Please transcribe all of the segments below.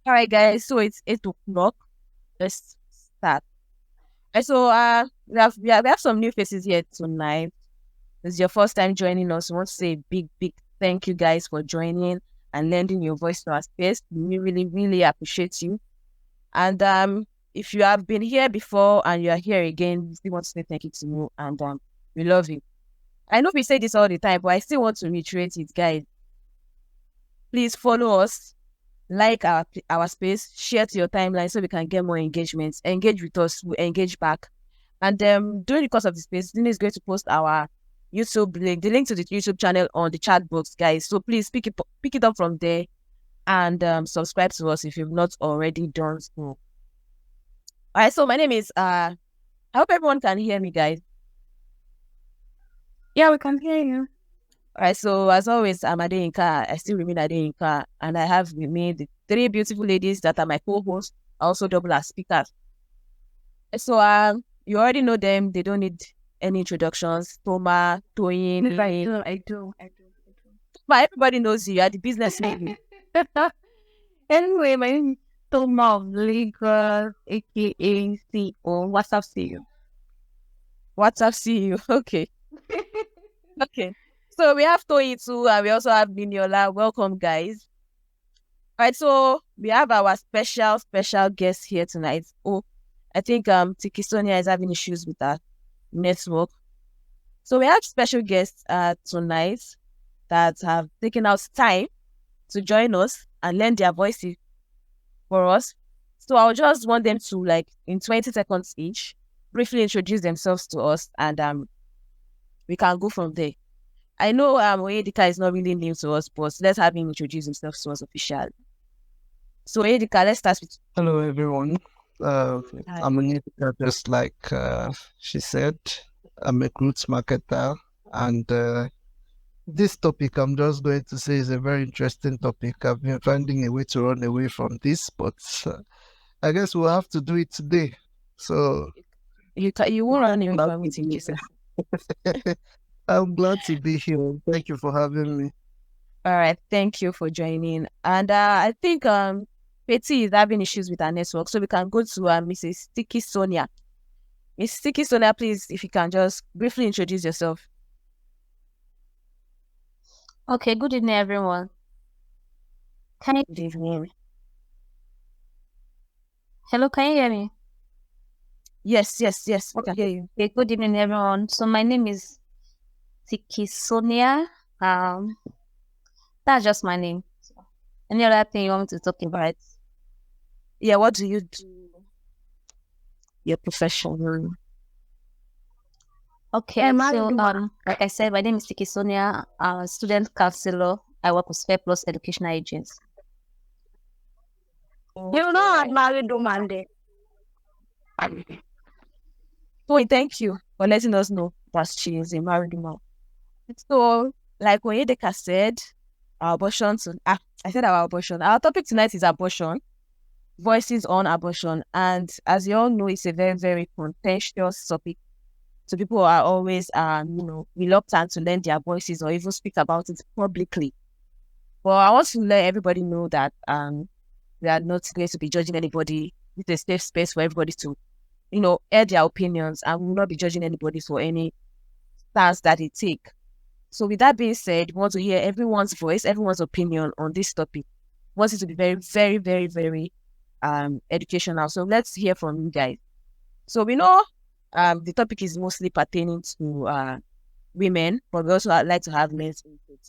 All right, guys. So it's 8 o'clock. Let's start. So we have some new faces here tonight. This is your first time joining us. We want to say a big thank you guys for joining and lending your voice to our space. We really appreciate you. And if you have been here before and you are here again, we still want to say thank you to you and we love you. I know we say this all the time, but I still want to reiterate it, guys. Please follow us, like our space, share to your timeline so we can get more engagements. Engage with us, we engage back. And during the course of the space, Lynn is going to post our YouTube link, the link to the YouTube channel on the chat box, guys. So please pick it up from there and subscribe to us if you've not already done so. All right, so my name is I hope everyone can hear me, guys. Yeah, we can hear you. All right, so as always, I'm Adeyinka. I still remain Adeyinka, and I have with me the three beautiful ladies that are my co-hosts, also double as speakers. So you already know them. They don't need any introductions. Toma, Toyin, I do. but everybody knows you. You are the business lady. Anyway, my name is Toma of Lagos, aka CEO. What's up, CEO? WhatsApp CEO. Okay. Okay. So we have Toyin too, and we also have Niniola. Welcome, guys. All right, so we have our special guest here tonight. Oh, I think Tiki Sonia is having issues with her network. So we have special guests tonight that have taken out time to join us and lend their voices for us. So I'll just want them to, like, in 20 seconds each, briefly introduce themselves to us, and we can go from there. I know Oyedika is not really new to us, but let's have him introduce himself to us officially. So Oyedika, let's start with Hello, everyone. Hi. I'm Onyeka, just like she said. I'm a roots marketer, and this topic I'm just going to say is a very interesting topic. I've been finding a way to run away from this, but I guess we'll have to do it today. So You won't run away from it in Jesus. I'm glad to be here. Thank you for having me. All right, thank you for joining. And I think Betty is having issues with her network, so we can go to Mrs. Sticky Sonia. Miss Sticky Sonia, please, if you can just briefly introduce yourself. Okay, good evening, everyone. Good evening. Hello, can you hear me? Yes, we can hear you. Okay, good evening, everyone. So my name is Tiki Sonia. That's just my name. So, any other thing you want me to talk about? Yeah, what do you do? Your profession. Okay, so like I said, my name is Tiki Sonia. I'm a student counselor. I work with Spare Plus Educational Agency. You know I'm married woman there. So thank you for letting us know that she is a married woman. So, like Oyedeka said, our abortion. I said our abortion. Our topic tonight is abortion. Voices on abortion, and as you all know, it's a very contentious topic. So people are always, reluctant to lend their voices or even speak about it publicly. But I want to let everybody know that we are not going to be judging anybody. It's a safe space for everybody to, air their opinions, and we will not be judging anybody for any stance that they take. So with that being said, we want to hear everyone's voice, everyone's opinion on this topic. We want it to be very educational. So let's hear from you guys. So we know the topic is mostly pertaining to women, but we also like to have men's input.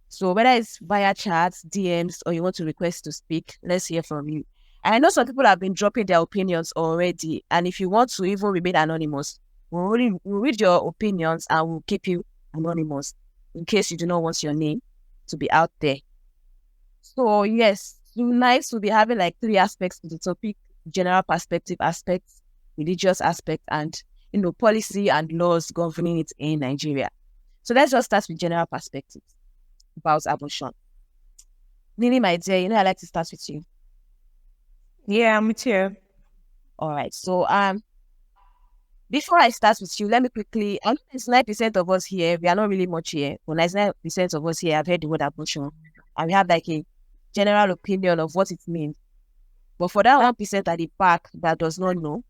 So whether it's via chats, DMs, or you want to request to speak, let's hear from you. And I know some people have been dropping their opinions already, and if you want to even remain anonymous, we'll read your opinions and we'll keep you anonymous in case you do not want your name to be out there. So yes, tonight we'll be having like 3 aspects to the topic: general perspective aspects, religious aspect, and policy and laws governing it in Nigeria. So let's just start with general perspectives about abortion. Nini, my dear, I like to start with you. Yeah, I'm with you. All right. So before I start with you, let me quickly, I know 99% of us here, we are not really much here, but 99% of us here have heard the word abortion. And we have like a general opinion of what it means. But for that 1% at the back that does not know,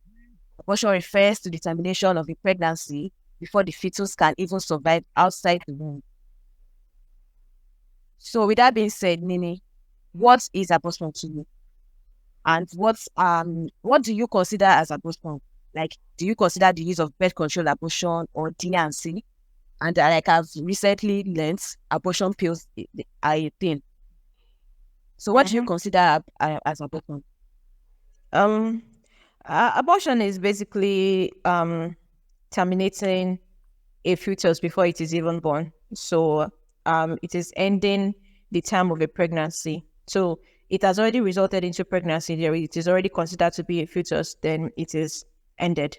abortion refers to the termination of a pregnancy before the fetus can even survive outside the womb. So with that being said, Nini, what is abortion to you? And what do you consider as abortion? Like, do you consider the use of birth control abortion or D&C? And like I've recently learned, abortion pills are a thing. So what do you consider as abortion? Abortion is basically terminating a fetus before it is even born. So it is ending the term of a pregnancy. So it has already resulted into pregnancy. It is already considered to be a fetus. Then it is ended.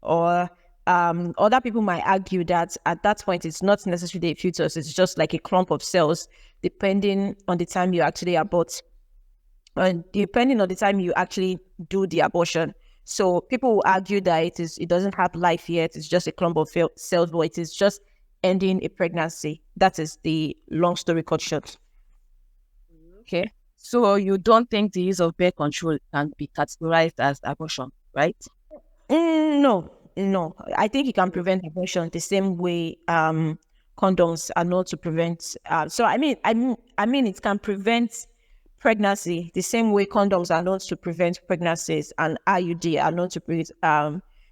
Or other people might argue that at that point it's not necessarily a fetus. It's just like a clump of cells, depending on the time you actually abort. Depending on the time you actually do the abortion. So people will argue that it doesn't have life yet. It's just a clump of cells, but it is just ending a pregnancy. That is the long story cut short. Okay. So you don't think the use of birth control can be categorized as abortion, right? No. I think it can prevent abortion the same way condoms are not to prevent. So I mean, it can prevent pregnancy the same way condoms are not to prevent pregnancies and IUD are not to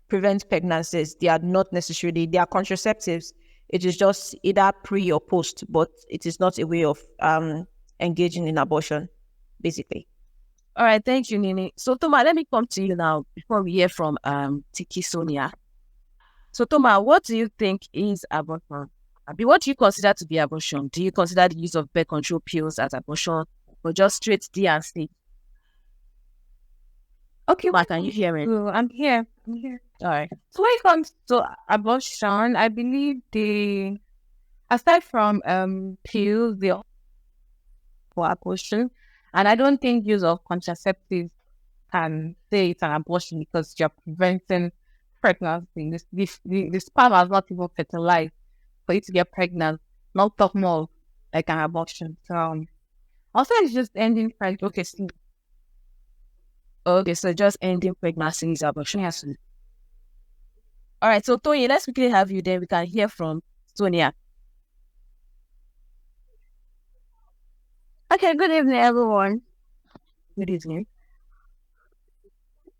prevent pregnancies. They are not necessarily, they are contraceptives. It is just either pre or post, but it is not a way of engaging in abortion, basically. All right, thank you, Nini. So Toma, let me come to you now before we hear from Tiki Sonia. So Toma, what do you think is abortion? What do you consider to be abortion? Do you consider the use of birth control pills as abortion? Or just straight D&C? Okay, Ma, can you hear me? I'm here. All right. So when it comes to abortion, I believe aside from pills, they are for abortion, and I don't think use of contraceptives can say it's an abortion because you're preventing pregnancy. The sperm has not even fertilized for you to get pregnant. Not talk more like an abortion. So also, it's just ending pregnancy. Okay, so just ending pregnancy is abortion. Yes. All right, so Tony, let's quickly have you then. We can hear from Sonia. Okay, good evening, everyone. Good evening.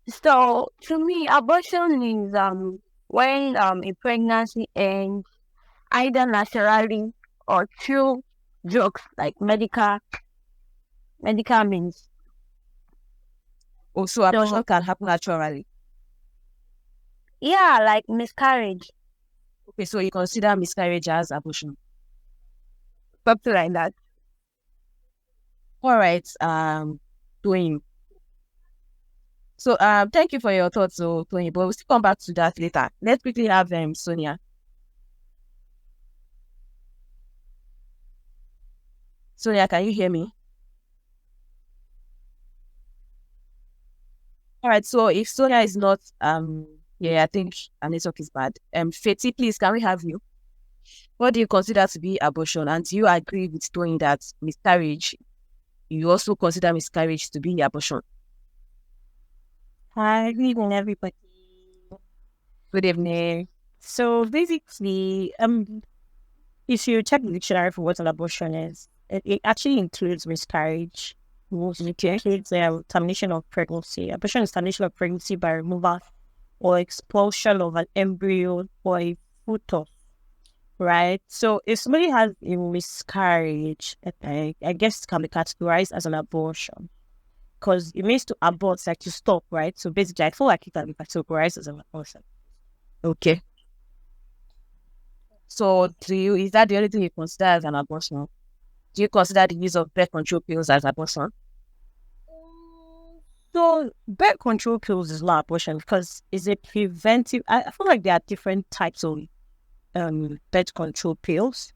So, to me, abortion is when a pregnancy ends either naturally or through drugs like medical means. Also, abortion can happen naturally. Yeah, like miscarriage. Okay, so you consider miscarriage as abortion? Something like that. All right, Tony. So, thank you for your thoughts, Tony, but we'll still come back to that later. Let's quickly have Sonia. Sonia, can you hear me? All right, so if Sonia is not, I think her network is bad. Feti, please, can we have you? What do you consider to be abortion? And do you agree with Tony that miscarriage, you also consider miscarriage to be abortion? Hi, good evening, everybody. Good evening. So basically, if you check the dictionary for what an abortion is, it actually includes miscarriage. It includes termination of pregnancy. Abortion is termination of pregnancy by removal or expulsion of an embryo or a fetus, right? So if somebody has a miscarriage, I guess it can be categorized as an abortion because it means to abort, like to stop, right? So basically, I feel like it can be categorized as an abortion. Okay. So is that the only thing you consider as an abortion? Do you consider the use of birth control pills as abortion? So birth control pills is not abortion because it's a preventive. I feel like there are different types of birth control pills,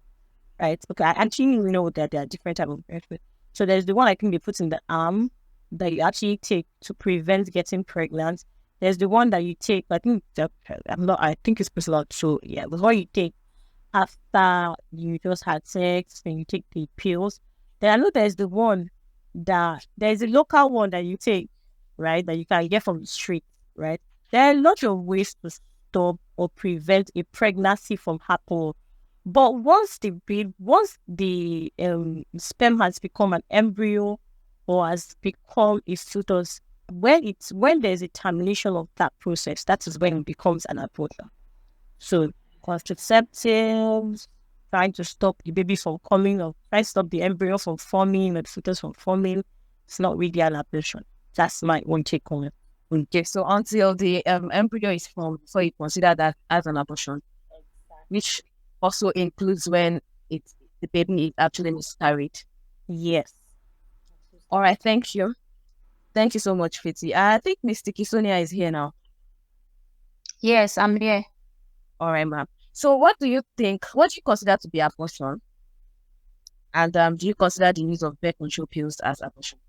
right? Okay, I actually know that there are different types of birth. So there's the one I think they put in the arm that you actually take to prevent getting pregnant. There's the one that you take. I think it's personal. So yeah, the one you take after you just had sex, then you take the pills. Then I know there's the one that there's a local one that you take, right, that you can get from the street, right? There are a lot of ways to stop or prevent a pregnancy from happening. But once the sperm has become an embryo or has become a fetus, when there's a termination of that process, that is when it becomes an abortion. So contraceptives, trying to stop the baby from coming, or trying to stop the embryo from forming, or the fetus from forming, it's not really an abortion. That's my own take on it. Okay, so until the embryo is formed, so you consider that as an abortion, which also includes when the baby is actually miscarried. Yes. All right, thank you. Thank you so much, Fiti. I think Miss Kisonia is here now. Yes, I'm here. All right, ma'am. So what do you consider to be abortion? And do you consider the use of birth control pills as abortion?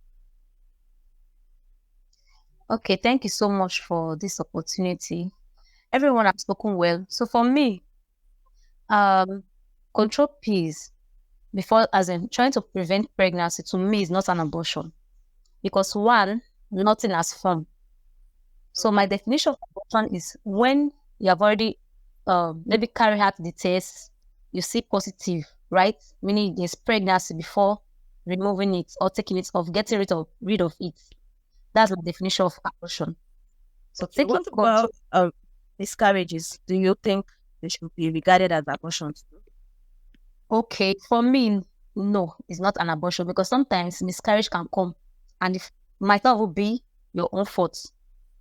Okay, thank you so much for this opportunity. Everyone has spoken well. So for me, control pills before, as in trying to prevent pregnancy, to me is not an abortion, because one, nothing has formed. So my definition of abortion is when you have already maybe carry out the test, you see positive, right? Meaning there's pregnancy before removing it or taking it off, getting rid of it. That's my definition of abortion. So taking What about miscarriages? Do you think they should be regarded as abortions? Okay, for me, no, it's not an abortion, because sometimes miscarriage can come and it might not even be your own fault.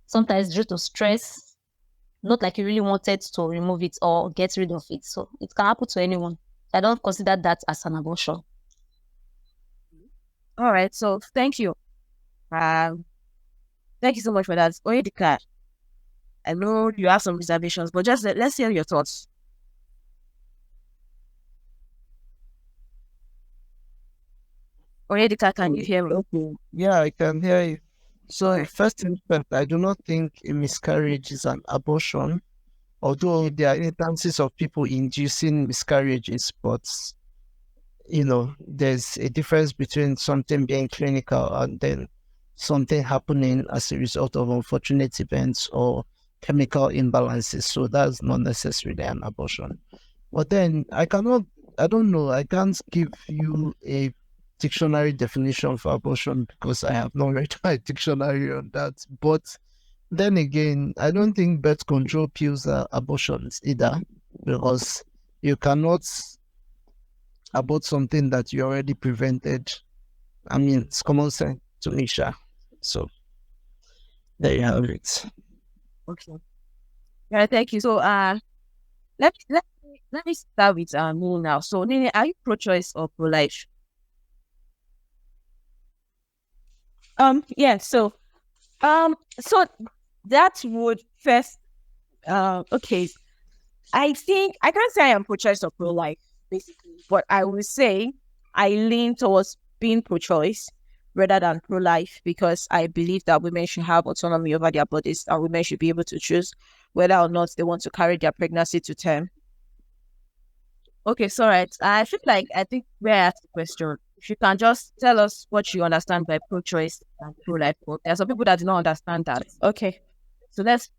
Sometimes due to stress, not like you really wanted to remove it or get rid of it. So it can happen to anyone. I don't consider that as an abortion. All right, so thank you. Thank you so much for that. Oyedika, I know you have some reservations, but just let's hear your thoughts. Oyedika, can you hear me? Okay. Yeah, I can hear you. So first thing first, I do not think a miscarriage is an abortion, although there are instances of people inducing miscarriages, but there's a difference between something being clinical and then something happening as a result of unfortunate events or chemical imbalances. So that's not necessarily an abortion. But then I don't know, I can't give you a dictionary definition for abortion because I have not read my dictionary on that. But then again, I don't think birth control pills are abortions either, because you cannot abort something that you already prevented. I mean, it's common sense to me, sure. So there you have it. Okay. Yeah, thank you. So let me start with Nini now. So Nini, are you pro-choice or pro-life? Yeah, so that would first okay. I think I can't say I am pro-choice or pro-life, basically, but I would say I lean towards being pro-choice rather than pro-life, because I believe that women should have autonomy over their bodies and women should be able to choose whether or not they want to carry their pregnancy to term. Okay, so right. I think where I asked the question, if you can just tell us what you understand by pro-choice and pro-life. There are some people that do not understand that. Okay. So let's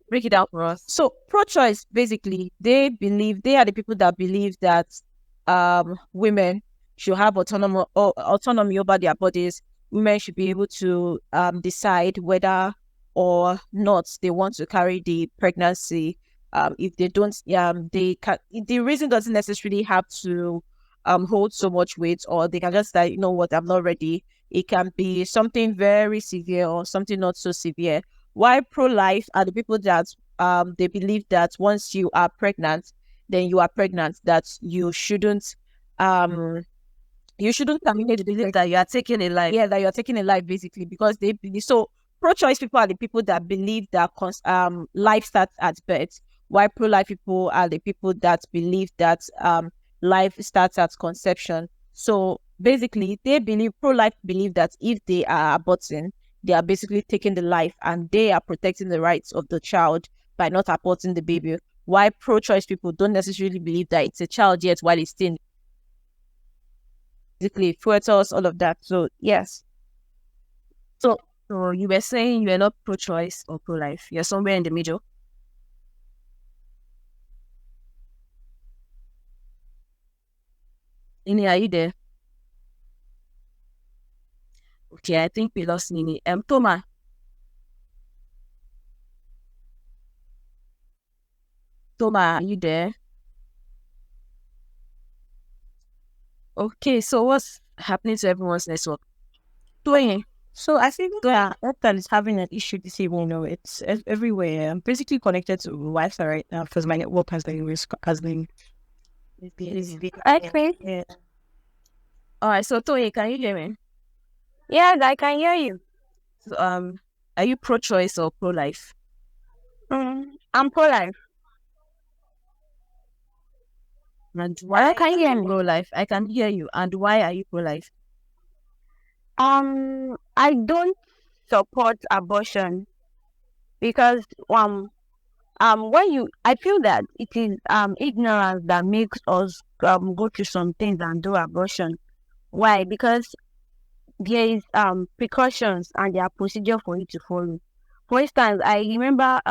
break it down for us. So pro-choice, basically, they are the people that believe that women should have autonomy over their bodies. Women should be able to decide whether or not they want to carry the pregnancy. If they don't, they can. The reason doesn't necessarily have to hold so much weight, or they can just say, you know what, I'm not ready. It can be something very severe or something not so severe. Why pro-life are the people that they believe that once you are pregnant, then you are pregnant, that you shouldn't terminate the belief that you are taking a life. Yeah, that you are taking a life, basically, because they believe. So pro-choice people are the people that believe that life starts at birth, while pro-life people are the people that believe that life starts at conception. So basically, pro-life believe that if they are aborting, they are basically taking the life and they are protecting the rights of the child by not aborting the baby. Why pro-choice people don't necessarily believe that it's a child yet while it's still basically fetus, all of that. So yes. So you were saying you are not pro-choice or pro-life. You're somewhere in the middle. Nini, are you there? Okay, I think we lost Nini. Toma. Toma, are you there? Okay, so what's happening to everyone's network? Toyin. So I think Airtel is having an issue this evening. You know, it's everywhere. I'm basically connected to Wi-Fi right now because my network has been Okay. yeah. All right, so Toyin, can you hear me? Yes, I can hear you. So, are you pro-choice or pro-life? I'm pro-life. And why Can you hear me? pro-life? I can hear you. And why are you pro-life? I don't support abortion because I feel that it is ignorance that makes us go through some things and do abortion. Why? Because there is precautions and there are procedure for you to follow. For instance, I remember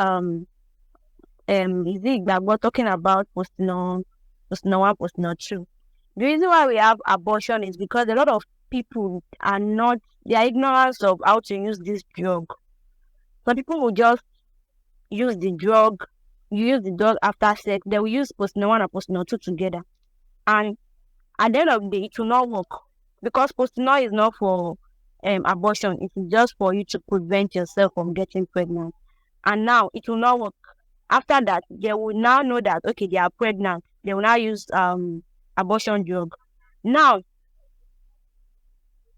Izzy Gbagbo talking about postno 1, postno 2. The reason why we have abortion is because a lot of people are not, their ignorance of how to use this drug. Some people will just use the drug, use the drug after sex, they will use postno 1 and postno 2 together. And at the end of the day, it will not work because postno is not for abortion, it is just for you to prevent yourself from getting pregnant. And now it will not work. After that, they will now know that okay, they are pregnant. They will now use abortion drug. Now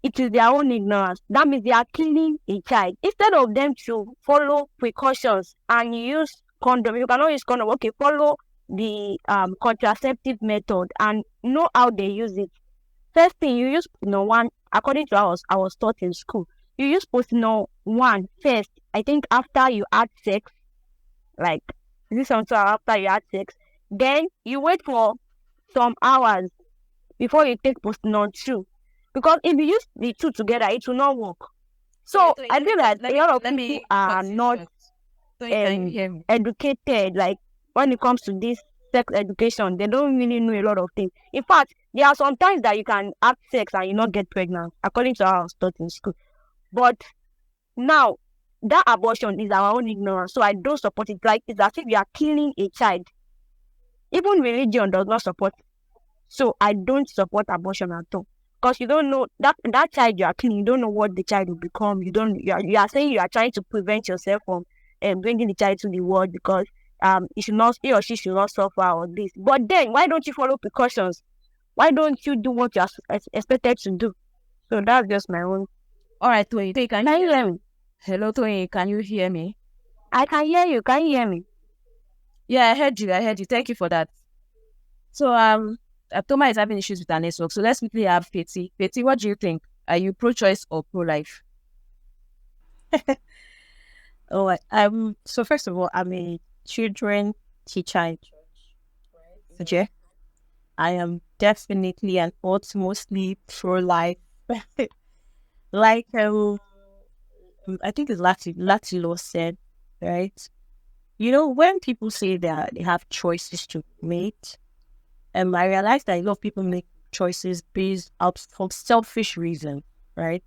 it is their own ignorance. That means they are killing a child. Instead of them to follow precautions and use condom, you cannot use condom. Okay, follow the contraceptive method and know how they use it. First thing, you use one. According to I was taught in school, you use one first. I think after you had sex, like this also after you had sex, then you wait for some hours before you take postno 2. Because if you use the two together, it will not work. So I feel that a lot of people are not educated. Like when it comes to this sex education, they don't really know a lot of things. In fact, there are some times that you can have sex and you not get pregnant, according to how I was taught in school. But now that abortion is our own ignorance, so I don't support it. Like it's as if you are killing a child. Even religion does not support it. So I don't support abortion at all. Because you don't know that child you are killing, you don't know what the child will become. You are saying you are trying to prevent yourself from bringing the child to the world because he or she should not suffer or this. But then why don't you follow precautions? Why don't you do what you are expected to do? So that's just my own. All right, Toyin, Can you hear me? Hello, Toyin, can you hear me? I can hear you. Can you hear me? Yeah, I heard you. Thank you for that. So Toma is having issues with her network. So let's quickly have Feti. Feti, what do you think? Are you pro-choice or pro-life? So first of all, I'm a children teacher in church. Okay. I am definitely and utmostly pro-life. Like I think it's Latilo said, right? You know, when people say that they have choices to make, I realized that a lot of people make choices based out from selfish reasons, right?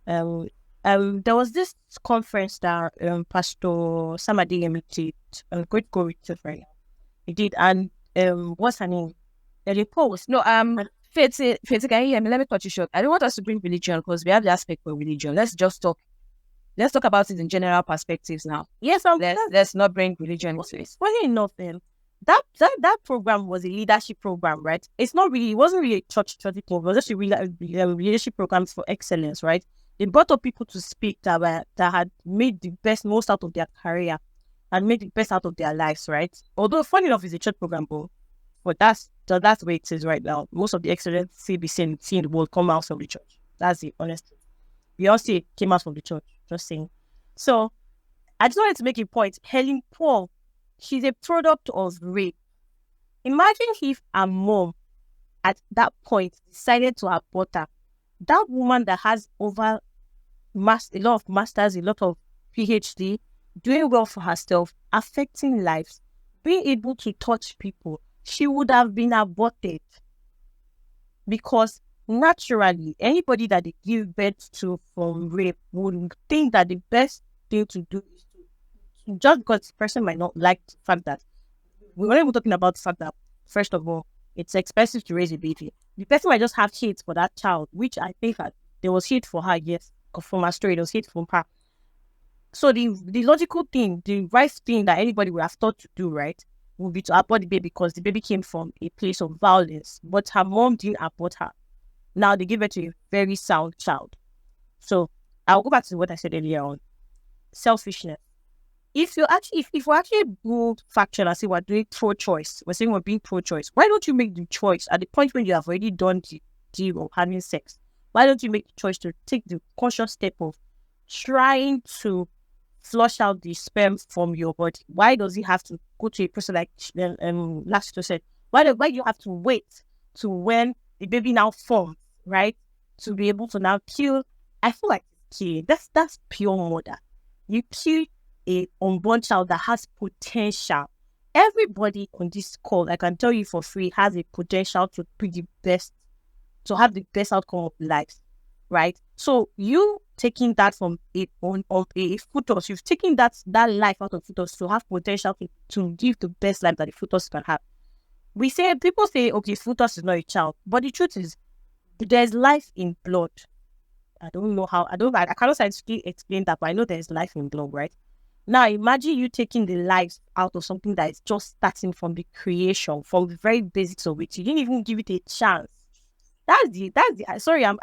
There was this conference that Pastor Samadi did. I'm going to go with it right now. He did, and what's her name? The post. No, Feti, can you hear me? Let me cut you short. I don't want us to bring religion because we have the aspect for religion. Let's talk about it in general perspectives now. Yes, let's not bring religion into it. Funny enough, that program was a leadership program, right? It wasn't really a church program. It was just a leadership program for excellence, right? They brought up people to speak that had made the most out of their career and made the best out of their lives, right? Although funny enough, it's a church program, but that's the way it is right now. Most of the excellent CBC in the world come out from the church. That's the honest truth. Beyonce came out from the church, just saying. So I just wanted to make a point. Helen Paul, she's a product of rape. Imagine if her mom at that point decided to abort her. That woman that has over a lot of masters, a lot of PhD, doing well for herself, affecting lives, being able to touch people, she would have been aborted. Because naturally, anybody that they give birth to from rape would think that the best thing to do is to, just because the person might not like the fact that we're not even talking about the fact that, first of all, it's expensive to raise a baby. The person might just have hate for that child, which I think that there was hate for her, yes, from her story, there was hate from her. So the logical thing, the right thing that anybody would have thought to do, right, would be to abort the baby because the baby came from a place of violence, but her mom didn't abort her. Now they give her to a very sound child. So I'll go back to what I said earlier on. Selfishness. If we're actually good factual and say we're doing pro-choice, we're saying we're being pro-choice, why don't you make the choice at the point when you have already done the deal of having sex? Why don't you make the choice to take the conscious step of trying to flush out the sperm from your body? Why does it have to go to a person like Lassiter said? Why do you have to wait to when the baby now forms, right? To be able to now kill? I feel like killing. That's pure murder. You kill a unborn child that has potential. Everybody on this call, I can tell you for free, has a potential to be the best, to have the best outcome of life, right? So you taking that from a fetus, you've taken that life out of fetus to have potential to give the best life that the fetus can have. People say, okay, fetus is not a child, but the truth is, there's life in blood. I don't know how. I cannot scientifically explain that, but I know there's life in blood, right? Now imagine you taking the life out of something that is just starting from the creation, from the very basics of it. You didn't even give it a chance. Sorry, I'm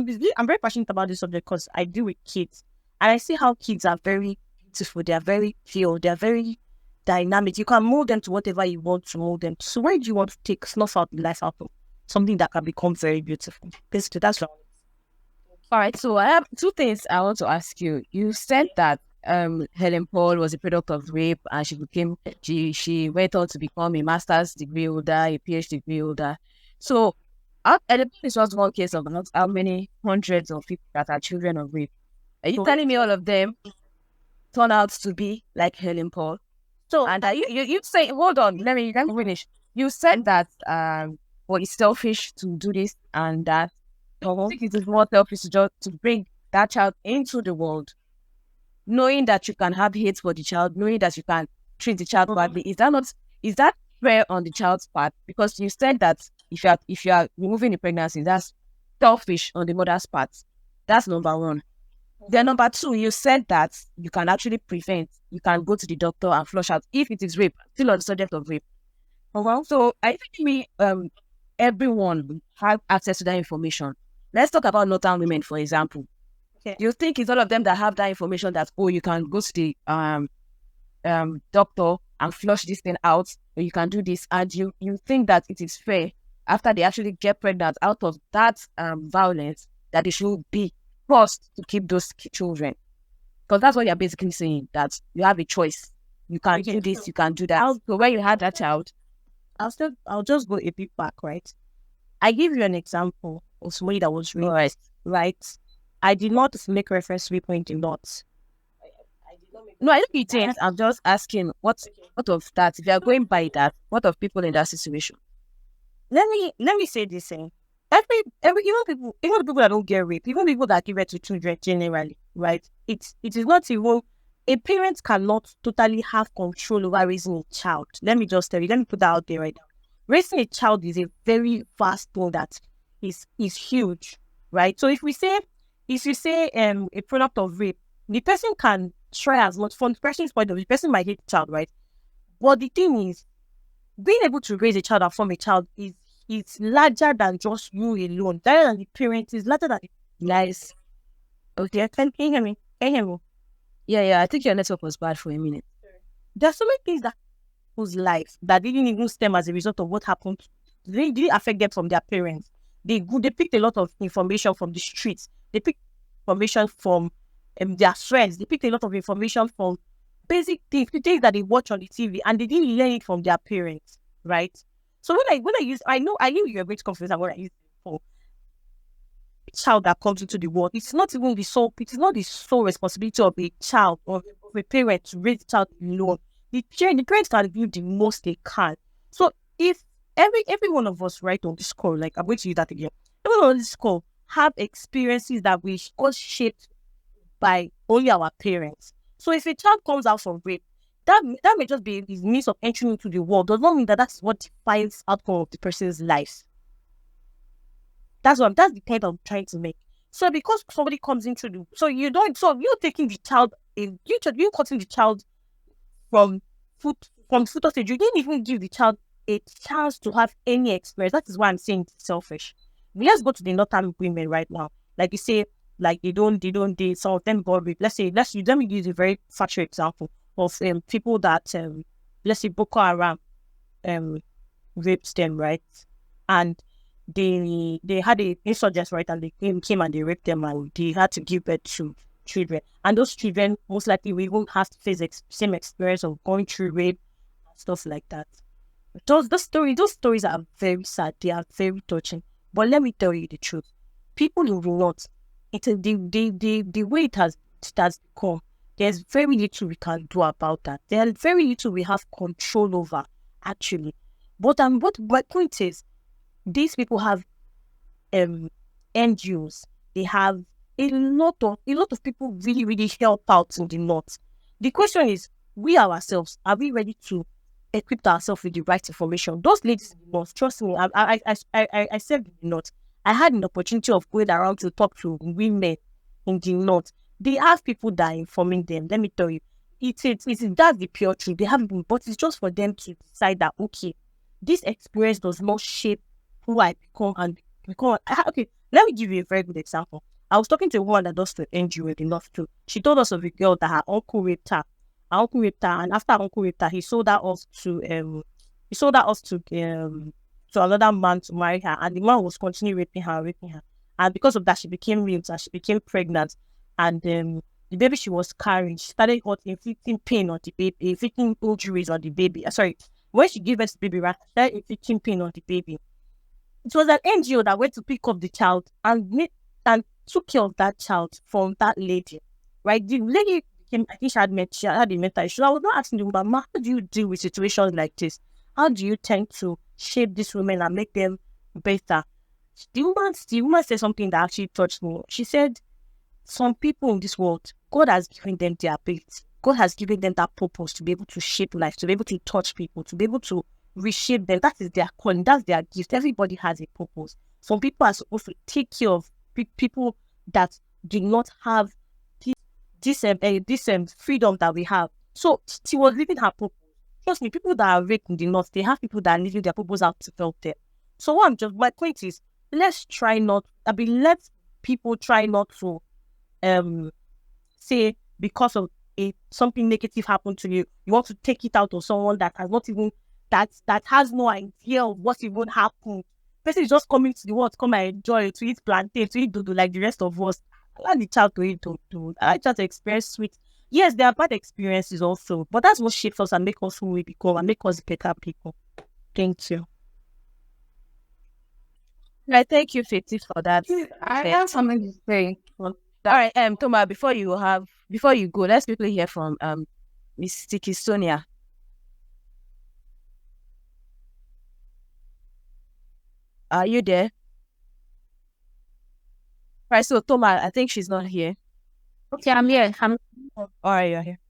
very passionate about this subject because I deal with kids and I see how kids are very beautiful. They are very pure. They are very dynamic. You can mold them to whatever you want to mold them. So why do you want to snuff out the life out of something that can become very beautiful? Basically, that's what. All right, so I have two things I want to ask you. You said that Helen Paul was a product of rape and she went on to become a master's degree holder, a PhD degree holder. So Helen Paul is just one case of not how many hundreds of people that are children of rape. Are you telling me all of them turn out to be like Helen Paul? So and you say, hold on, let me finish. You said that well, it's selfish to do this and that. I think it is more selfish to bring that child into the world, knowing that you can have hate for the child, knowing that you can treat the child badly. Is that fair on the child's part? Because you said that if you are removing the pregnancy, that's selfish on the mother's part. That's number one. Then number two, you said that you can actually prevent. You can go to the doctor and flush out if it is rape. Still on the subject of rape. So I think everyone have access to that information. Let's talk about Northern women, for example. Okay. You think it's all of them that have that information that, you can go to the doctor and flush this thing out, or you can do this, and you think that it is fair after they actually get pregnant out of that violence that they should be forced to keep those children? Because that's what you're basically saying, that you have a choice. You can do this, you can do that. So when you had that child, I'll just go a bit back, right? I give you an example of somebody that was raped, right? I did not make reference to rape in the lot. No, I don't think it is. I'm just asking what of that? If you are going by that, what of people in that situation? Let me say this thing. Even people that don't get raped, even people that give birth to children generally, right? It is not even, a parent cannot totally have control over raising a child. Let me just tell you, let me put that out there right now. Raising a child is a very vast thing that is huge, right? So if you say a product of rape, the person can try as much. From the person's point of view, the person might hate the child, right? But the thing is, being able to raise a child and form a child is larger than just you alone. Larger than the parents, is larger than the lives. Okay, can you hear me? Can you hear me? Yeah, I think your network was bad for a minute. There are so many things that whose life that didn't even stem as a result of what happened. They didn't affect them from their parents. They picked a lot of information from the streets. They picked information from their friends. They picked a lot of information from basic things that they watch on the TV, and they didn't learn it from their parents, right? So when I use, I knew you're going to confuse what I used it for. child that comes into the world. It's not the sole responsibility of a child or of a parent to raise the child alone. The parents can do the most they can. So if every one of us right on this call, like I'm going to use that again, everyone on this call have experiences that we got shaped by only our parents. So if a child comes out from rape, that may just be his means of entering into the world. Does not mean that that's what defines outcome of the person's life. That's the point I'm trying to make. So because somebody comes into you're taking the child you're cutting the child from fetal stage. You didn't even give the child a chance to have any experience. That is why I'm saying it's selfish. Let's go to the northern women right now. Like you say, like they don't date, some of them got raped. Let me use a very factual example of people that let's say Boko Haram raped them, right? And they had a insurgents, right? And they came and they raped them, and they had to give birth to children. And those children most likely we won't have to face same experience of going through rape and stuff like that. Those stories are very sad. They are very touching. But let me tell you the truth. People in the north, the way it has become, there's very little we can do about that. There's very little we have control over, actually. But what my point is, these people have NGOs. They have a lot of people really, really help out in the north. The question is, we ourselves, are we ready to equip ourselves with the right information? Those ladies in the north, trust me, I said in the north, I had an opportunity of going around to talk to women in the north. They have people that are informing them. Let me tell you, that's the pure truth. They have people, but it's just for them to decide that, okay, this experience does not shape who I become and become. Okay, let me give you a very good example. I was talking to a woman that does the NGO in the north too. She told us of a girl that her uncle raped her. And after her uncle raped her, he sold her off to another man to marry her, and the man was continuing raping her, and because of that, she became raped and she became pregnant, and the baby she was carrying, she started inflicting pain on the baby, inflicting injuries on the baby. Sorry, when she gave birth to the baby, right, she started inflicting pain on the baby. It was an NGO that went to pick up the child and took care of that child from that lady, right? The lady became, I think she had a mental issue. I was not asking the woman, how do you deal with situations like this? How do you tend to shape these women and make them better? The woman said something that actually touched me. She said, some people in this world, God has given them their ability. God has given them that purpose to be able to shape life, to be able to touch people, to be able to reshape them. That is their calling. That's their gift. Everybody has a purpose. Some people are supposed to take care of people that do not have this freedom that we have. So she was living her purpose. Trust me, people that are raped in the north, they have people that are living their purpose out to help them. So my point is, let people try not to say because of something negative happened to you, you want to take it out of someone that has not even that has no idea of what even happened. Person is just coming to the world, come and enjoy, to eat plantain, to eat dodo like the rest of us. Allow the child to eat dodo. I just experience sweet. Yes, there are bad experiences also, but that's what shapes us and make us who we become and make us better people. Thank you. Right, thank you, Fiti, for that. I have something to say. All right, Toma, before you go, let's quickly hear from Miss Tiki Sonia. Are you there? Right, so Toma, I think she's not here. Okay, I'm here. All right, you're here.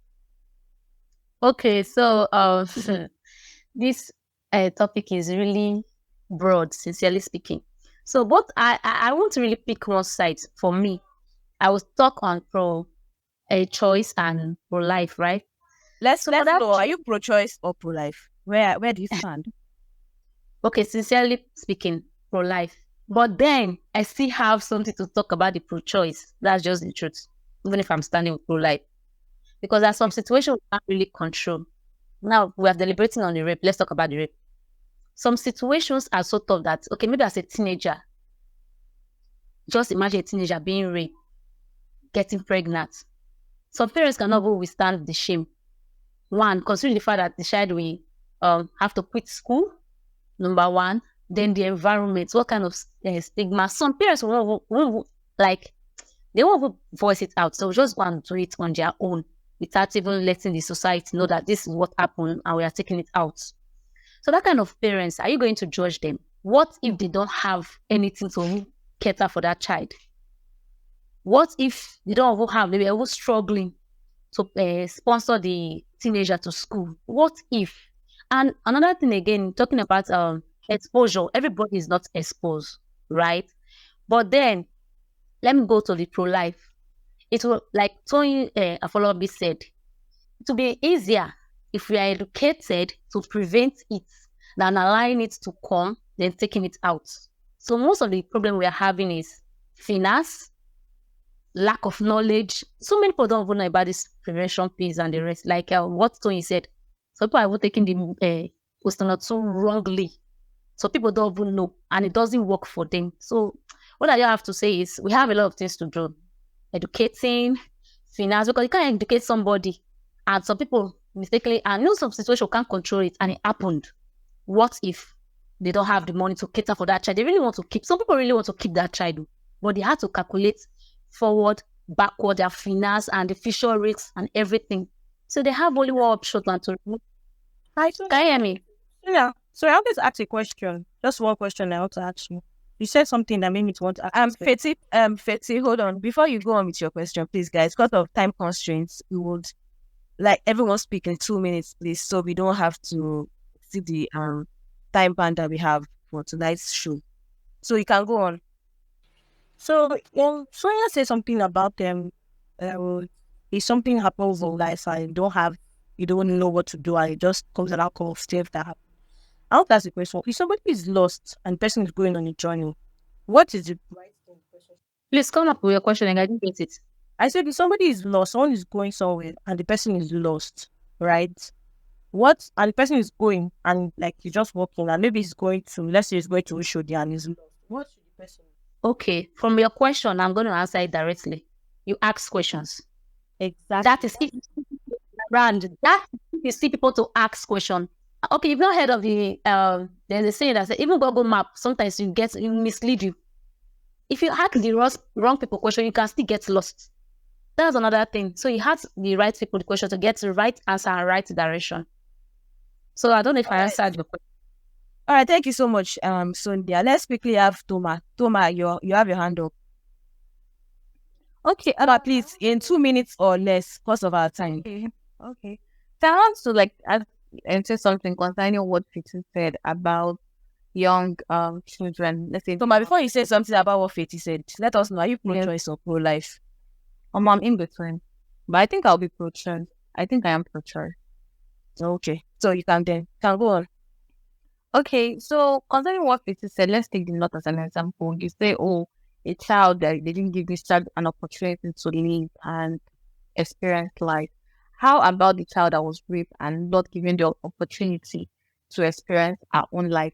Okay, so this topic is really broad, sincerely speaking. So, but I want to really pick one side for me. I will talk on pro-choice and pro-life, right? Let's know. Are you pro-choice or pro-life? Where do you stand? Okay, sincerely speaking, pro-life. But then I still have something to talk about the pro-choice. That's just the truth, even if I'm standing with pro-life. Because there are some situations we can't really control. Now, we are deliberating on the rape. Let's talk about the rape. Some situations are so tough that, okay, maybe as a teenager, just imagine a teenager being raped, getting pregnant. Some parents cannot even withstand the shame. One, considering the fact that the child will have to quit school, number one. Then the environment, what kind of stigma. Some parents will Like, they won't even voice it out. So just go and do it on their own without even letting the society know that this is what happened and we are taking it out. So that kind of parents, are you going to judge them? What if they don't have anything to cater for that child? What if they don't even have, maybe they're struggling to sponsor the teenager to school? What if? And another thing again, talking about exposure, everybody is not exposed, right? But then, let me go to the pro-life. It will, like Tony Afolabi said, it will be easier if we are educated to prevent it than allowing it to come, then taking it out. So most of the problem we are having is finance, lack of knowledge. So many people don't even know about this prevention piece and the rest. Like what Tony said, some people are even taking the postulates wrongly. So people don't even know, and it doesn't work for them. So what I have to say is we have a lot of things to do. Educating, finance, because you can't educate somebody, and some people mistakenly, and some situation can't control it, and it happened. What if they don't have the money to cater for that child? They really want to keep, some people really want to keep that child, but they had to calculate forward, backward, their finance and the future risks and everything. So they have only one option to. Hi, Can you hear me? yeah. So I always ask a question. Just one question I want to ask you. You said something that made me to want to ask. Fetty, hold on. Before you go on with your question, please, guys, because of time constraints, we would like everyone speak in 2 minutes, please, so we don't have to see the time band that we have for tonight's show. So you can go on. So Sonia said something about them. If something happens in life and you don't know what to do, and it just comes an outcome of stuff that happens. I hope that's the question. If somebody is lost and the person is going on a journey, what is the right thing? Please come up with your question and I didn't get it. I said if somebody is lost, someone is going somewhere and the person is lost, right? And the person is going and like you're just walking and maybe he's going to, let's say he's going to Oshodi and he's lost. What should the person do? Okay, from your question, I'm going to answer it directly. You ask questions. Exactly. That is it. That you see people to ask questions. Okay, you've not heard of the there's a saying that says even Google Map sometimes you mislead you. If you ask the wrong people question, you can still get lost. That's another thing. So you ask the right people the question to get the right answer and right direction. So I don't know if I answered your question. All right, thank you so much, Sonia. Let's quickly have Toma. Toma, you have your hand up. Okay, please, in 2 minutes or less, because of our time. Okay. So I want to like ask and say something concerning what Fiti said about young children. Let's say Toma, before you say something about what Fiti said, let us know, are you pro-choice or pro-life? I'm in between. But I think I'll be pro-choice. I think I am pro-choice. Okay. So you can go on. Okay, so concerning what Fiti said, let's take the North as an example. You say, oh, a child that they didn't give this child an opportunity to live and experience life. How about the child that was raped and not given the opportunity to experience our own life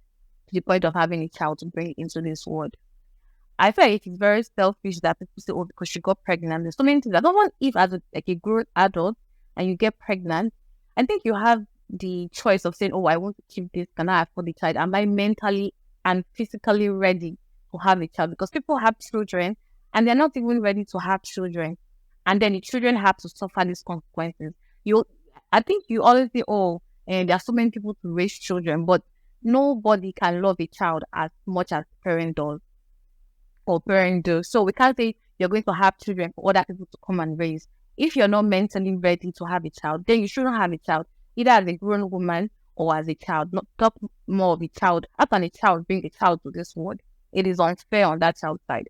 to the point of having a child to bring into this world? I feel like it is very selfish that people say, oh, because she got pregnant. There's so many things. I don't want if as a grown adult and you get pregnant, I think you have the choice of saying, oh, I want to keep this. Can I afford the child? Am I mentally and physically ready to have a child? Because people have children and they're not even ready to have children. And then the children have to suffer these consequences. I think you always say, oh, and there are so many people to raise children, but nobody can love a child as much as parent does or parent does. So we can't say you're going to have children for other people to come and raise. If you're not mentally ready to have a child, then you shouldn't have a child, either as a grown woman or as a child. Not talk more of a child. How can a child bring a child to this world? It is unfair on that child's side.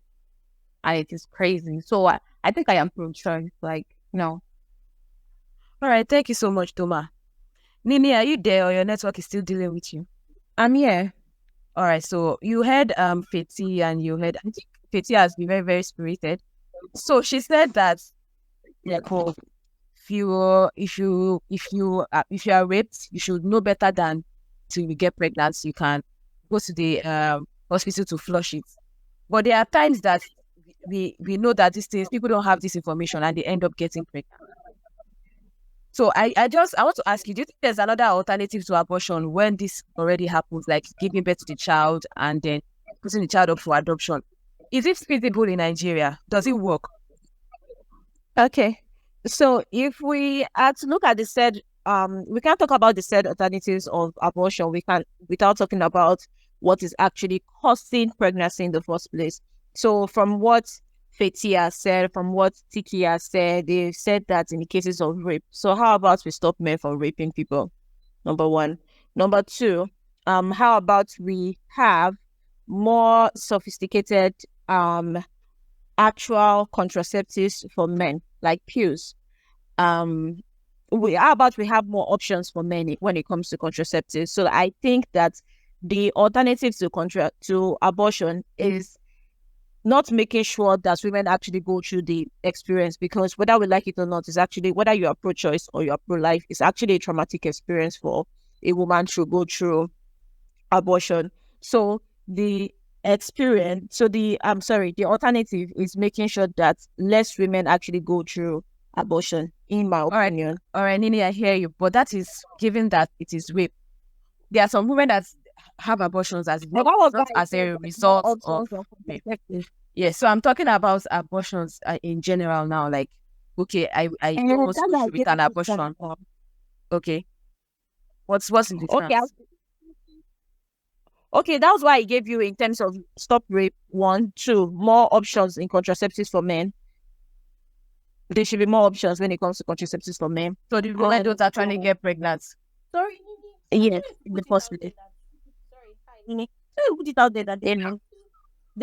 And it is crazy. So I think I am pro-choice. Like, no. All right, thank you so much, Toma. Nini, are you there or your network is still dealing with you? I'm here. All right, so you heard Feti and you heard, I think Feti has been very, very spirited. So she said that if you are raped, you should know better than to get pregnant. So you can go to the hospital to flush it. But there are times that we know that these things, people don't have this information and they end up getting pregnant. So I want to ask you, do you think there's another alternative to abortion when this already happens, like giving birth to the child and then putting the child up for adoption? Is it feasible in Nigeria? Does it work? Okay. So if we are to look at the said, we can't talk about the said alternatives of abortion. We can't without talking about what is actually causing pregnancy in the first place. So from what Feti has said, from what Tiki has said, they said that in the cases of rape. So how about we stop men from raping people? Number one. Number two, how about we have more sophisticated actual contraceptives for men, like pills? How about we have more options for men when it comes to contraceptives? So I think that the alternative to abortion is not making sure that women actually go through the experience, because whether we like it or not, is actually, whether you are pro-choice or you are pro-life, it's actually a traumatic experience for a woman to go through abortion. So the alternative is making sure that less women actually go through abortion, in my opinion. All right, Nini, I hear you, but that is given that it is rape. There are some women that have abortions as rape, not as a result of rape. Yeah, so I'm talking about abortions in general now. Like, okay, I almost go through with an abortion. Okay, what's the difference? Okay, that's why I gave you in terms of stop rape. 1, 2, more options in contraceptives for men. There should be more options when it comes to contraceptives for men. So the women don't actually get pregnant. Sorry. Yes, in the first place. Sorry, put it out there that there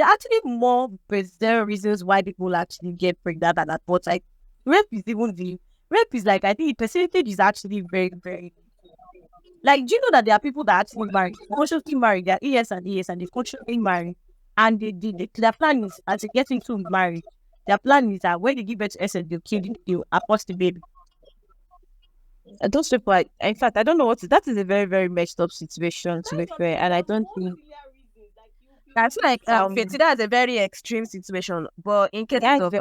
are actually more bizarre reasons why people actually get pregnant than that. But like rape is like, I think the percentage is actually very, very. Like, do you know that there are people that actually marry, consciously marry, they're ES and they consciously marry, and their plan is, as they get into marriage, their plan is that when they give birth to essence, they'll kill it, they'll abort the baby. Those people, in fact, I don't know that is a very, very messed up situation, to be fair, and I don't think. I feel like that's a very extreme situation, but in case of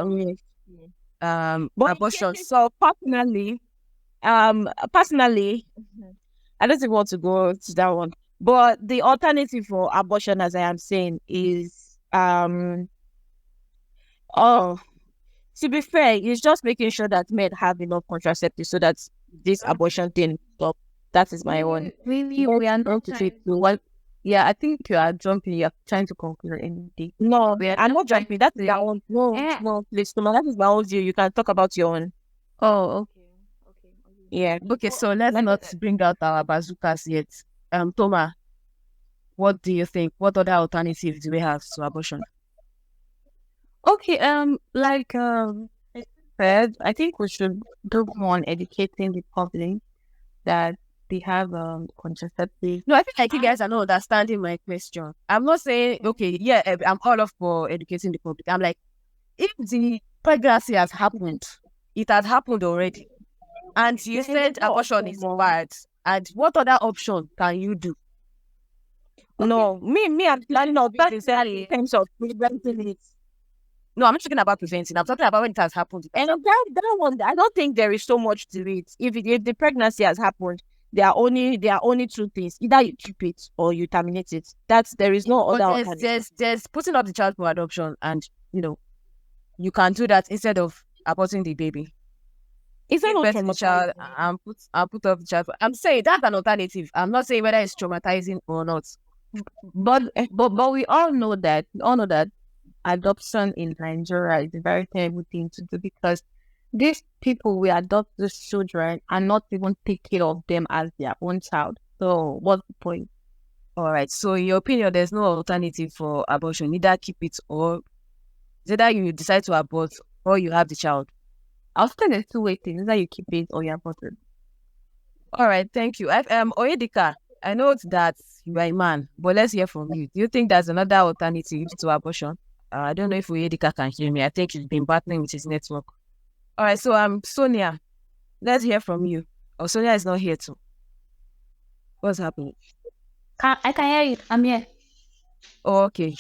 abortion. So personally, I don't even want to go to that one. But the alternative for abortion, as I am saying, is to be fair, it's just making sure that men have enough contraceptives so that this abortion thing stop. That is my own. Really, we are not trying to. Yeah, I think you are jumping. You are trying to conclude anything. No, I'm not jumping. That's your own. No, please, that is my own view. You can talk about your own. Oh, okay. Yeah. Okay, so let's not bring out our bazookas yet. Toma, what do you think? What other alternatives do we have to abortion? Okay, I think we should do more on educating the public that they have contraceptives. No, I feel like you guys are not understanding my question. I'm not saying, okay, yeah, I'm all up for educating the public. I'm like, if the pregnancy has happened, it has happened already. And you said abortion is bad. And what other option can you do? No, me, I'm planning on that in terms of preventing it. No, I'm not talking about preventing. I'm talking about when it has happened. And that one, I don't think there is so much to it. If the pregnancy has happened, there are only 2 things: either you keep it or you terminate it. There is no other alternative. There's putting up the child for adoption, and you can do that instead of aborting the baby. Is that not the child and put up the child? I'm saying that's an alternative. I'm not saying whether it's traumatizing or not. But we all know that adoption in Nigeria is a very terrible thing to do, because these people will adopt these children and not even take care of them as their own child. So what's the point? All right. So in your opinion, there's no alternative for abortion. Either keep it, or either you decide to abort or you have the child. I'll say there's 2 ways: either you keep it or you abort it. All right. Thank you. Oyedika, I know that you are a man, but let's hear from you. Do you think there's another alternative to abortion? I don't know if Oyedika can hear me. I think he's been battling with his network. All right, so Sonia, let's hear from you. Oh, Sonia is not here too. What's happening? I can hear you. I'm here. Oh, okay.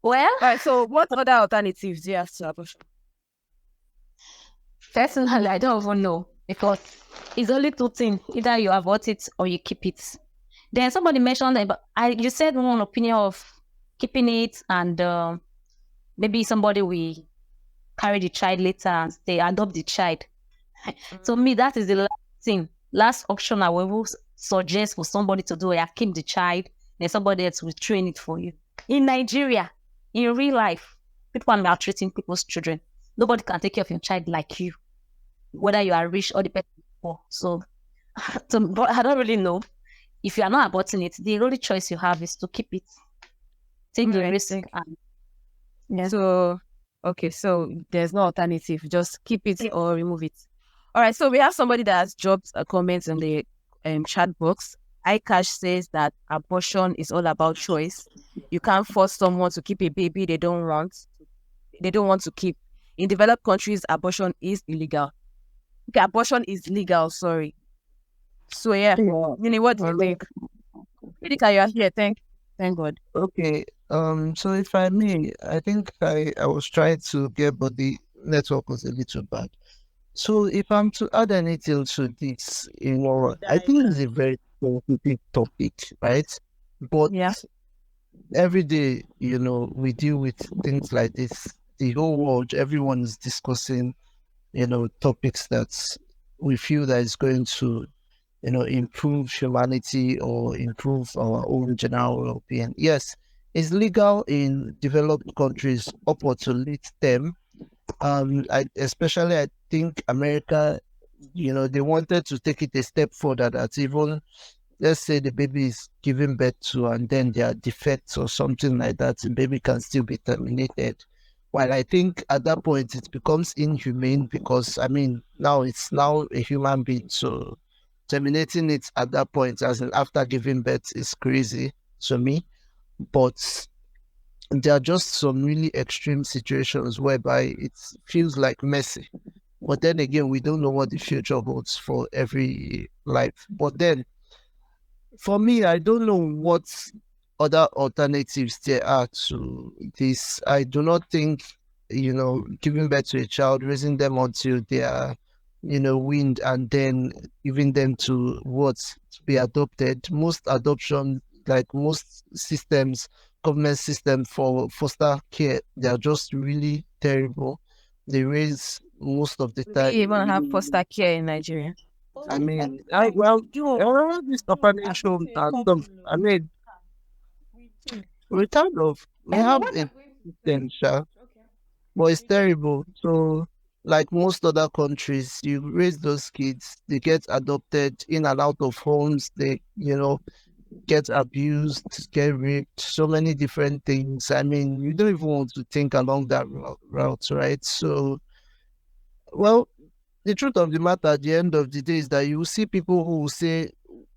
Well, all right, so what other alternatives do you have to abortion? Personally, I don't even know, because it's only 2 things: either you abort it or you keep it. Then somebody mentioned that, but you said one opinion of keeping it, and maybe somebody will carry the child later and they adopt the child. To me, that is the last thing, last option I will suggest for somebody to do. I keep the child, then somebody else will train it for you. In Nigeria, in real life, people are maltreating people's children. Nobody can take care of your child like you, whether you are rich or the person poor. So, but I don't really know. If you are not aborting it, the only choice you have is to keep it. Take the risk. Yeah. So, okay, so there's no alternative. Just keep it or remove it. All right, so we have somebody that has dropped a comment in the chat box. iCash says that abortion is all about choice. You can't force someone to keep a baby they don't want to keep. In developed countries, abortion is illegal. Okay, abortion is legal, sorry. So yeah, Nini, what do you think? Pidika, you are here. Thank God. Okay. So if I may, I think I was trying to get, but the network was a little bad. So if I'm to add anything to this, I think it's a very sensitive topic, right? But every day, we deal with things like this. The whole world, everyone is discussing, topics that we feel that is going to, improve humanity or improve our own general well-being. Yes, it's legal in developed countries upward to lead them. I think America, they wanted to take it a step further, that even, let's say the baby is given birth to and then there are defects or something like that, the baby can still be terminated. While I think at that point it becomes inhumane, because now it's now a human being, so terminating it at that point, as in after giving birth, is crazy to me. But there are just some really extreme situations whereby it feels like mercy. But then again, we don't know what the future holds for every life. But then, for me, I don't know what other alternatives there are to this. I do not think, giving birth to a child, raising them until they are, weaned, and then giving them to be adopted. Most adoption, like most systems, government system for foster care, they are just really terrible. They raise most of the time. We even have foster care in Nigeria. This orphanage home and stuff. We have a system, but it's terrible. So, like most other countries, you raise those kids, they get adopted in and out of homes, they, get abused, get raped, so many different things. You don't even want to think along that route, right? So, well, the truth of the matter at the end of the day is that you will see people who will say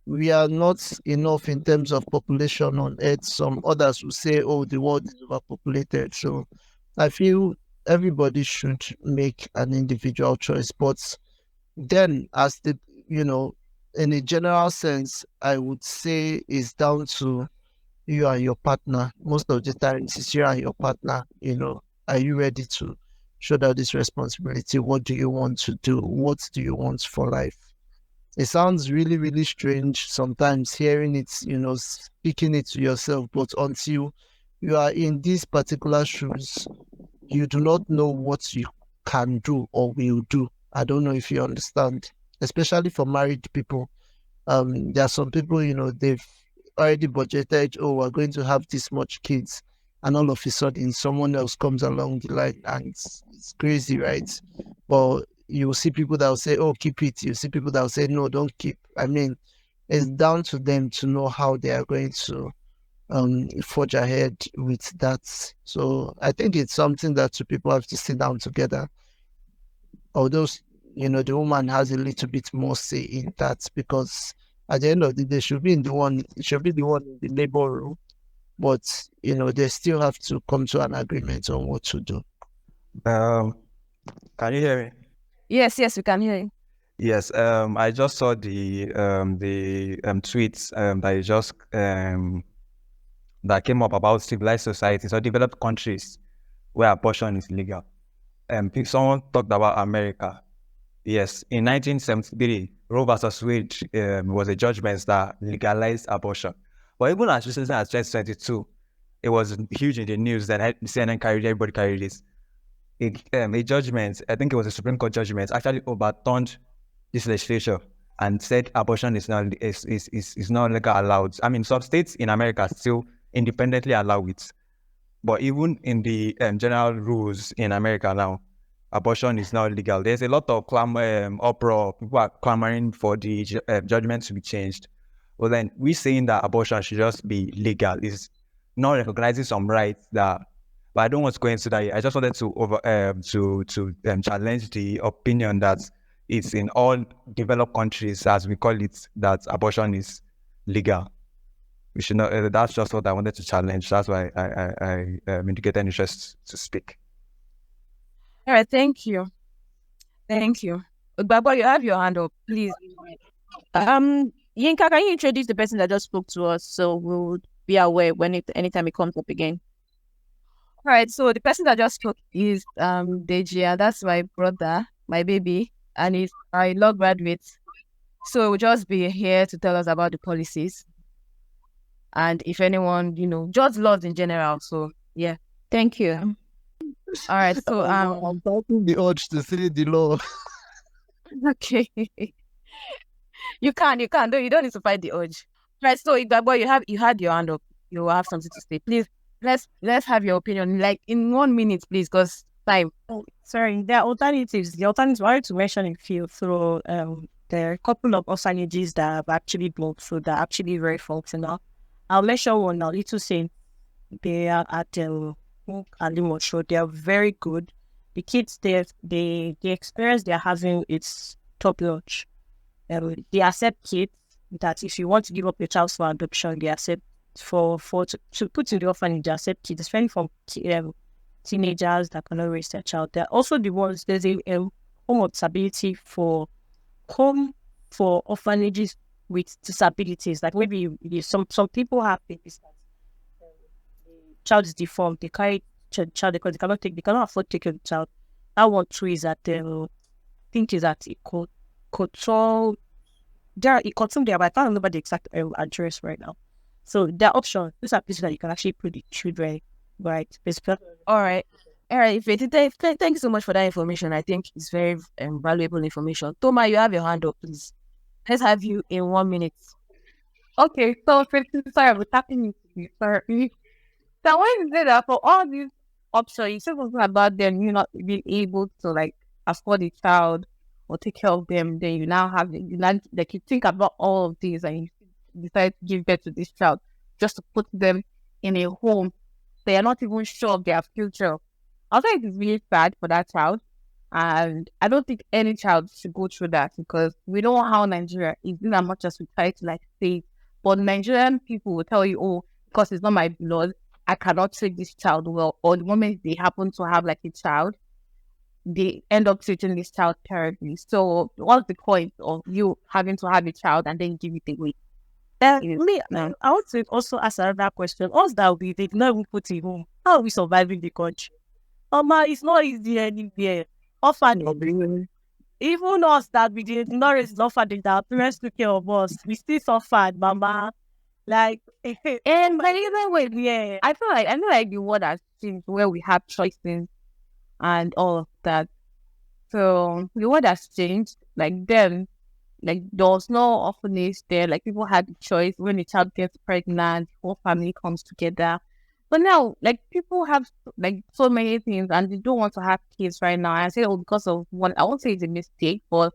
we are not enough in terms of population on Earth. Some others will say, oh, the world is overpopulated. So I feel everybody should make an individual choice. But then, as in a general sense, I would say it's down to you and your partner. Most of the time, it's you and your partner. Are you ready to shoulder this responsibility? What do you want to do? What do you want for life? It sounds really, really strange sometimes hearing it, speaking it to yourself, but until you are in these particular shoes, you do not know what you can do or will do. I don't know if you understand, especially for married people. There are some people, they've already budgeted, oh, we're going to have this much kids, and all of a sudden someone else comes along the line, and it's crazy, right? But you see people that will say, oh, keep it. You see people that will say, no, don't keep. It's down to them to know how they are going to forge ahead with that. So I think it's something that two people have to sit down together. Although, the woman has a little bit more say in that, because at the end of the day, she'll be the one in the labor room. But, they still have to come to an agreement on what to do. Can you hear me? Yes, we can hear you. Yes, I just saw the tweets that you just that came up about civilized societies or developed countries where abortion is legal. Someone talked about America. Yes, in 1973, Roe versus Wade was a judgment that legalized abortion. But even as recently as 2022, it was huge in the news that CNN carried, everybody carried this. A judgment, I think it was a Supreme Court judgment, actually overturned this legislation and said abortion is not legal allowed. I mean, some states in America still independently allow it, but even in the general rules in America now, abortion is not legal. There's a lot of uproar. People are clamoring for the judgment to be changed. Well, then we're saying that abortion should just be legal. It's not recognizing some rights that. But I don't want to go into that. I just wanted to challenge the opinion that it's in all developed countries, as we call it, that abortion is legal. We should not. That's just what I wanted to challenge. That's why I indicated interest to speak. All right, thank you. Baba, you have your hand up, please. Yinka, can you introduce the person that just spoke to us so we'll be aware anytime it comes up again? All right, so the person that just spoke is Deji, and that's my brother, my baby, and he's a law graduate. So he'll just be here to tell us about the policies. And if anyone, just laws in general. So yeah. Thank you. All right, so I'm fighting the urge to say the law. okay. You can. No, you don't need to fight the urge. Right, so Igbagbo, you had your hand up. You have something to say. Please, let's have your opinion, like in 1 minute, please, because time. Oh, sorry, there are alternatives. The alternatives I wanted to mention in field through there are a couple of orphanages that have actually blocked, so they're actually very functional. I'll mention one now, Little Saint. They are at Alimo Show. They are very good. The kids there, the experience they're having, it's top notch. They accept kids that if you want to give up your child for adoption, they accept to put in the orphanage, they accept kids, especially from teenagers that cannot raise their child. They're also the ones, there's a home of disability for orphanages with disabilities. Like maybe some people have babies that the child is deformed, they carry child because they cannot afford to take care of the child. That one too is at I think is at Ikoton. There are Ikoton there, but I can't remember the exact address right now. So there are options. These are places that you can actually put the children, right? All right. Ifeanyi, thank you so much for that information. I think it's very valuable information. Toma, you have your hand up, please. Let's have you in 1 minute. Okay, so sorry, we're tapping into you. Sorry. So when you say that for all these options, you said something about them, you not being able to like afford a child or take care of them. Then you now have like you think about all of these and you decide to give birth to this child just to put them in a home. They are not even sure of their future. I think it's really sad for that child. And I don't think any child should go through that because we know how Nigeria is, in as much as we try to like say, but Nigerian people will tell you, oh, because it's not my blood, I cannot treat this child well. Or the moment they happen to have like a child, they end up treating this child terribly. So what's the point of you having to have a child and then give it away? I want to also ask another question. Us that we did not even put in home, how are we surviving the country? It's not easy anywhere. Orphanage. Even us that we did not raise orphanage, that our parents took care of us, we still suffered, mama. Like, and but even with I feel like the world has changed where we have choices and all of that. So the world has changed. Like then, like there was no orphanage there. Like people had the choice when a child gets pregnant, the whole family comes together. But now, like people have like so many things, and they don't want to have kids right now. I say, because of one. I won't say it's a mistake, but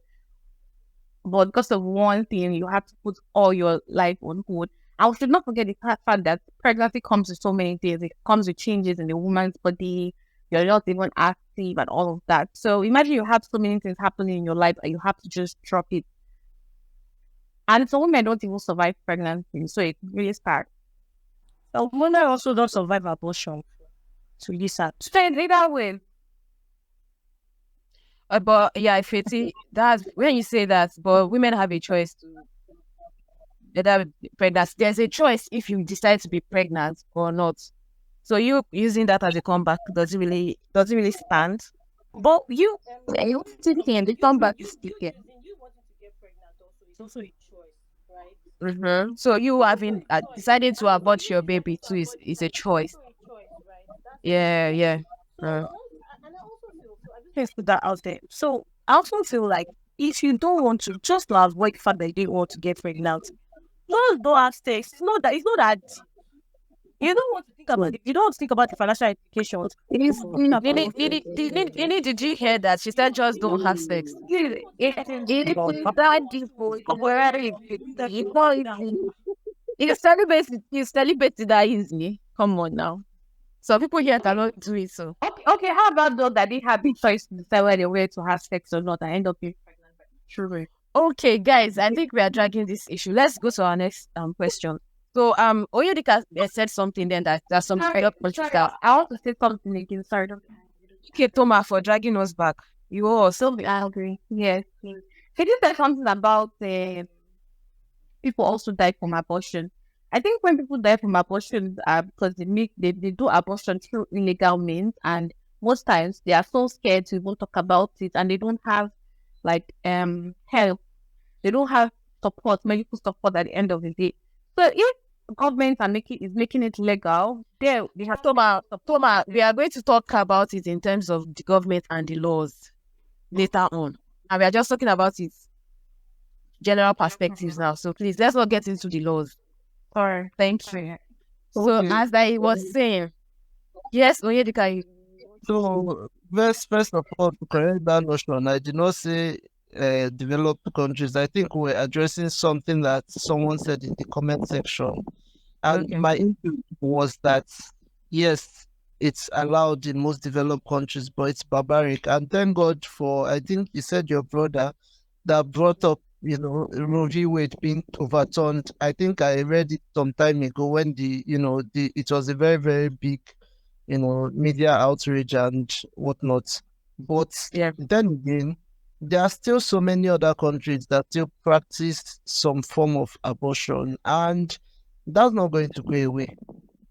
because of one thing, you have to put all your life on hold. I should not forget the fact that pregnancy comes with so many things. It comes with changes in the woman's body. You're not even active and all of that. So imagine you have so many things happening in your life, and you have to just drop it. And some women don't even survive pregnancy, so it's really sad. So women also don't survive abortion. So listen, straight either way. But yeah, Ifeanyi, that's when you say that. But women have a choice to whether pregnant. There's a choice if you decide to be pregnant or not. So you using that as a comeback doesn't really stand. But you still can. The comeback is still can. You wanting to get pregnant also, it's also a choice, right? So you having deciding to abort your baby too is a choice. Yeah, yeah. Let's put that out there. So I also feel like if you don't want to, just to avoid the fact that you didn't want to get pregnant, just don't have sex. It's not that you don't want to think about it. You don't want to think about the financial implications. It is Nini, did you hear that? She said just don't have sex. You celebrate it that easily. Come on now. Some people here cannot do it, so. Okay, how about those that didn't have the choice to decide whether they were to have sex or not and end up being pregnant? True. Okay, guys, I think we are dragging this issue. Let's go to our next question. So Oyedika said something then that's some kind of political. I want to say something again. Sorry. Okay, Toma, for dragging us back. You also I agree. Yes. Can you say something about people also die from abortion? I think when people die from abortion, because they do abortion through illegal means, and most times they are so scared to even talk about it, and they don't have like help. They don't have support, medical support at the end of the day. So if government is making it legal, they have Toma, we are going to talk about it in terms of the government and the laws later on. And we are just talking about it general perspectives now. So please, let's not get into the laws. or Thank you. So as I was saying, yes, Oyedika, So first of all, to correct that notion, I did not say developed countries. I think we're addressing something that someone said in the comment section. And Okay. my input was that, yes, it's allowed in most developed countries, but it's barbaric. And thank God for, I think you said your brother that brought up, Roe v. Wade being overturned. I think I read it some time ago when it was a very, very big, media outrage and whatnot. But Yeah. then again, there are still so many other countries that still practice some form of abortion, and that's not going to go away.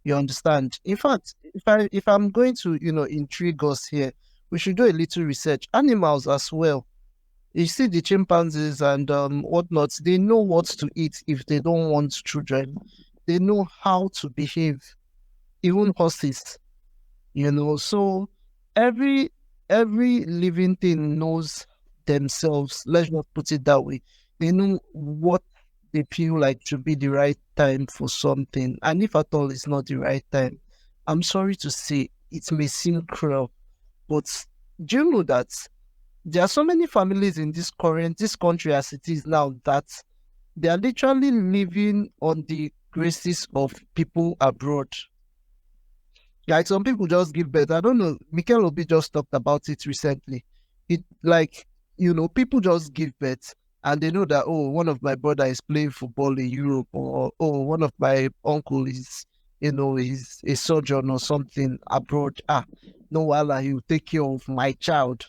You understand? In fact, if I'm going to, intrigue us here, we should do a little research. Animals as well. You see the chimpanzees and whatnot, they know what to eat if they don't want children. They know how to behave. Even horses, So every living thing knows themselves. Let's not put it that way. They know what they feel like should be the right time for something. And if at all it's not the right time, I'm sorry to say, it may seem cruel, but do you know that there are so many families in this country as it is now that they are literally living on the graces of people abroad. Like some people just give birth. I don't know. Mikel Obi just talked about it recently. People just give birth and they know that, oh, one of my brother is playing football in Europe, or oh, one of my uncle is a surgeon or something abroad. No, Allah, he will take care of my child.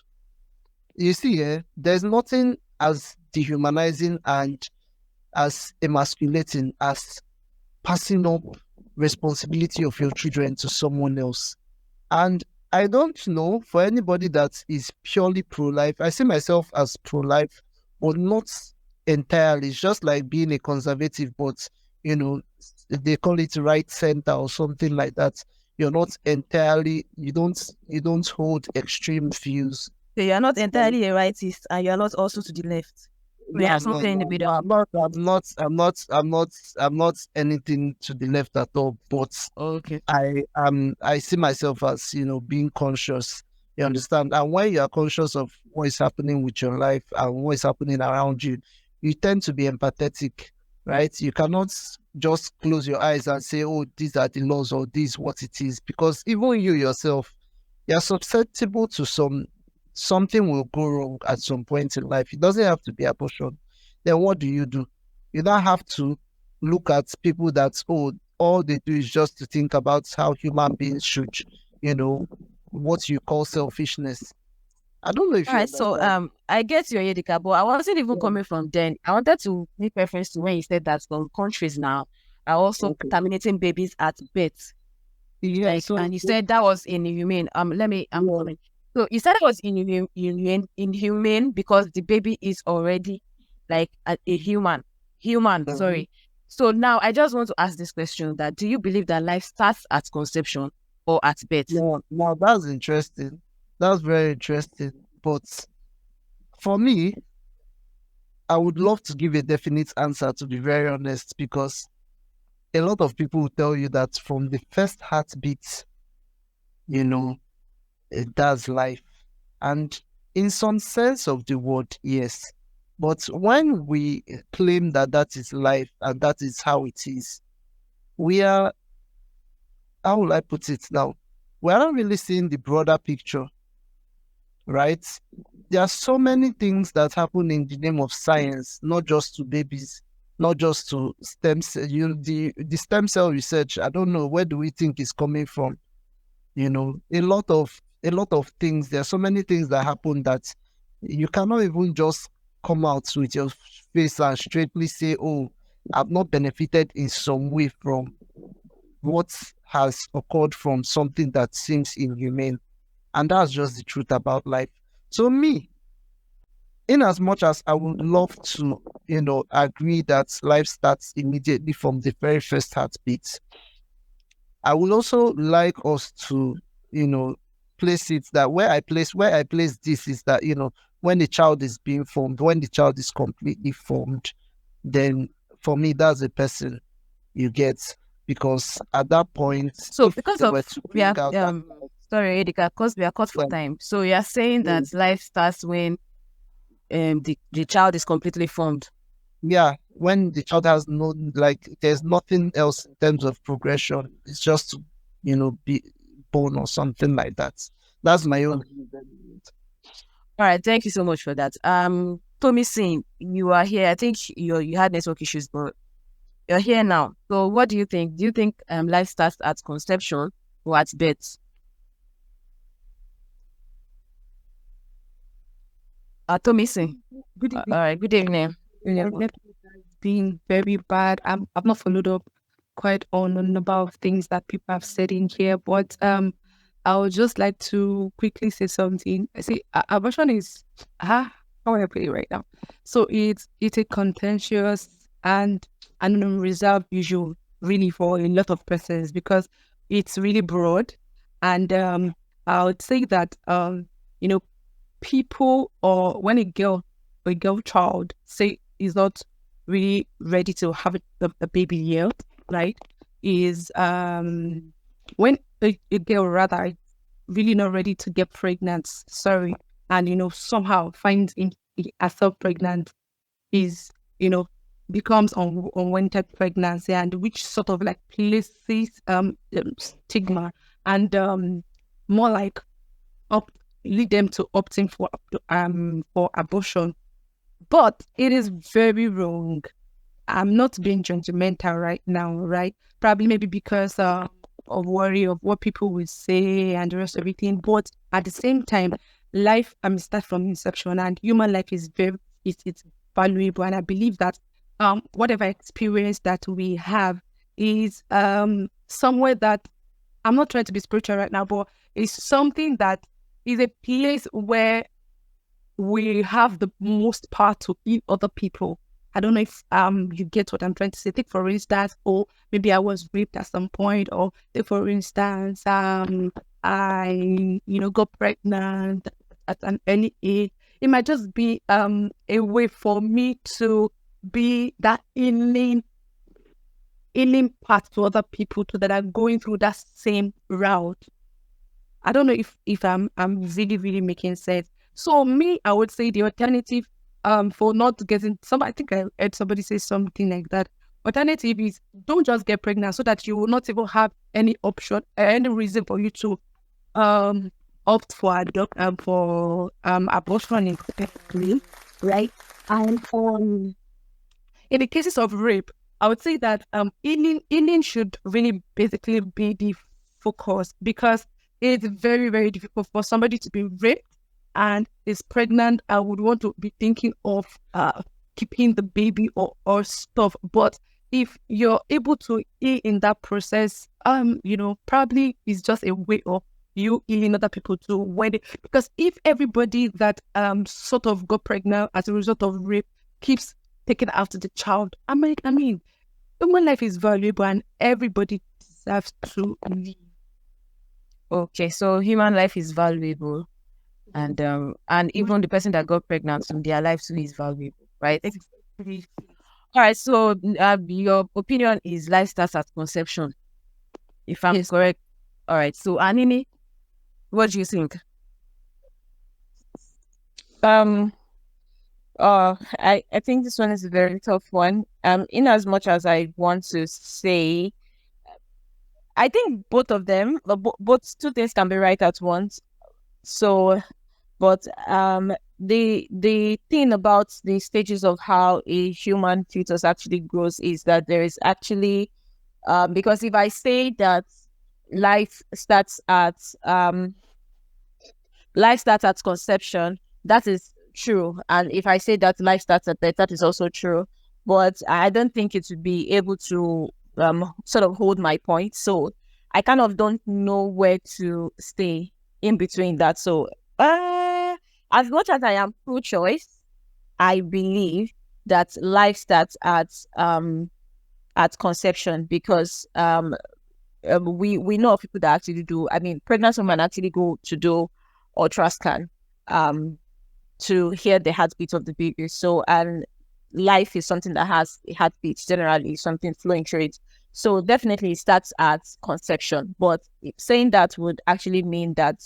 You see, there's nothing as dehumanizing and as emasculating as passing up responsibility of your children to someone else. And I don't know, for anybody that is purely pro-life, I see myself as pro-life, but not entirely. It's just like being a conservative, but they call it right center or something like that. You're not entirely, you don't hold extreme views. So you're not entirely a rightist, and you're not also to the left. We have something in the middle. I'm not anything to the left at all, but Okay. I see myself as being conscious. You understand? And when you are conscious of what is happening with your life and what is happening around you, you tend to be empathetic, right? You cannot just close your eyes and say, oh, these are the laws or this is what it is, because even you yourself, you're susceptible to something will go wrong at some point in life. It doesn't have to be abortion. Then what do? You don't have to look at people that, all they do is just to think about how human beings should, what you call selfishness. I don't know if All right, so I get your Yedika, but I wasn't even coming from then. I wanted to make reference to when you said that some countries now are also terminating babies at birth. Yeah, And you said that was inhumane. So you said it was inhumane because the baby is already like a human. Sorry. So now I just want to ask this question: that do you believe that life starts at conception or at birth? Now that's interesting. That's very interesting. But for me, I would love to give a definite answer, to be very honest, because a lot of people will tell you that from the first heartbeat, that's life. And in some sense of the word, yes. But when we claim that that is life and that is how it is, we are, how will I put it now? We are not really seeing the broader picture, right? There are so many things that happen in the name of science, not just to babies, not just to stem cell. The stem cell research, I don't know, where do we think is coming from? A lot of things. There are so many things that happen that you cannot even just come out with your face and straightly say, oh, I've not benefited in some way from what has occurred from something that seems inhumane. And that's just the truth about life. So me, in as much as I would love to, agree that life starts immediately from the very first heartbeat, I would also like us to, place it that where I place this is that, when the child is being formed, when the child is completely formed, then for me, that's a person you get, because at that point, So if because they of were to we are bring out that, sorry, Edika, because we are cut for Well, time. So you are saying that life starts when the child is completely formed. yeah, when the child has no, like, there's nothing else in terms of progression, it's just to, be born or something like that. That's my own. All right, thank you so much for that. Tommy Singh, you are here. I think you had network issues, but you're here now. So what do you think? Do you think life starts at conception or at birth? Tommy Singh. Good All evening. right, good evening. Network has been very bad. I've not followed up quite on a number of things that people have said in here, but I would just like to quickly say something. I see abortion is how will I put it right now? So it's a contentious and an unreserved issue really for a lot of persons because it's really broad, and I would say that people, or when a girl child say is not really ready to have a baby yet, right? Is when a girl rather is really not ready to get pregnant, sorry, and somehow finds herself pregnant, is becomes unwanted pregnancy, and which sort of like places stigma and more like lead them to opting for abortion. But it is very wrong. I'm not being judgmental right now, right? Probably maybe because of worry of what people will say and the rest of everything. But at the same time, life starts from inception, and human life is it's valuable. And I believe that whatever experience that we have is somewhere that, I'm not trying to be spiritual right now, but it's something that is a place where we have the most power to heal other people. I don't know if you get what I'm trying to say. Take for instance, or maybe I was raped at some point, or take for instance, I got pregnant at an early age. It might just be a way for me to be that healing part to other people too that are going through that same route. I don't know if I'm really, really making sense. So me, I would say the alternative for not getting I think I heard somebody say something like that. Alternative is, don't just get pregnant so that you will not even have any option, any reason for you to opt for abortion, right? And in the cases of rape, I would say that healing should really basically be the focus, because it's very, very difficult for somebody to be raped and is pregnant. I would want to be thinking of keeping the baby or stuff. But if you're able to heal in that process, probably it's just a way of you healing other people too. Because if everybody that sort of got pregnant as a result of rape keeps taking after the child, I mean, Human life is valuable and everybody deserves to live. Okay, so human life is valuable, and even the person that got pregnant, their life too is valuable, right? Exactly. All right. So your opinion is life starts at conception, if I'm Yes. correct. All right. So Anini, what do you think? Um, I think this one is a very tough one. In as much as I want to say, I think both of them, both two things can be right at once. So, but the thing about the stages of how a human fetus actually grows is that there is actually because if I say that life starts at conception, that is true. And if I say that life starts at birth, that is also true. But I don't think it would be able to sort of hold my point. So I kind of don't know where to stay in between that. So as much as I am pro-choice, I believe that life starts at conception because we know of people that actually do. I mean, pregnant women actually go to do ultrasound to hear the heartbeat of the baby. So, and life is something that has a heartbeat generally, something flowing through it. So definitely it starts at conception. But saying that would actually mean that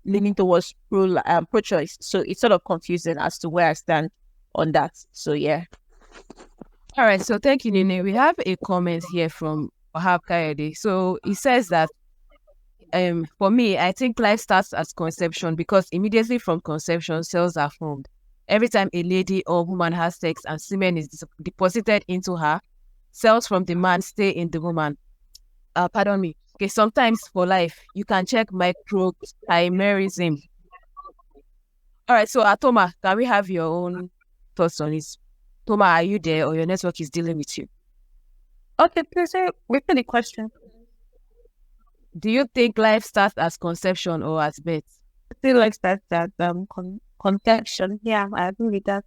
leaning towards pro-choice. So it's sort of confusing as to where I stand on that. So yeah. All right. So thank you, Nene. We have a comment here from Wahab Kayode. So he says that for me, I think life starts at conception because immediately from conception, cells are formed. Every time a lady or woman has sex and semen is deposited into her, cells from the man stay in the woman. Pardon me. Okay, sometimes for life, you can check microchimerism. All right, so Atoma, can we have your own thoughts on this? Toma, are you there or your network is dealing with you? Okay, please repeat the question. Do you think life starts as conception or as birth? I feel like that's that conception. Yeah, I agree with that.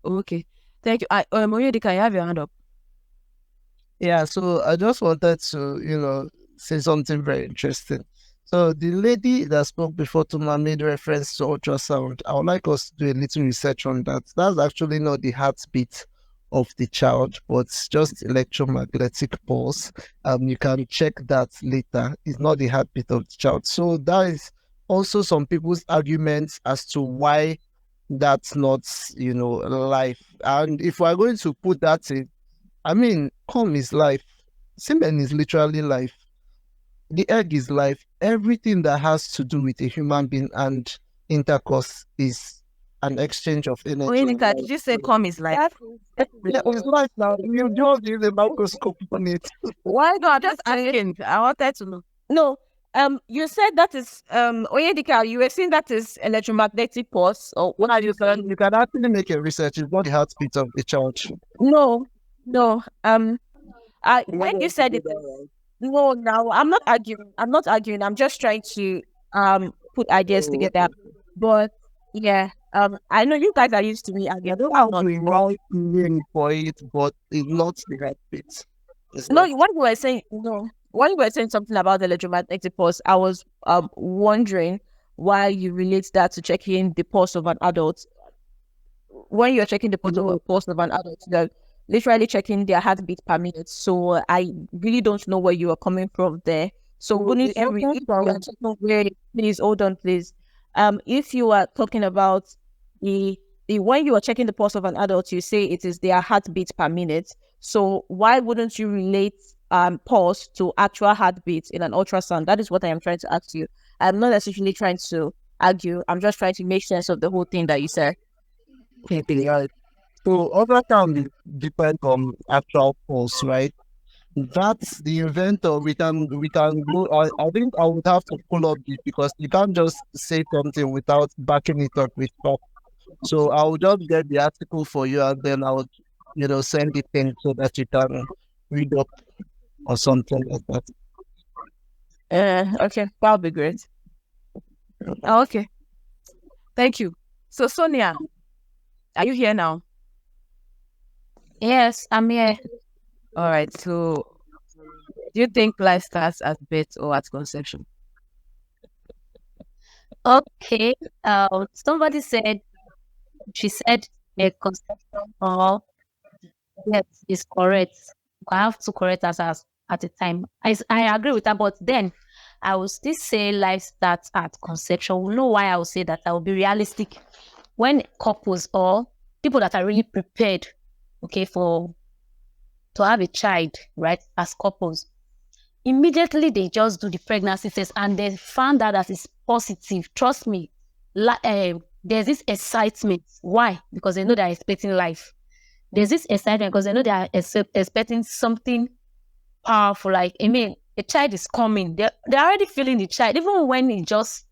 Okay, thank you. Moyedi, can you have your hand up? Yeah, so I just wanted to, say something very interesting. So the lady that spoke before Tuma made reference to ultrasound. I would like us to do a little research on that. That's actually not the heartbeat of the child, but just electromagnetic pulse. You can check that later. It's not the heartbeat of the child. So that is also some people's arguments as to why that's not, life. And if we're going to put that in, I mean, cum is life. Semen is literally life. The egg is life. Everything that has to do with a human being and intercourse is an exchange of energy. Moyedika, did you say cum is life? Yeah, it's life now. You don't use a microscope on it. Why not? I'm just asking. I wanted to know. No, you said that is Oyedika, you were saying that is electromagnetic pulse, or what are you saying? You can actually make a research. It's not the heartbeat of the child. No. When you said it, no, now I'm not arguing. I'm just trying to put ideas together. But yeah, I know you guys are used to me arguing. I don't have the wrong name for it, but it's not the heartbeat. No, when you were saying something about the electromagnetic pulse, I was wondering why you relate that to checking the pulse of an adult. When you're checking the pulse of an adult, you're literally checking their heartbeat per minute. So I really don't know where you are coming from there. So wouldn't please hold on, please. If you are talking about the when you are checking the pulse of an adult, you say it is their heartbeat per minute. So why wouldn't you relate pulse to actual heartbeat in an ultrasound? That is what I am trying to ask you. I'm not necessarily trying to argue. I'm just trying to make sense of the whole thing that you said. So ultrasound depend on actual pulse, right? That's the inventor. We can go. I think I would have to pull up this because you can't just say something without backing it up with stuff. So I will just get the article for you and then I would, send it in so that you can read up or something like that. Okay, that'll be great. Okay. Thank you. So Sonia, are you here now? Yes, I'm here. All right. So, do you think life starts at birth or at conception? Okay. Somebody said, she said a conception or yes is correct. I have to correct us as at the time. I agree with that, but then I will still say life starts at conception. We know why I will say that. I will be realistic. When couples or people that are really prepared, okay, for to have a child, right, as couples, immediately they just do the pregnancy test and they found out that it's positive. Trust me, there's this excitement. Why? Because they know they're expecting life. There's this excitement because they know they are expecting something powerful. Like, I mean, a child is coming. They're already feeling the child, even when it's just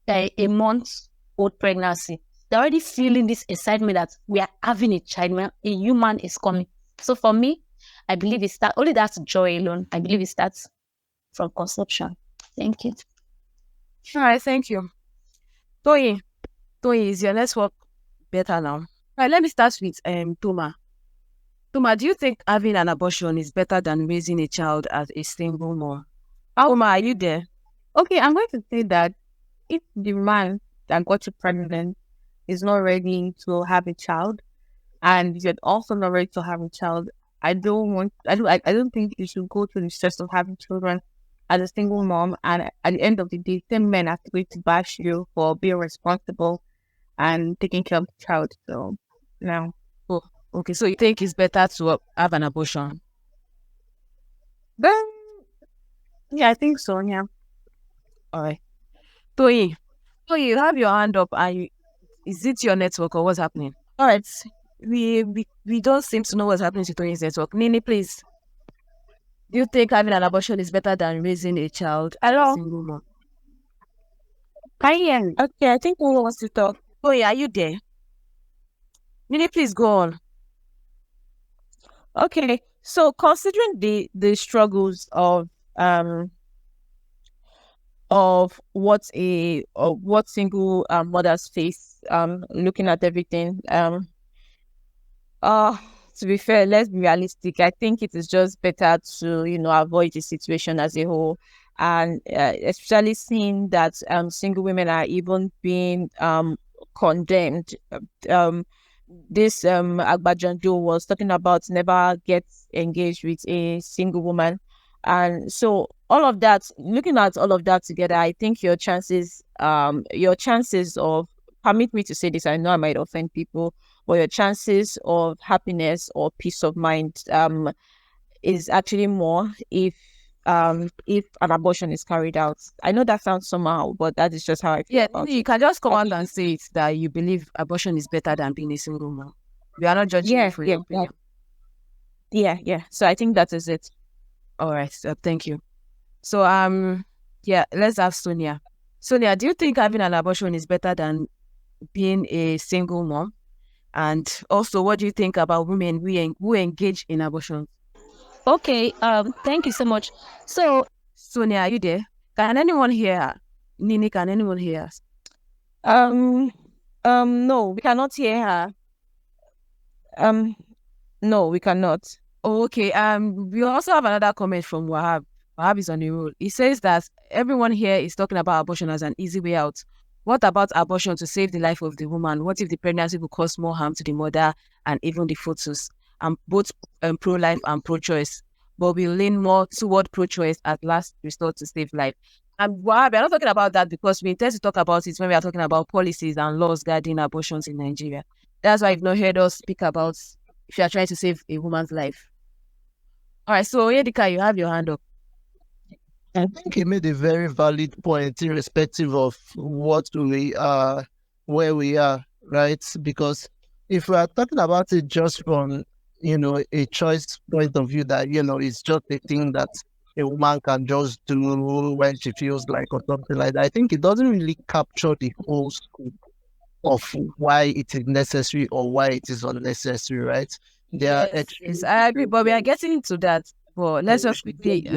a month old pregnancy. They're already feeling this excitement that we are having a child, a human is coming. So for me, I believe it starts, only that's joy alone. I believe it starts from conception. Thank you. All right. Thank you. Toyi, is your network better now? All right. Let me start with Toma. Toma, do you think having an abortion is better than raising a child as a single mom? Toma, are you there? Okay, I'm going to say that if the man that got you pregnant is not ready to have a child, and you're also not ready to have a child, I don't think you should go through the stress of having children as a single mom. And at the end of the day, same men have to go to bash you for being responsible and taking care of the child. So, no. Oh, okay. So you think it's better to have an abortion? Then, yeah, I think so. Yeah. All right. Toyi, you have your hand up. Is it your network or what's happening? All right. We don't seem to know what's happening to Toyi's network. Nini, please. Do you think having an abortion is better than raising a child as a single mom? Can you hear me? Okay, I think Nini wants to talk. Toyi, are you there? Nini, please go on. Okay, so considering the struggles of what single mothers face, looking at everything, to be fair, let's be realistic. I think it is just better to avoid the situation as a whole, and especially seeing that single women are even being condemned. This Agbajanjo was talking about never get engaged with a single woman, and so all of that, looking at all of that together, I think your chances of, permit me to say this, I know I might offend people, but your chances of happiness or peace of mind is actually more if an abortion is carried out. I know that sounds somehow, but that is just how I feel. Yeah, you can just come out and say it, that you believe abortion is better than being a single mom. We are not judging you for your opinion. Yeah. So I think that is it. All right. Thank you. So let's have Sonia. Sonia, do you think having an abortion is better than being a single mom? And also, what do you think about women who engage in abortion? Okay. Thank you so much. So, Sonia, are you there? Can anyone hear her? Nini, can anyone hear us? No, we cannot hear her. No, we cannot. Oh, okay. We also have another comment from Wahab. Wahab is on the roll. He says that everyone here is talking about abortion as an easy way out. What about abortion to save the life of the woman? What if the pregnancy will cause more harm to the mother and even the fetus? I'm both pro-life and pro-choice, but we lean more toward pro-choice at last resort to save life. And Wahab, we're not talking about that because we intend to talk about it when we are talking about policies and laws guarding abortions in Nigeria. That's why you've not heard us speak about if you are trying to save a woman's life. All right, so Yedika, you have your hand up. I think he made a very valid point, irrespective of what we are, where we are, right? Because if we are talking about it just from, a choice point of view, that, it's just a thing that a woman can just do when she feels like or something like that, I think it doesn't really capture the whole scope of why it is necessary or why it is unnecessary, right? Yes, I agree, but we are getting into that. But let's just quickly.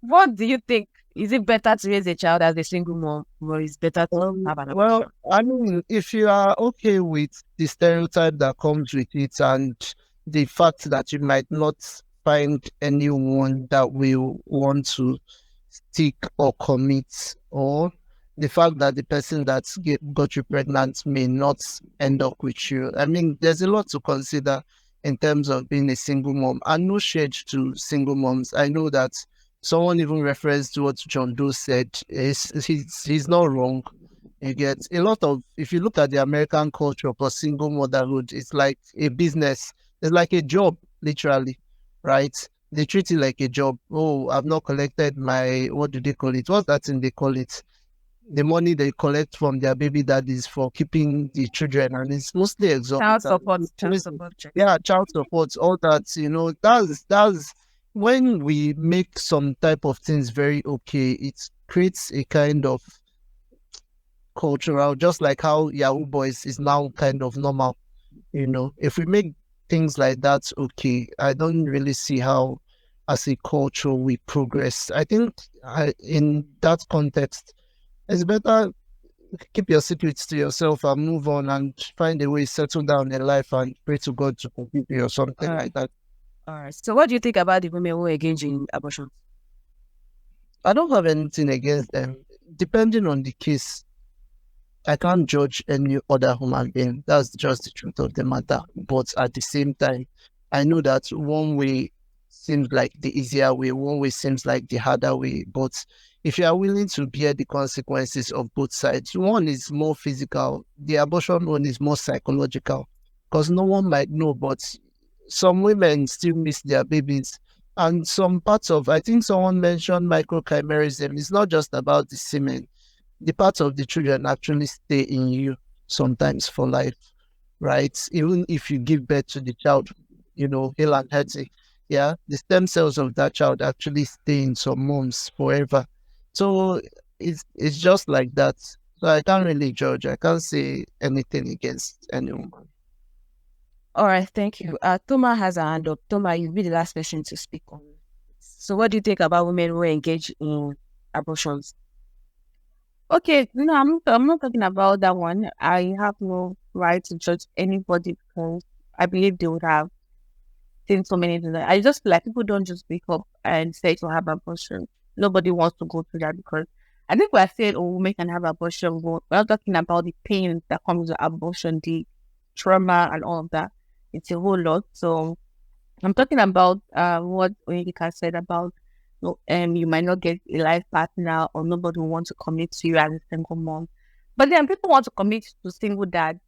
What do you think is it better to raise a child as a single mom, or is better to have an abortion? Well, I mean, if you are okay with the stereotype that comes with it and the fact that you might not find anyone that will want to stick or commit, or the fact that the person that got you pregnant may not end up with you. I mean, there's a lot to consider in terms of being a single mom, and no shade to single moms. I know that someone even referenced to what John Doe said. He's not wrong. You get a lot of, if you look at the American culture for single motherhood, it's like a business. It's like a job, literally, right? They treat it like a job. Oh, I've not collected my, what do they call it? What's that thing they call it? The money they collect from their baby daddies for keeping the children, and it's mostly exorbitant. Child support. Yeah, child support, all that, that's when we make some type of things very okay, it creates a kind of cultural, just like how Yahoo Boys is now kind of normal. If we make things like that okay, I don't really see how, as a culture, we progress. I think in that context, it's better keep your secrets to yourself and move on and find a way, settle down in life and pray to God to forgive you or something like that. All right. So what do you think about the women who engage in abortion? I don't have anything against them. Depending on the case, I can't judge any other human being. That's just the truth of the matter. But at the same time, I know that one way seems like the easier way, one way seems like the harder way. But if you are willing to bear the consequences of both sides, one is more physical, the abortion one is more psychological, because no one might know, but some women still miss their babies. And some parts of, I think someone mentioned microchimerism. It's not just about the semen. The parts of the children actually stay in you sometimes for life, right? Even if you give birth to the child, hale and healthy, yeah, the stem cells of that child actually stay in some moms forever. So it's just like that. So I can't really judge. I can't say anything against anyone. All right, thank you. Toma has a hand up. Toma, you'll be the last person to speak on. So what do you think about women who engage in abortions? Okay, no, I'm not talking about that one. I have no right to judge anybody because I believe they would have seen so many things. I just feel like people don't just wake up and say to have abortion. Nobody wants to go through that because I think we're saying, oh, women can have abortion, but we're not talking about the pain that comes with abortion, the trauma and all of that. It's a whole lot. So I'm talking about what Onyeka said about you might not get a life partner or nobody will want to commit to you as a single mom. But then people want to commit to single dad.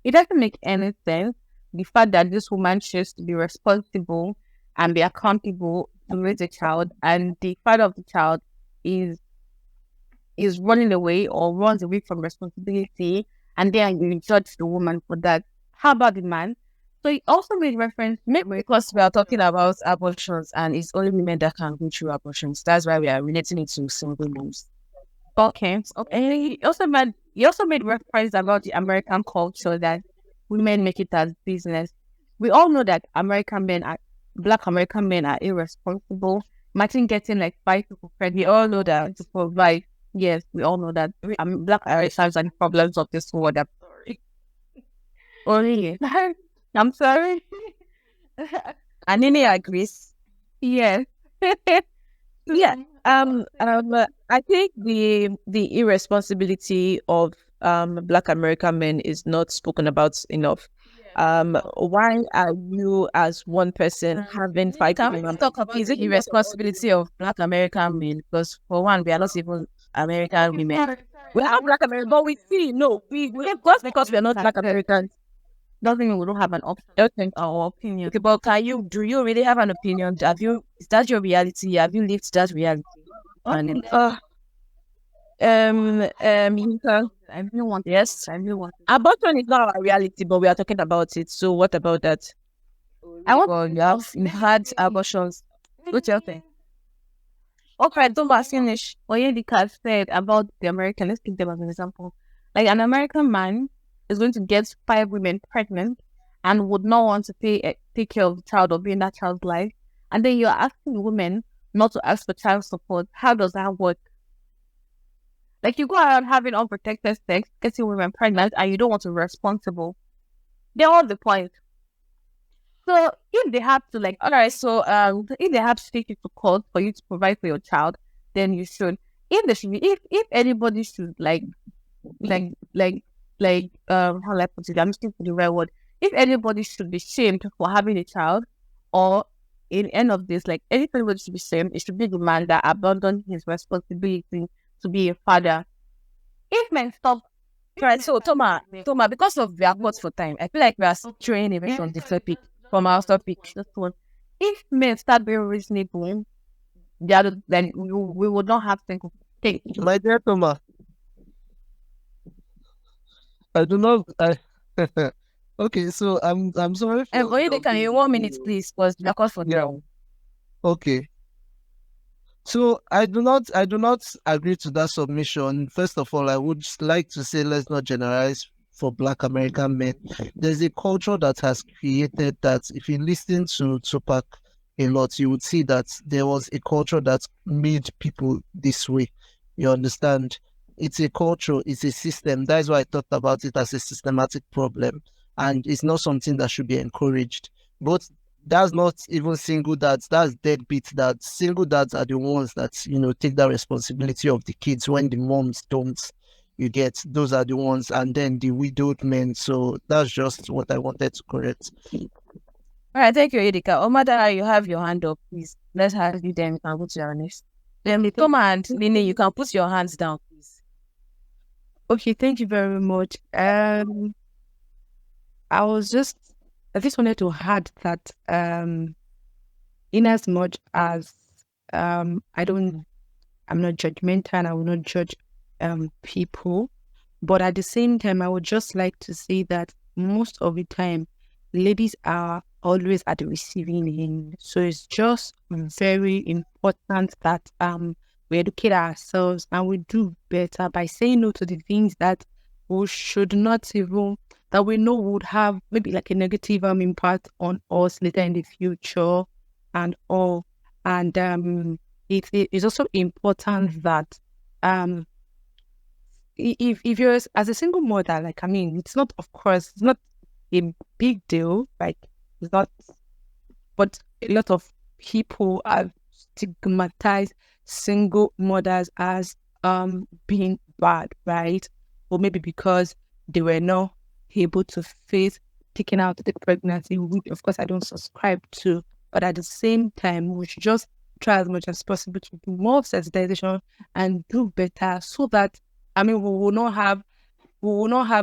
It doesn't make any sense. The fact that this woman chooses to be responsible and be accountable to raise a child, and the father of the child is running away or runs away from responsibility, and then you judge the woman for that. How about the man? So he also made reference, because we are talking about abortions and it's only women that can go through abortions. That's why we are relating it to single moms. Okay. And he also made reference about the American culture that women make it as business. We all know that Black American men are irresponsible. Imagine getting like 5 people pregnant. We all know that to provide. Yes, we all know that. Black Americans are the problems of this world. I'm sorry. Only. I'm sorry. Anini agrees. Yes. Yeah. I think the irresponsibility of Black American men is not spoken about enough. Why are you as one person having 5 Can people? we talk about Is it the responsibility of Black American men? Because for one, we are not even American women. We are Black American, but we see we because we are not Black Americans. Doesn't mean we don't have an option. Okay. Our opinion. Okay, but do you really have an opinion? Is that your reality? Have you lived that reality? Yes. Abortion is not our reality, but we are talking about it. So what about that? You have had abortions. What's your thing? Okay, don't finish. Onyeka said about the American. Let's take them as an example. Like an American man is going to get 5 women pregnant and would not want to take care of the child or be in that child's life. And then you're asking women not to ask for child support. How does that work? Like, you go around having unprotected sex, getting women pregnant, and you don't want to be responsible. They're all the point. So if they have to, like, all right, so if they have to take you to court for you to provide for your child, then you should. If there should be, if anybody should like how do I put it? I'm looking for the right word. If anybody should be shamed for having a child, or in end of this, like, if anybody should be shamed, it should be the man that abandoned his responsibility to be a father. If men stop. Right, so Toma, because of we are caught for time, I feel like we are straying away from the topic, from our topic. This one. If men start being reasonable, then we would not have single. Okay. My dear Toma, I do not. Okay, so I'm sorry. Can you 1 minute, please? Because we are caught for time. Okay. So I do not agree to that submission. First of all, I would like to say let's not generalize for Black American men. There's a culture that has created that. If you listen to Tupac a lot, you would see that there was a culture that made people this way. You understand? It's a culture, it's a system. That's why I talked about it as a systematic problem. And it's not something that should be encouraged. But that's not even single dads, that's deadbeat dads. Single dads are the ones that, take that responsibility of the kids when the moms don't. You get, those are the ones, and then the widowed men. So that's just what I wanted to correct. All right, thank you, Edika. Omada, you have your hand up, please. Let's have you then. You can go to your next. Then Toma and Nini, you can put your hands down, please. Okay, thank you very much. I just wanted to add that in as much as I'm not judgmental and I will not judge people, but at the same time I would just like to say that most of the time ladies are always at the receiving end. So it's just very important that we educate ourselves and we do better by saying no to the things that we should not even, that we know would have maybe like a negative impact on us later in the future and all. And it is also important that if you're as a single mother, like, it's not, of course, it's not a big deal, like, it's not, but a lot of people have stigmatized single mothers as being bad, right? Or maybe because they were not able to face taking out the pregnancy, which of course I don't subscribe to. But at the same time, we should just try as much as possible to do more sensitization and do better, so that we will not have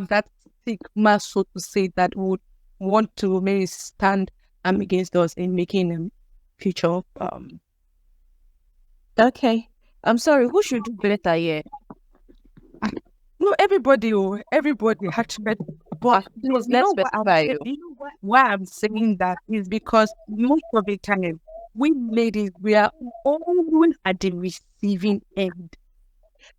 that stigma, so to say, that would want to maybe stand against us in making future. Okay, I'm sorry. Who should do better here? No, everybody had to better. But let's specify you. You know why I'm saying that is because most of the time, we ladies, we are always at the receiving end.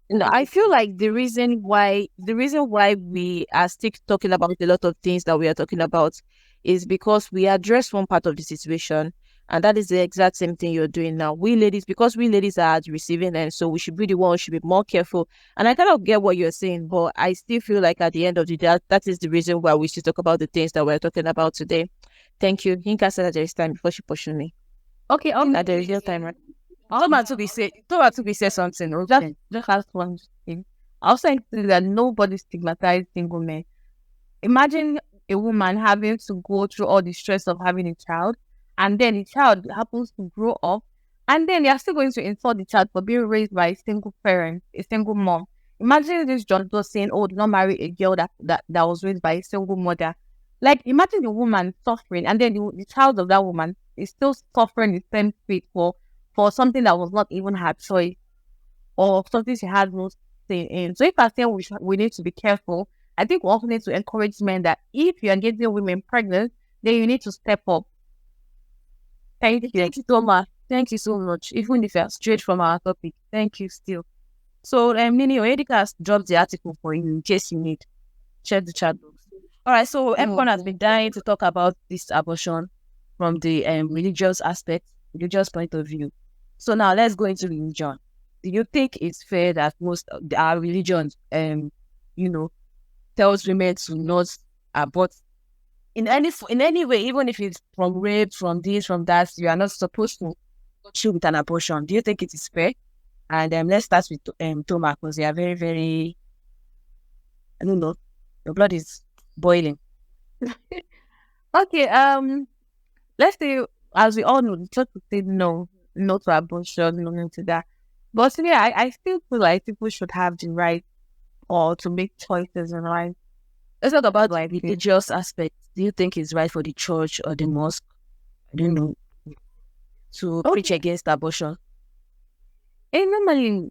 No, I feel like the reason why we are still talking about a lot of things that we are talking about is because we address one part of the situation, and that is the exact same thing you're doing now. Because we ladies are at the receiving end, so we should be the one who should be more careful. And I kind of get what you're saying, but I still feel like at the end of the day, that is the reason why we should talk about the things that we're talking about today. Thank you. Yinka said that there is time before she pushed me. Okay, that there is real time, right? Toma to be say something. Okay. Just ask one thing. I was saying that nobody stigmatized single men. Imagine a woman having to go through all the stress of having a child, and then the child happens to grow up, and then you're still going to insult the child for being raised by a single parent, a single mom. Imagine this John Doe saying, "Oh, do not marry a girl that was raised by a single mother." Like, imagine the woman suffering, and then the child of that woman is still suffering the same fate for something that was not even her choice, or something she had no say in. So if I say we need to be careful, I think we also need to encourage men that if you are getting women pregnant, then you need to step up. Thank you, Toma. Thank you so much. Even if you're straight from our topic, thank you still. So, Nini, Edika has dropped the article for you in case you need. Check the chat box. All right, so everyone has been dying to talk about this abortion from the religious aspect, religious point of view. So now let's go into religion. Do you think it's fair that most of our religions, you know, tells women to not abort in any way, even if it's from rape, from this, from that, you are not supposed to go through with an abortion. Do you think it is fair? And let's start with Toma, because you are very, very, I don't know, your blood is boiling. Okay, let's say, as we all know, the church would say no, no to abortion, no to that. But to me, I still feel like people should have the right or to make choices in life. Let's talk about like religious aspects. Do you think it's right for the church or the mosque, I don't know, to preach against abortion? And normally,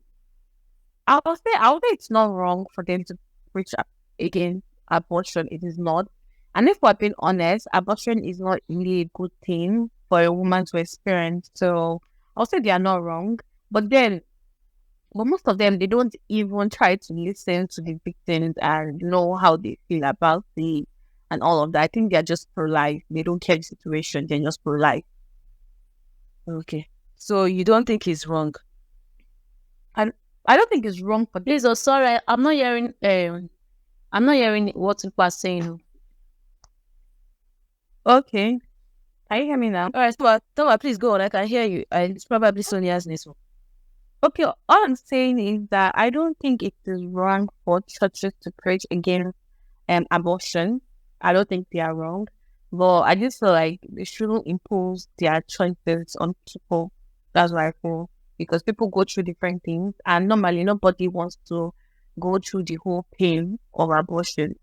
I would say it's not wrong for them to preach against abortion. It is not. And if we're being honest, abortion is not really a good thing for a woman to experience. So I'll say they are not wrong. But most of them, they don't even try to listen to the victims and know how they feel about it and all of that. I think they're just pro-life. They don't care the situation. They're just pro-life. Okay. So you don't think it's wrong? I don't think it's wrong for them. Please, sorry, I'm not hearing what people are saying. Okay. Can you hear me now? All right, Toma, please go on. I can hear you. It's probably Sonia's next one. Okay, all I'm saying is that I don't think it is wrong for churches to preach against abortion. I don't think they are wrong. But I just feel like they shouldn't impose their choices on people. That's what I feel. Because people go through different things, and normally nobody wants to go through the whole pain of abortion.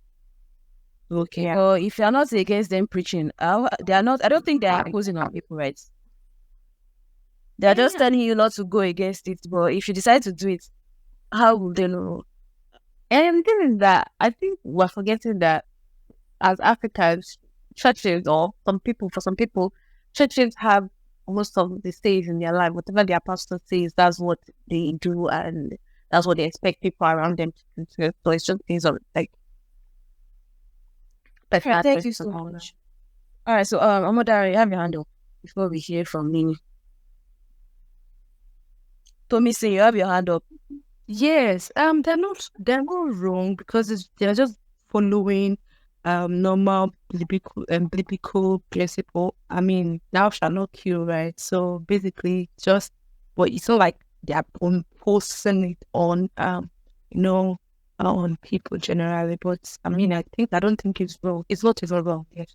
Okay. Yeah. Well, if you're not against them preaching, they are not. I don't think they are imposing on people, right? They're just telling you not to go against it. But if you decide to do it, how will they know? And the thing is that I think we're forgetting that as Africans, churches or for some people, churches have most of the stays in their life. Whatever their pastor says, that's what they do, and that's what they expect people around them to do. So it's just things of like. Thank you so much. All right, so Amodara, you have your hand up before we hear from Nini. Tommy, say you have your hand up. Yes, they're not wrong because they're just following normal biblical principle. I mean, thou shalt not kill, right? So basically, but it's not like they're imposing it on on people generally. But I mean, I don't think it's wrong. It's not even wrong. Yes.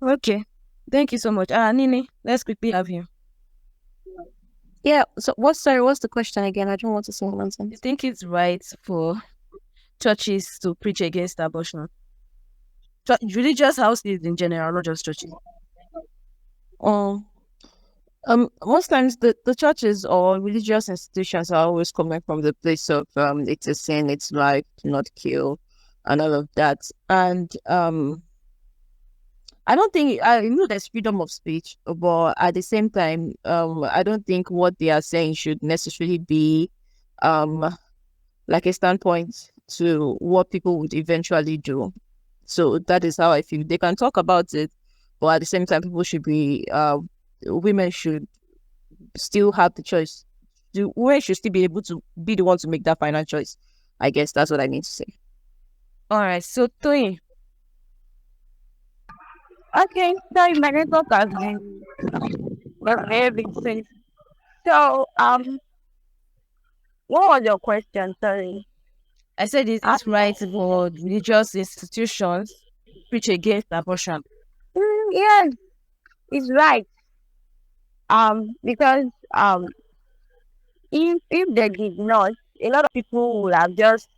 Okay, thank you so much. Nini, let's quickly have you. Yeah. So what's the question again? I don't want to say nonsense. You think it's right for churches to preach against abortion? Religious houses in general, not just churches. Most times the churches or religious institutions are always coming from the place of it's a sin, it's life, to not kill, and all of that. And I don't think I know there's freedom of speech, but at the same time, I don't think what they are saying should necessarily be like a standpoint to what people would eventually do. So that is how I feel. They can talk about it, but at the same time, people should be women should still have the choice. Women should still be able to be the one to make that final choice. I guess that's what I mean to say. All right, so Toyin. Okay, so my network has been very big thing. So what was your question? Sorry. I said it's right for religious institutions to preach against abortion. Yes, it's right. Because if they did not, a lot of people would have just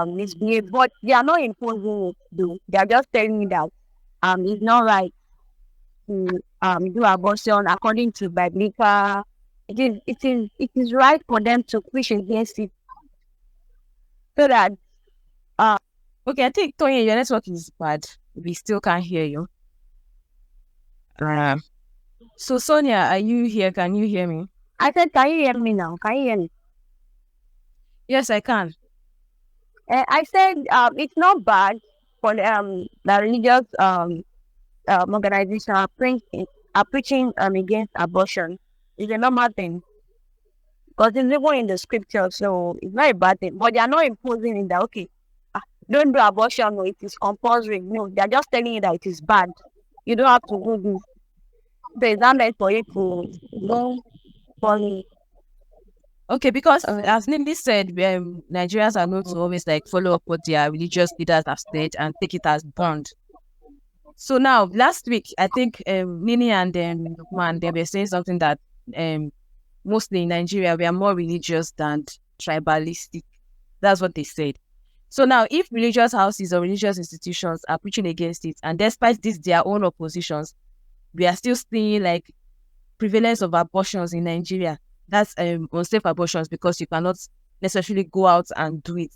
misbehaved, but they are not imposing it though. They are just telling you that it's not right to do abortion according to biblical. It is right for them to preach against it. So that okay, I think Toyin, your network is bad. We still can't hear you. So Sonia, are you here? Can you hear me? I said, can you hear me now? Can you hear me? Yes, I can. I said it's not bad for the religious organization are preaching against abortion is a normal thing. Because it's even in the scripture, so it's not a bad thing. But they are not imposing it that, okay, don't do abortion, no, it is compulsory. No, they are just telling you that it is bad. You don't have to do this. So it's not meant for you to go for it. Okay, because as Nimbi said, Nigerians are not to always like follow up what their religious leaders have said and take it as bond. So now, last week, I think Nini and Lukman, they were saying something that mostly in Nigeria, we are more religious than tribalistic. That's what they said. So now, if religious houses or religious institutions are preaching against it, and despite this, their own oppositions, we are still seeing like prevalence of abortions in Nigeria. That's unsafe abortions because you cannot necessarily go out and do it.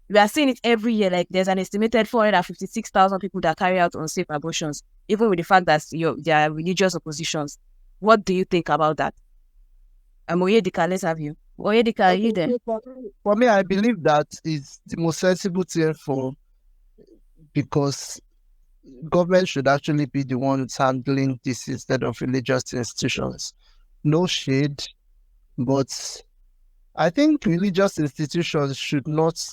We are seeing it every year. Like there's an estimated 456,000 people that carry out unsafe abortions, even with the fact that there are religious oppositions. What do you think about that? Oyedika, let's have you. Oyedika, are you there? For me, I believe that is the most sensible thing because government should actually be the ones handling this instead of religious institutions. No shade, but I think religious institutions should not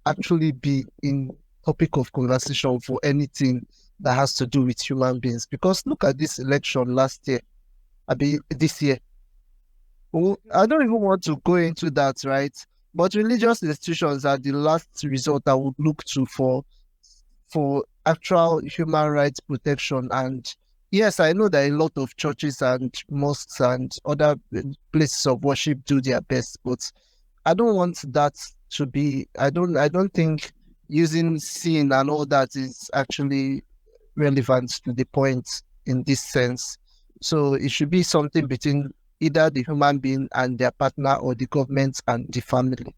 actually be in topic of conversation for anything that has to do with human beings. Because look at this election last year, this year. Well, I don't even want to go into that, right? But religious institutions are the last resort I would look to for actual human rights protection. And yes, I know that a lot of churches and mosques and other places of worship do their best, but I don't want that to be. I don't think using sin and all that is actually relevant to the point in this sense. So it should be something between either the human being and their partner or the government and the family.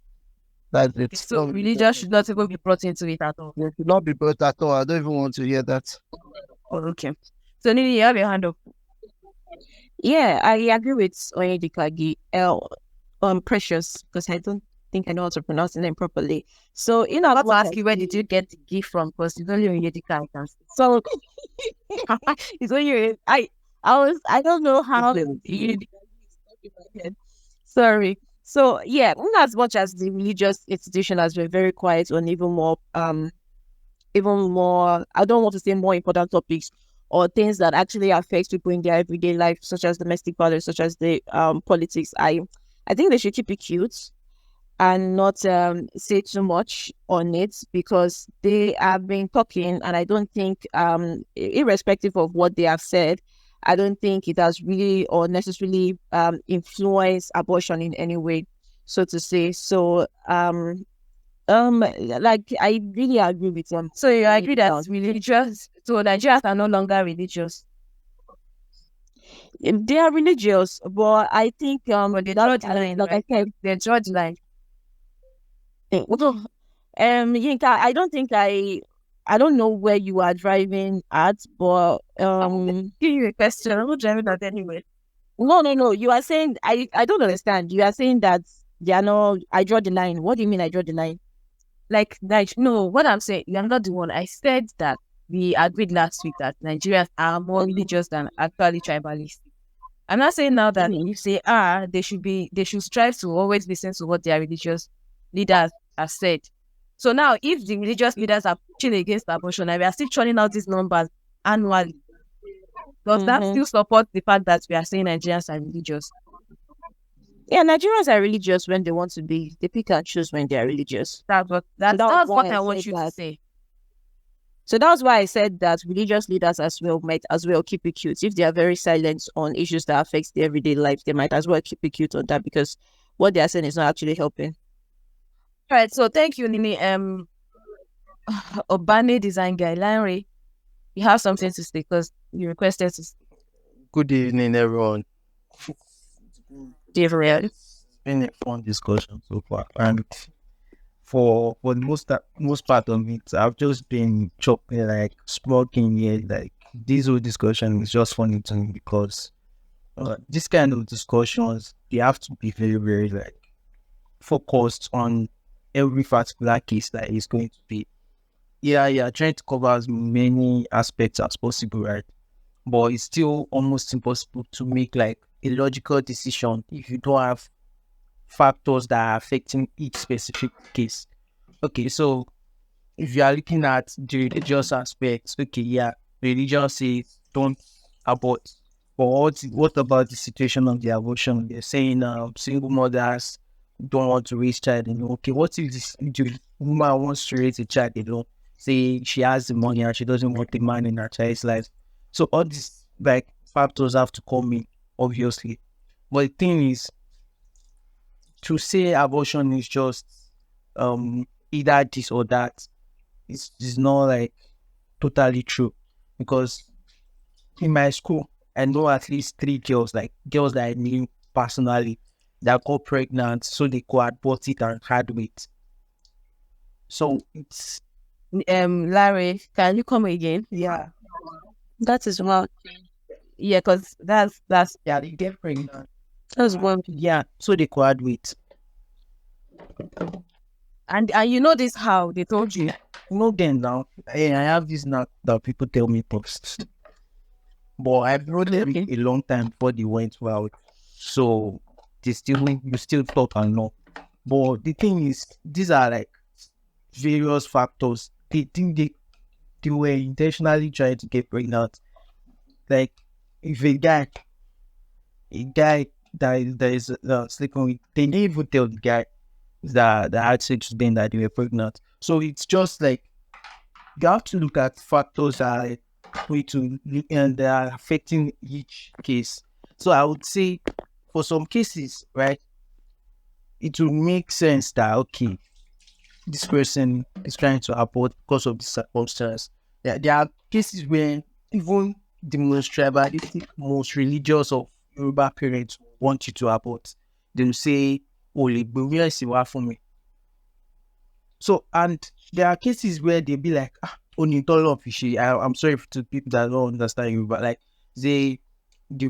That's it. So religion should not even be brought into it at all. It should not be brought at all. I don't even want to hear that. Oh, okay. So Nini, you have your hand up. Yeah, I agree with Oyedika, Precious, because I don't think I know how to pronounce the name properly. So, I want to ask you, where did you get the gift from? Because it's only Oyedika I can see. So, it's only I don't know how. Sorry. So, yeah, in as much as the religious institution has been very quiet on even more, I don't want to say more important topics or things that actually affect people in their everyday life, such as domestic violence, such as the politics. I think they should keep it cute and not say too much on it, because they have been talking, and I don't think, irrespective of what they have said, I don't think it has really or necessarily influenced abortion in any way, so to say. So, like I really agree with them. So you agree that religious? So Nigerians are no longer religious. They are religious, but I think they draw the line. Like I said, they draw the line. Yinka, I don't think I don't know where you are driving at, but give you a question. I'm not driving at anyway. No. You are saying I don't understand. You are saying that they are not. I draw the line. What do you mean I draw the line? Like no, what I'm saying, you're not the one. I said that we agreed last week that Nigerians are more religious than actually tribalistic. I'm not saying now that you say they should strive to always listen to what their religious leaders have said. So now, if the religious leaders are pushing against abortion and we are still churning out these numbers annually, does that still support the fact that we are saying Nigerians are religious? Yeah, Nigerians are religious when they want to be. They pick and choose when they are religious. That's what I want you to say. So that's why I said that religious leaders as well might as well keep it cute. If they are very silent on issues that affect their everyday life, they might as well keep it cute on that, because what they are saying is not actually helping. All right, so thank you, Nini. Obani design guy, Larry, you have something to say because you requested to speak. Good evening, everyone. It's been a fun discussion so far, and for the most part of it, I've just been chopping, like smoking here. Like this whole discussion is just funny to me because this kind of discussions, they have to be very, very like focused on every particular case that is going to be. Yeah, trying to cover as many aspects as possible, right? but it's still almost impossible to make like a logical decision if you don't have factors that are affecting each specific case. Okay, so if you are looking at the religious aspects, okay, yeah, religion says don't abort. But what about the situation of the abortion? They're saying single mothers don't want to raise child alone. Okay, what if the woman wants to raise a child alone? Say she has the money and she doesn't want the man in her child's life. So all these like factors have to come in, obviously. But the thing is, to say abortion is just either this or that, it's not like totally true, because in my school I know at least 3 girls, like girls that I knew personally, that got pregnant so they could abort it and had weight. So it's Larry, can you come again? yeah, That is what. Yeah, because that's yeah, they get pregnant. That's one. Yeah, so they could add weight. and you know this how they told you. No, then now I have this now that people tell me post, but I've known them a long time before they went wild. So you still thought I know. But the thing is, these are like various factors. They think they were intentionally trying to get pregnant. Like if a guy that is sleeping with, they didn't even tell the guy that had sex with them that they were pregnant. So it's just like you have to look at factors that are going to and they are affecting each case. So I would say for some cases, right, it will make sense that okay, this person is trying to abort because of the circumstance. There are cases where even the most tribalistic, most religious of Yoruba parents want you to abort. They will say, "Oh, where is it for me?" So, and there are cases where they'll be like, only of fishy. I'm sorry to people that don't understand you, but like the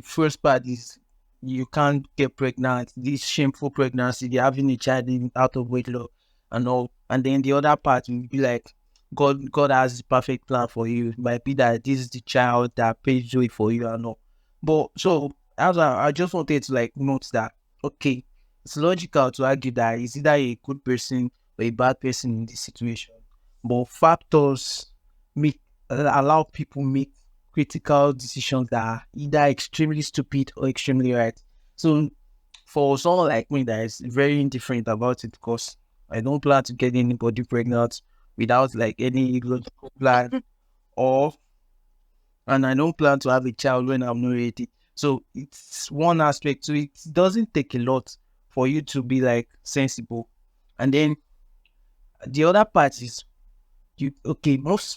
first part is you can't get pregnant, this shameful pregnancy, they're having a child out of wedlock and all. And then the other part will be like, God has the perfect plan for you. It might be that this is the child that paves way for you and all. But so I just wanted to like note that okay, it's logical to argue that it's either a good person or a bad person in this situation. But factors allow people make critical decisions that are either extremely stupid or extremely right. So for someone like me that is very indifferent about it, because I don't plan to get anybody pregnant without like any logical plan, and I don't plan to have a child when I'm not ready. So it's one aspect. So it doesn't take a lot for you to be like sensible. And then the other part is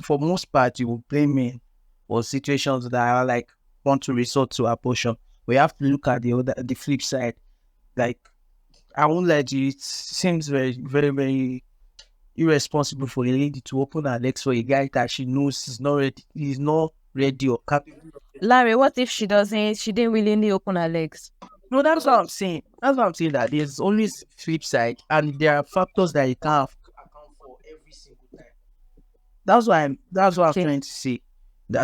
for most part you will blame men for situations that are like want to resort to abortion. We have to look at the flip side. Like I won't lie to you, it seems very, very, very irresponsible for a lady to open her legs for a guy that she knows he's not ready or capable. Larry, what if she didn't willingly open her legs? No, that's what I'm saying. That's what I'm saying, that there's always flip side and there are factors that you can't account for every single time. That's what I'm trying to say.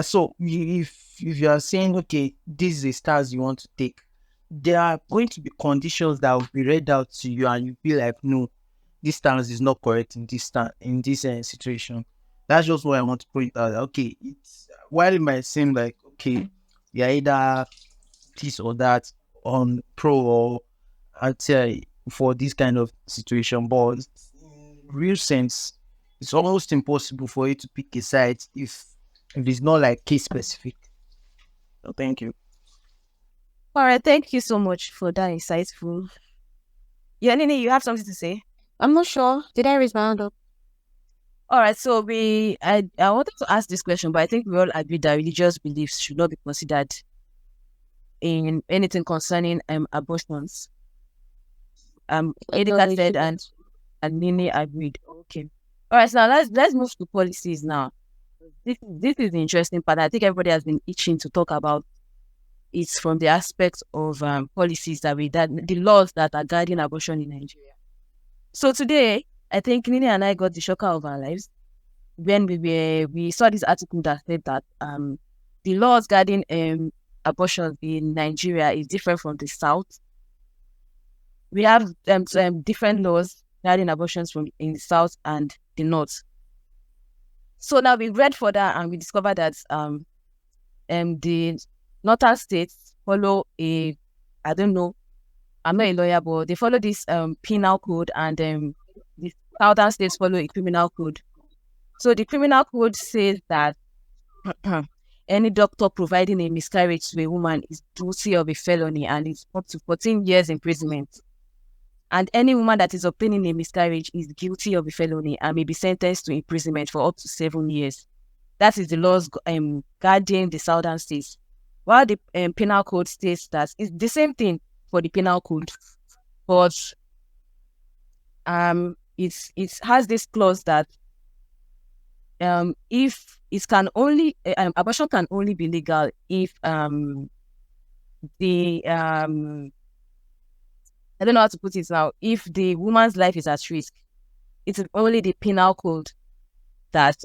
So if you are saying, okay, this is a stance you want to take, there are going to be conditions that will be read out to you and you'll be like, no, this stance is not correct in this situation. That's just what I want to point out. Okay, while it might seem like, okay, you're either this or that on pro or anti for this kind of situation, but in real sense, it's almost impossible for you to pick a side if it's not like case specific. So thank you. All right, thank you so much for that insightful. Yeah, Nini, you have something to say? I'm not sure. Did I raise my hand up? All right, so I wanted to ask this question, but I think we all agree that religious beliefs should not be considered in anything concerning abortions. Edika said and Nini agreed. Okay. All right, so now let's move to policies now. This is the interesting part. I think everybody has been itching to talk about it from the aspect of policies that the laws that are guiding abortion in Nigeria. So today, I think Nini and I got the shocker of our lives when we saw this article that said that the laws regarding abortion in Nigeria is different from the South. We have different laws regarding abortions from in the South and the North. So now we read further and we discovered that the northern states follow a, I don't know, I'm not a lawyer, but they follow this penal code, and the southern states follow a criminal code. So the criminal code says that any doctor providing a miscarriage to a woman is guilty of a felony and is up to 14 years imprisonment. And any woman that is obtaining a miscarriage is guilty of a felony and may be sentenced to imprisonment for up to 7 years. That is the laws guarding the southern states. While the penal code states that it's the same thing for the penal code, but it has this clause that if it can only abortion can only be legal if the I don't know how to put it now. If the woman's life is at risk, it's only the penal code that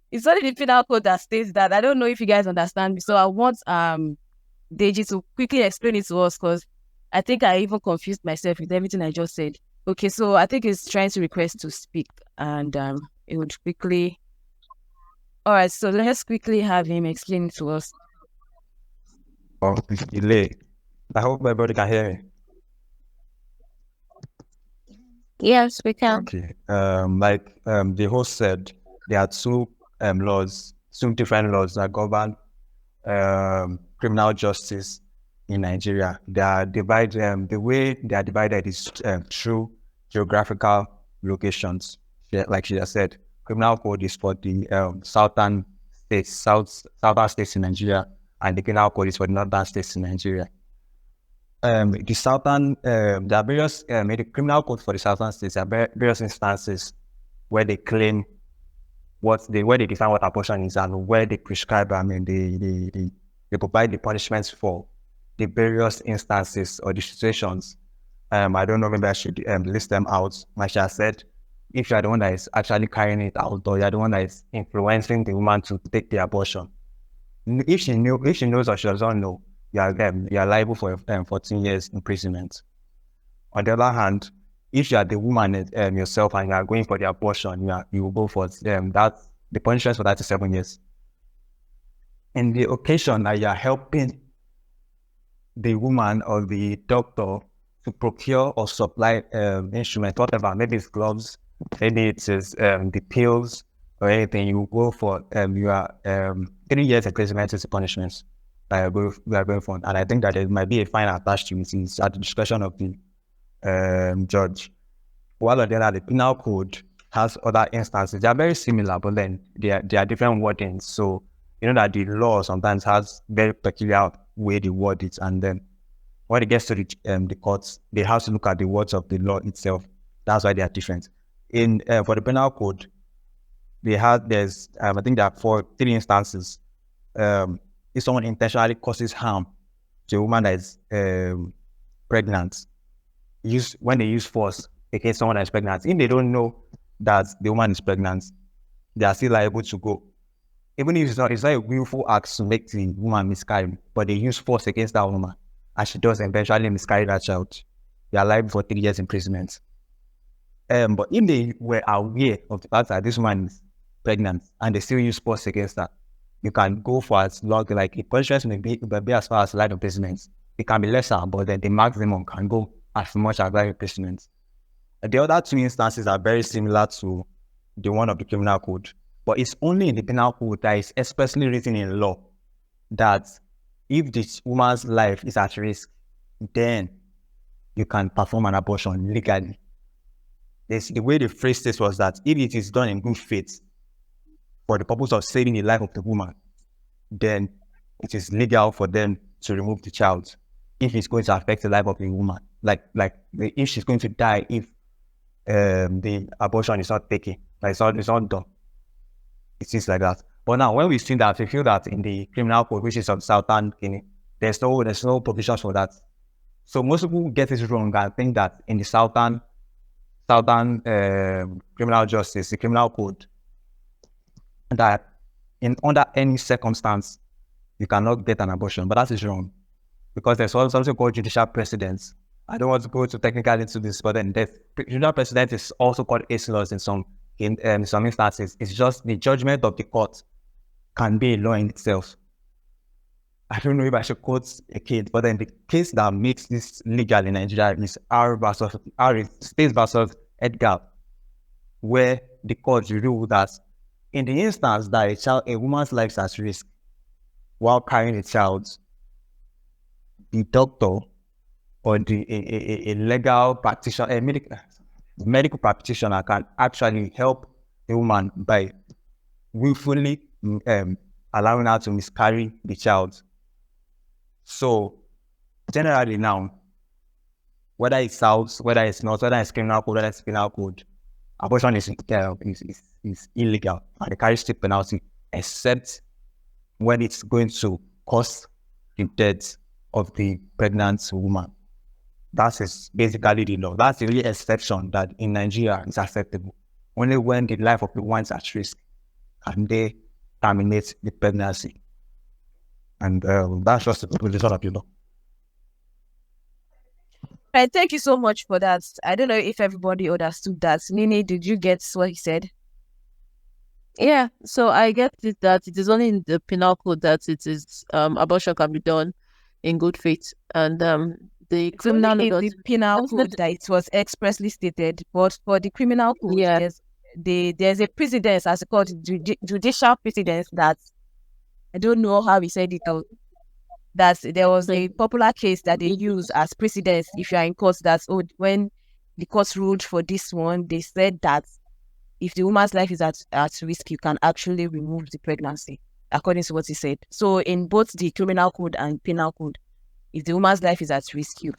it's only the penal code that states that. I don't know if you guys understand me. So I want Deji to quickly explain it to us, because I think I even confused myself with everything I just said. Okay, so I think he's trying to request to speak, and it would quickly. All right, so let's quickly have him explain it to us. Oh, it's delay. I hope my brother can hear me. Yes, we can. Okay. Like the host said, there are two laws, two different laws that govern criminal justice in Nigeria. They are divided. The way they are divided is through geographical locations. Like she just said, criminal code is for the southern states in Nigeria, and the penal code is for the northern states in Nigeria. The southern, there are various, the criminal code for the southern states, there are various instances where they claim where they define what abortion is, and where they prescribe, they provide the punishments for the various instances or the situations. I don't know, maybe I should list them out. Like I said, if you are the one that is actually carrying it out, or you are the one that is influencing the woman to take the abortion, if she knows or she doesn't know, you are liable for 14 years imprisonment. On the other hand, if you are the woman yourself and you are going for the abortion, you will go for that. The punishment for that is 7 years. In the occasion that you are helping the woman or the doctor to procure or supply instrument, whatever, maybe it's gloves, maybe it is the pills or anything, you go for 3 years imprisonment is the punishment that we are going for. And I think that there might be a fine attached to it. It's at the discretion of the judge. While on the other, the penal code has other instances. They are very similar, but then they are different wordings. So you know that the law sometimes has very peculiar way they word it, and then when it gets to the courts, they have to look at the words of the law itself. That's why they are different. In for the penal code, I think there are 3 instances. If someone intentionally causes harm to a woman that is pregnant, when they use force against someone that is pregnant, if they don't know that the woman is pregnant, they are still liable to go. Even if it's not a willful act to make the woman miscarry, but they use force against that woman, and she does eventually miscarry that child, they are liable for 3 years imprisonment. But if they were aware of the fact that this woman is pregnant and they still use force against her, you can go for as long, like, a punishment may be as far as life imprisonment. It can be lesser, but then the maximum can go as much as life imprisonment. The other 2 instances are very similar to the one of the criminal code, but it's only in the penal code that is expressly written in law that if this woman's life is at risk, then you can perform an abortion legally. The way the phrase this was that if it is done in good faith for the purpose of saving the life of the woman, then it is legal for them to remove the child if it's going to affect the life of the woman. Like if she's going to die if the abortion is not taken, it's not done. It is like that. But now when we see that, we feel that in the criminal code, which is of Southern Guinea, there's no provisions for that. So most people get it wrong and think that in the Southern criminal justice, the criminal code, that under any circumstance, you cannot get an abortion. But that is wrong, because there's also something called judicial precedence. I don't want to go too technical into this, but then the judicial precedent is also called case laws in some instances. It's just the judgment of the court can be a law in itself. I don't know if I should quote a case, but then the case that makes this legal in Nigeria is States versus Edgar, where the court ruled that in the instance that a woman's life is at risk while carrying a child, the doctor or a legal practitioner, a medical practitioner can actually help the woman by willfully allowing her to miscarry the child. So generally now, whether it's South, whether it's not, whether it's criminal code, whether it's penal code, abortion is illegal and it carries state penalty, except when it's going to cause the death of the pregnant woman. That is basically the law. That's the only exception that in Nigeria is acceptable. Only when the life of the woman is at risk can they terminate the pregnancy. And that's just the result of the law. Right, thank you so much for that. I don't know if everybody understood that. Nini, did you get what he said? Yeah, so I get it that it is only in the penal code that it is abortion can be done in good faith, and the criminal in law the penal code that it was expressly stated, but for the criminal code, Yeah. there's a precedence, as called judicial precedence, that I don't know how he said it though. That there was a popular case that they use as precedence if you are in court. That when the court ruled for this one, they said that if the woman's life is at risk, you can actually remove the pregnancy, according to what he said. So in both the criminal code and penal code, if the woman's life is at risk, you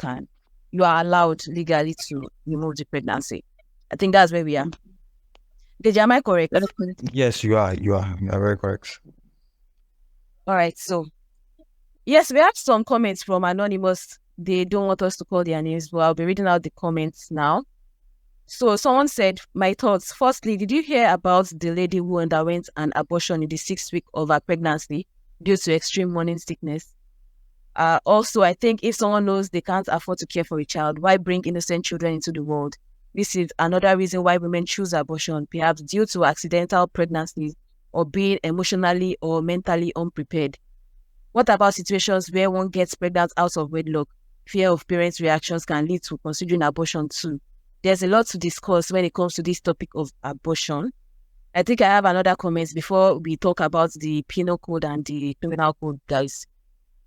are allowed legally to remove the pregnancy. I think that's where we are. Deji, am I correct? Yes, you are. You are very correct. All right. So, yes, we have some comments from Anonymous. They don't want us to call their names, but I'll be reading out the comments now. So someone said, my thoughts. Firstly, did you hear about the lady who underwent an abortion in the 6th week of her pregnancy due to extreme morning sickness? Also, I think if someone knows they can't afford to care for a child, why bring innocent children into the world? This is another reason why women choose abortion, perhaps due to accidental pregnancies or being emotionally or mentally unprepared. What about situations where one gets pregnant out of wedlock? Fear of parents' reactions can lead to considering abortion too. There's a lot to discuss when it comes to this topic of abortion. I think I have another comment before we talk about the penal code and the criminal code, guys.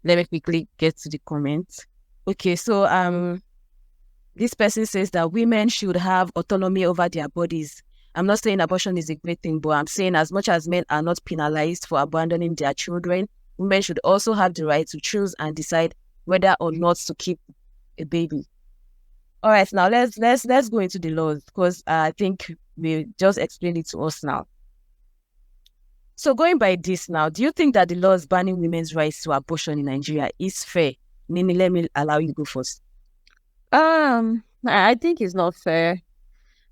Let me quickly get to the comments. Okay, so this person says that women should have autonomy over their bodies. I'm not saying abortion is a great thing, but I'm saying as much as men are not penalized for abandoning their children, women should also have the right to choose and decide whether or not to keep a baby. All right, now let's go into the laws, because I think we just explained it to us now. So going by this now, do you think that the laws banning women's rights to abortion in Nigeria is fair? Nini, let me allow you to go first. I think it's not fair.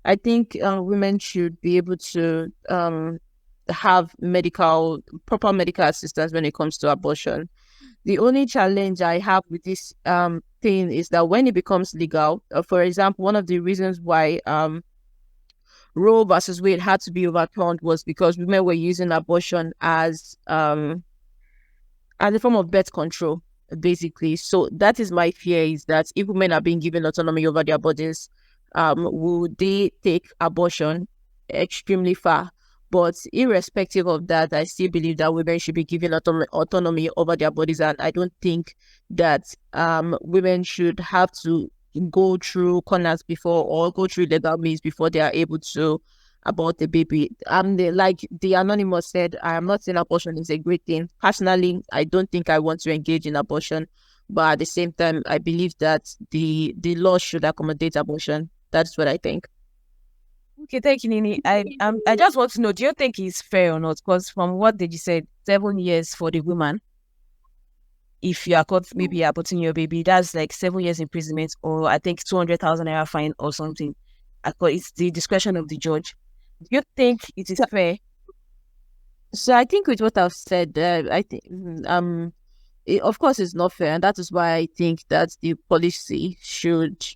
I think women should be able to have proper medical assistance when it comes to abortion. The only challenge I have with this thing is that when it becomes legal, for example, one of the reasons why Roe versus Wade had to be overturned was because women were using abortion as a form of birth control, basically. So that is my fear, is that if women are being given autonomy over their bodies, would they take abortion extremely far? But irrespective of that, I still believe that women should be given autonomy over their bodies, and I don't think that women should have to go through corners before or go through legal means before they are able to abort the baby. Like the Anonymous said, I am not saying abortion is a great thing. Personally, I don't think I want to engage in abortion, but at the same time, I believe that the law should accommodate abortion. That's what I think. Okay, thank you, Nini. I just want to know, do you think it's fair or not? Because from what Deji said, 7 years for the woman, if you are caught maybe aborting your baby, that's like 7 years imprisonment, or I think 200,000 naira fine or something. It's the discretion of the judge. Do you think it is fair? So I think with what I've said, I think of course it's not fair, and that is why I think that the policy should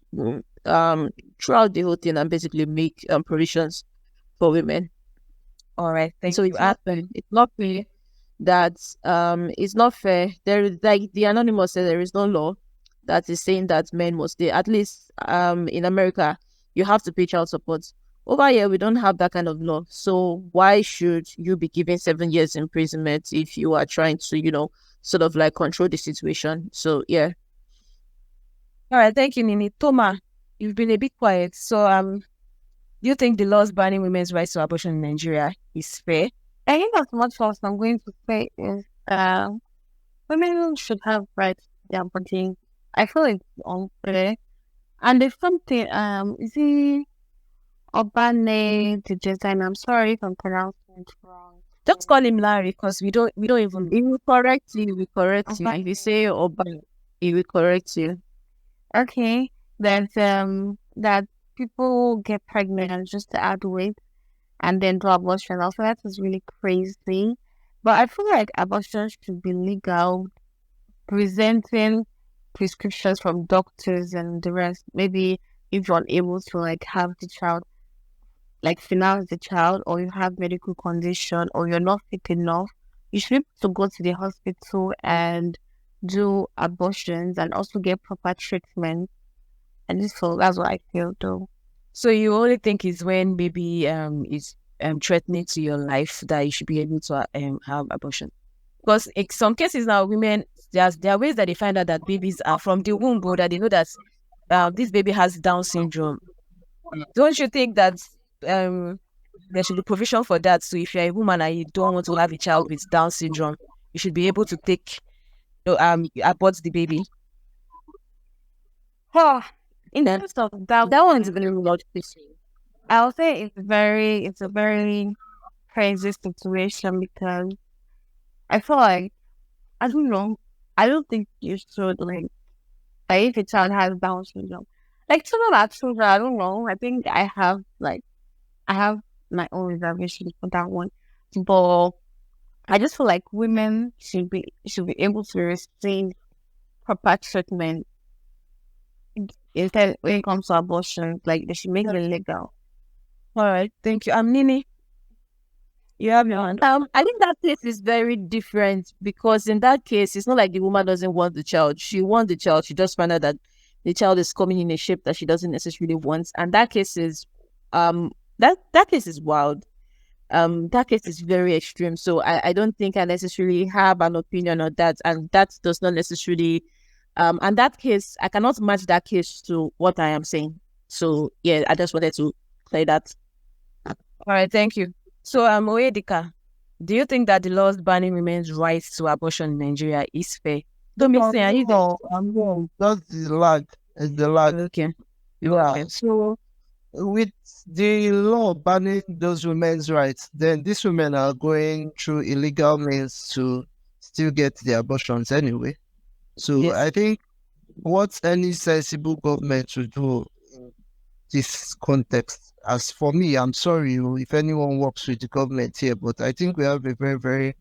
throughout the whole thing and basically make provisions for women. All right, thank So you. it's not fair. It's not fair that it's not fair. There is, like the anonymous said, there is no law that is saying that men must stay. At least in America, you have to pay child support. Over here, we don't have that kind of law. So why should you be given 7 years imprisonment if you are trying to, sort of like control the situation? So yeah. All right, thank you, Nini. Toma, you've been a bit quiet. So do you think the laws banning women's rights to abortion in Nigeria is fair? I think as much as I'm going to say is women should have rights to their body. I feel it's unfair. And there's something is it Obane the design, I'm sorry if I'm pronouncing it wrong. Just call him Larry because we don't even. He will correct you. We correct you. If you say Oba, he will correct you. Okay. That people get pregnant and just to add weight and then do abortion. Also, that is really crazy. But I feel like abortion should be legal, presenting prescriptions from doctors and the rest. Maybe if you're unable to like have the child, like finance the child, or you have medical condition, or you're not fit enough, you should be able to go to the hospital and do abortions and also get proper treatment. And that's what I feel though. So you only think it's when baby is threatening to your life that you should be able to have abortion? Because in some cases now, women, there are ways that they find out that babies are from the womb, or that they know that this baby has Down syndrome. Don't you think that there should be provision for that? So if you're a woman and you don't want to have a child with Down syndrome, you should be able to abort the baby. In terms of that one's very logically. I'll say it's a very crazy situation because I feel like I don't know. I don't think you should like if a child has Down syndrome. Like children are children, I don't know. I think I have my own reservations for that one. But I just feel like women should be able to receive proper treatment instead when it comes to abortion. Like they should make it legal. All right, thank you. Nini, you have your hand. I think that case is very different because in that case, it's not like the woman doesn't want the child. She wants the child. She just found out that the child is coming in a shape that she doesn't necessarily want. And that case is that case is wild. That case is very extreme. So I don't think I necessarily have an opinion on that. And that does not necessarily and that case, I cannot match that case to what I am saying. So yeah, I just wanted to say that. All right, thank you. So Oyedika, do you think that the laws banning women's rights to abortion in Nigeria is fair? Don't be saying you don't. That's the lag. It's the lag. Okay. Yeah. So with the law banning those women's rights, then these women are going through illegal means to still get their abortions anyway. So Yes. I think what any sensible government should do in this context, as for me, I'm sorry if anyone works with the government here, but I think we have a very, very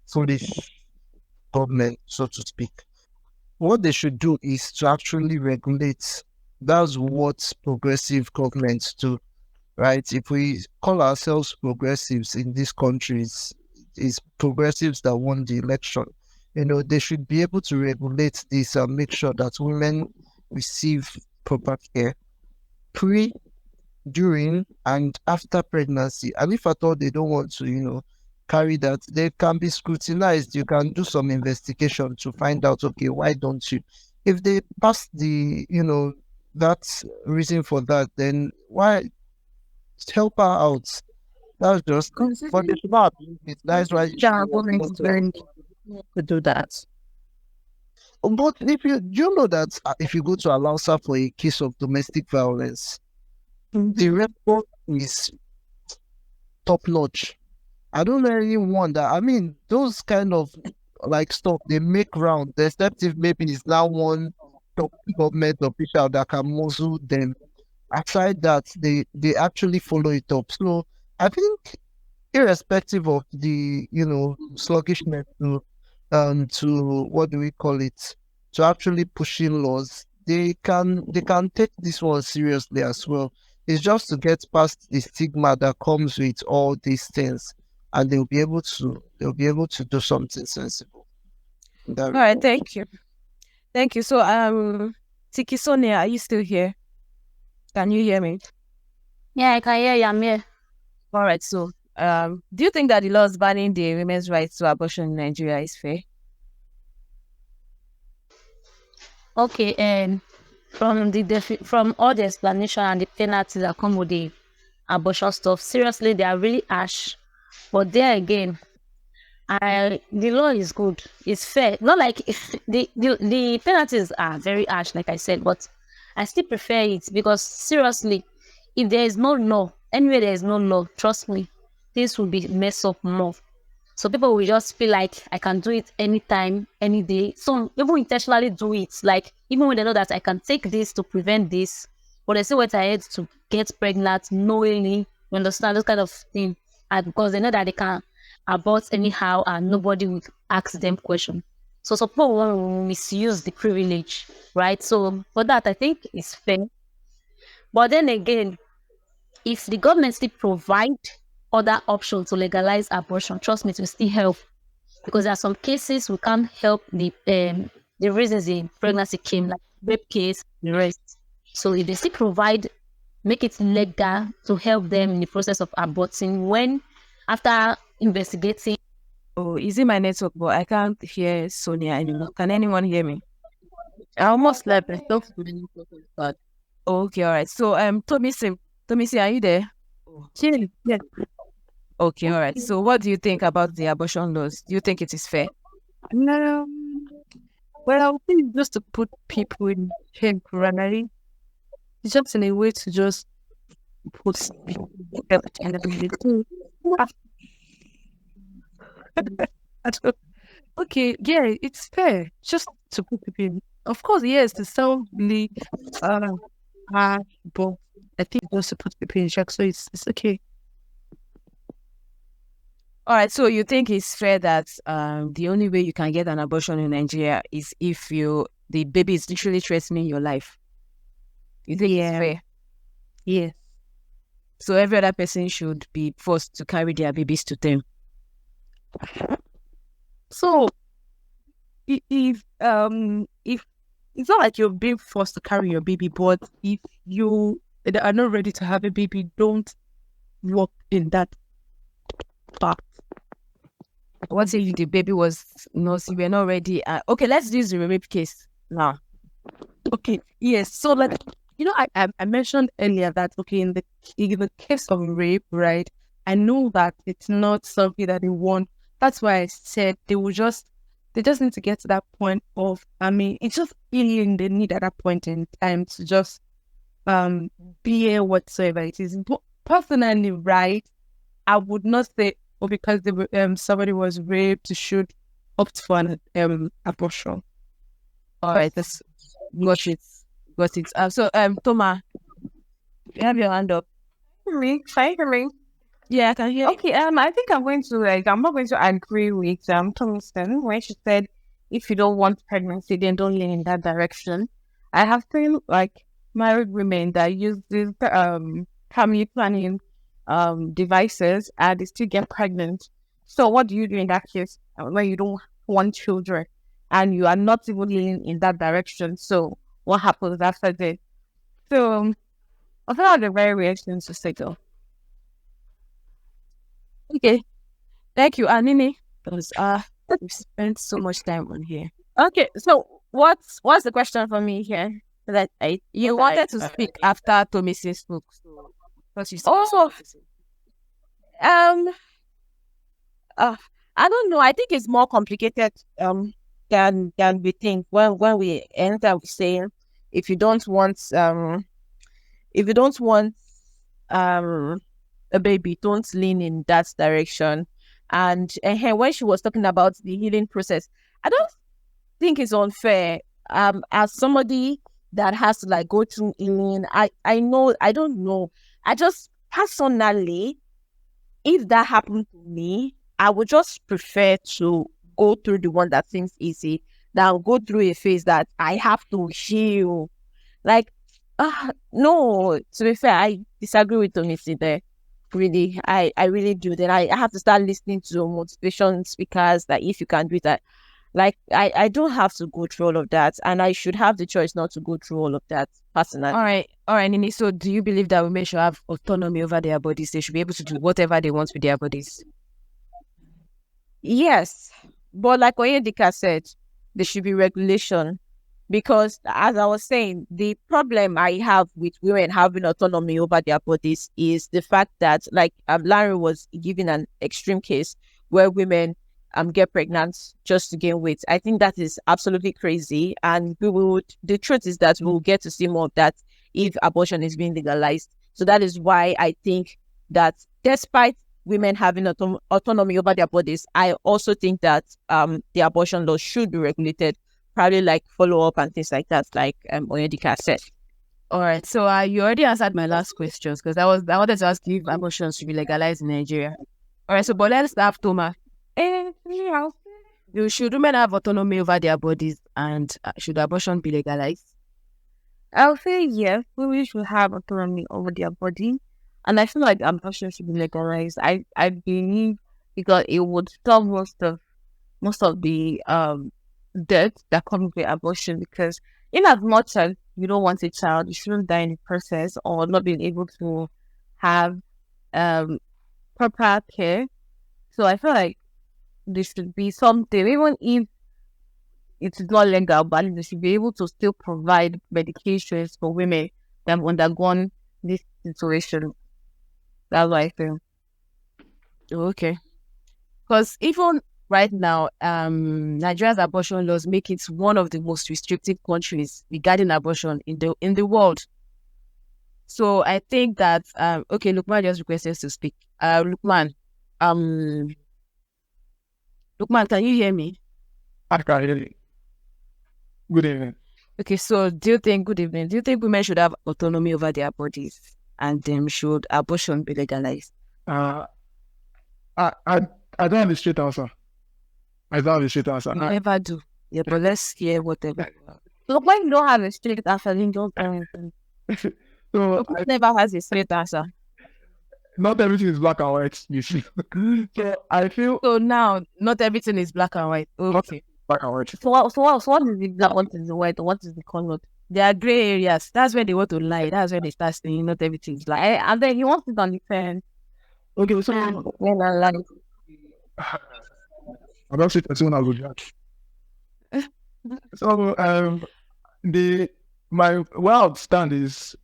foolish government, so to speak. What they should do is to actually regulate. That's what progressive governments do, right? If we call ourselves progressives in these countries, it's progressives that won the election. They should be able to regulate this and make sure that women receive proper care pre, during, and after pregnancy. And if at all they don't want to, carry that, they can be scrutinized. You can do some investigation to find out, okay, why don't you? If they pass the, that reason for that, then why help her out? That's just for the smart. That's why to do that. But do you know that if you go to Alausa for a case of domestic violence, the response is top notch. I don't know anyone those kind of like stuff they make round. The except if maybe it's now one top government official that can muzzle them. Aside that, they actually follow it up. So I think irrespective of the, sluggishness to what do we call it, to actually pushing laws, they can take this one seriously as well. It's just to get past the stigma that comes with all these things, and they'll be able to do something sensible in that All right, regard. thank you. Thank you. So, Tiki Sonia, are you still here? Can you hear me? Yeah, I can hear you. I'm here. All right. So, do you think that the laws banning the women's right to abortion in Nigeria is fair? Okay, and from all the explanation and the penalties that come with the abortion stuff, seriously, they are really harsh. But there again, the law is good. It's fair. Not like the penalties are very harsh, like I said, but I still prefer it because seriously, if there is no law, anywhere there is no law, trust me, things will be messed up more. So people will just feel like I can do it anytime, any day. Some people intentionally do it, like even when they know that I can take this to prevent this, but they still went ahead to get pregnant knowingly. You understand this kind of thing, and because they know that they can abort anyhow and nobody will ask them question. So some people will misuse the privilege, right? So for that, I think it's fair. But then again, if the government still provide other options to legalize abortion, trust me, it will still help because there are some cases we can't help the reasons the pregnancy came, like rape case, the rest. So if they still provide, make it legal to help them in the process of aborting when after investigating. Oh, is it my network? But I can't hear Sonia anymore. Can anyone hear me? I almost left myself but Okay, all right. So, Tomisi, are you there? chill. Yeah. Okay, all right. So, what do you think about the abortion laws? Do you think it is fair? Well, I think it's just to put people in check, right? It's just in a way to just put people in accountability. I don't- Okay, yeah, it's fair. Just to put people in. Of course, yes, to sound really hard, but I think just to put people in check, so it's okay. All right. So, you think it's fair that the only way you can get an abortion in Nigeria is if the baby is literally threatening your life? You think it's Yeah. fair? Yes. So every other person should be forced to carry their babies to term. So if it's not like you're being forced to carry your baby, but if you are not ready to have a baby, don't walk in that path. What if the baby was not, you were not ready? Okay, let's use the rape case now. Okay, yes. So like I mentioned earlier that in the case of rape, right? I know that it's not something that they want. That's why I said they just need to get to that point of, it's just feeling the need at that point in time to just bear whatsoever it is. But personally, right, I would not say, because somebody was raped, you should opt for an abortion. All right, got it. So, Toma, you have your hand up. Me, can you hear me? Yeah, I can hear. Okay, I think I'm not going to agree with Thompson when she said if you don't want pregnancy, then don't lean in that direction. I have seen like married women that use these family planning devices and they still get pregnant. So what do you do in that case when you don't want children and you are not even leaning in that direction? So what happens after that? So I thought they're very weird things to say though. Okay, thank you, Anini. Because we spent so much time on here. Okay, so what's the question for me here? That You wanted to speak after Tomisi spoke, so because you said Oh, I don't know. I think it's more complicated than we think. When we enter with saying if you don't want a baby, don't lean in that direction. And when she was talking about the healing process, I don't think it's unfair. As somebody that has to like go through healing, I don't know. I just personally, if that happened to me, I would just prefer to go through the one that seems easy than go through a phase that I have to heal. Like, no, to be fair, I disagree with Tomisi there. Really, I really do. Then I have to start listening to motivation speakers that if you can do it, I don't have to go through all of that, and I should have the choice not to go through all of that personally. All right, Nini. So, do you believe that women should have autonomy over their bodies? They should be able to do whatever they want with their bodies. Yes, but like Oyedika said, there should be regulation because, as I was saying, the problem I have with women having autonomy over their bodies is the fact that, like, Larry was giving an extreme case where women get pregnant just to gain weight. I think that is absolutely crazy, and the truth is that we will get to see more of that if abortion is being legalized. So that is why I think that despite women having autonomy over their bodies, I also think that the abortion laws should be regulated, probably like follow up and things like that, like Oyedika said. All right. So you already answered my last questions because I wanted to ask you if abortion should be legalized in Nigeria. All right. So, but let's have Toma. Should women have autonomy over their bodies, and should abortion be legalized? I'll say yes, women should have autonomy over their body. And I feel like abortion should be legalized. I believe because it would stop most of the death that comes with abortion, because in as much as you don't want a child, you shouldn't die in the process or not being able to have proper care. So I feel like there should be something, even if it is not legal, but they should be able to still provide medications for women that have undergone this situation. That's what I feel. Okay. Because even right now, Nigeria's abortion laws make it one of the most restrictive countries regarding abortion in the world. So I think that okay, Lukman just requested to speak. Lukman, can you hear me? I can hear you. Good evening. Okay, so good evening. Do you think women should have autonomy over their bodies, and should abortion be legalized? I don't have a straight answer. I never do. Yeah, but let's hear whatever. Look, when you don't have a straight answer, then don't tell anything. So Never has a straight answer. not everything is black and white, you see. So I feel So now, not everything is black and white. Okay. black and white. So what is the black, what is the white, or what is the color? There are gray areas. That's when they want to lie. That's when they start saying not everything is black. And then he wants it on the pen. Okay, so When I like I don't see someone as good judge. So my wild stand is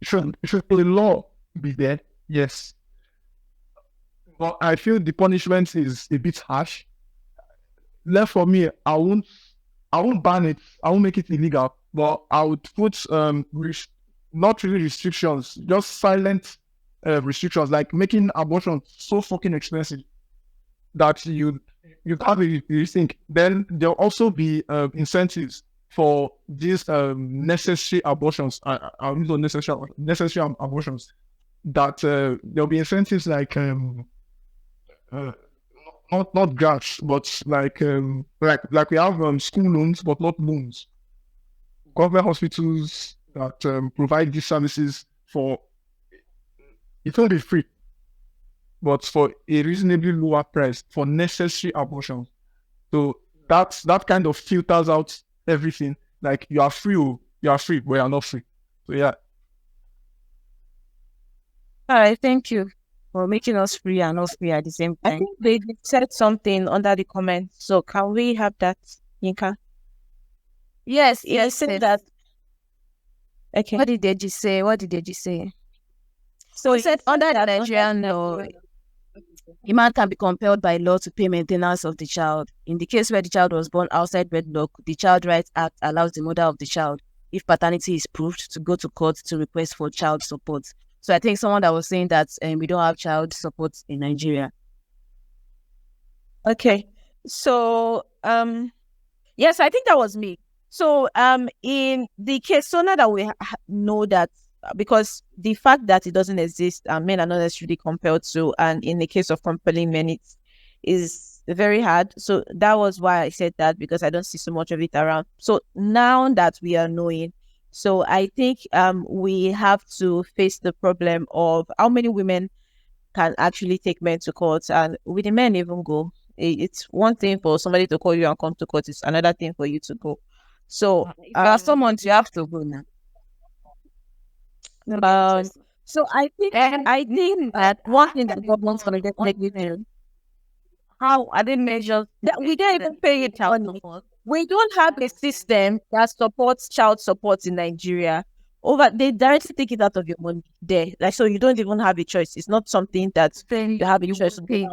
should the law be there? Yes. But I feel the punishment is a bit harsh. Left for me, I won't ban it. I won't make it illegal. But I would put not really restrictions, just silent restrictions, like making abortion so fucking expensive that you can't really think. Then there'll also be incentives for these necessary abortions. Necessary abortions. That there'll be incentives like not grants, but like we have school loans, but not loans. Government hospitals that provide these services for it won't be free, but for a reasonably lower price for necessary abortions. So that kind of filters out everything. Like you are free, but you are not free. So yeah. All right, thank you for making us free and not free at the same time. I think they said something under the comment. So can we have that, Yinka? Yes, Say that. Okay. What did Deji say? So He said under the Nigerian law, a man can be compelled by law to pay maintenance of the child. In the case where the child was born outside wedlock, the Child Rights Act allows the mother of the child, if paternity is proved, to go to court to request for child support. So I think someone that was saying that we don't have child support in Nigeria. Okay. So yes, I think that was me. So in the case, so now that we know that because the fact that it doesn't exist and men are not necessarily compelled to, and in the case of compelling men, it is very hard. So that was why I said that, because I don't see so much of it around. So now that we are knowing, so I think we have to face the problem of how many women can actually take men to court, and with the men even go. It's one thing for somebody to call you and come to court, it's another thing for you to go. So As someone, you have to go now. so I think that one thing that government's gonna get negligent. How are they measures that we don't even pay it out. We don't have a system that supports child support in Nigeria. They directly take it out of your money there. Like, so you don't even have a choice. It's not something that you have a choice to pay.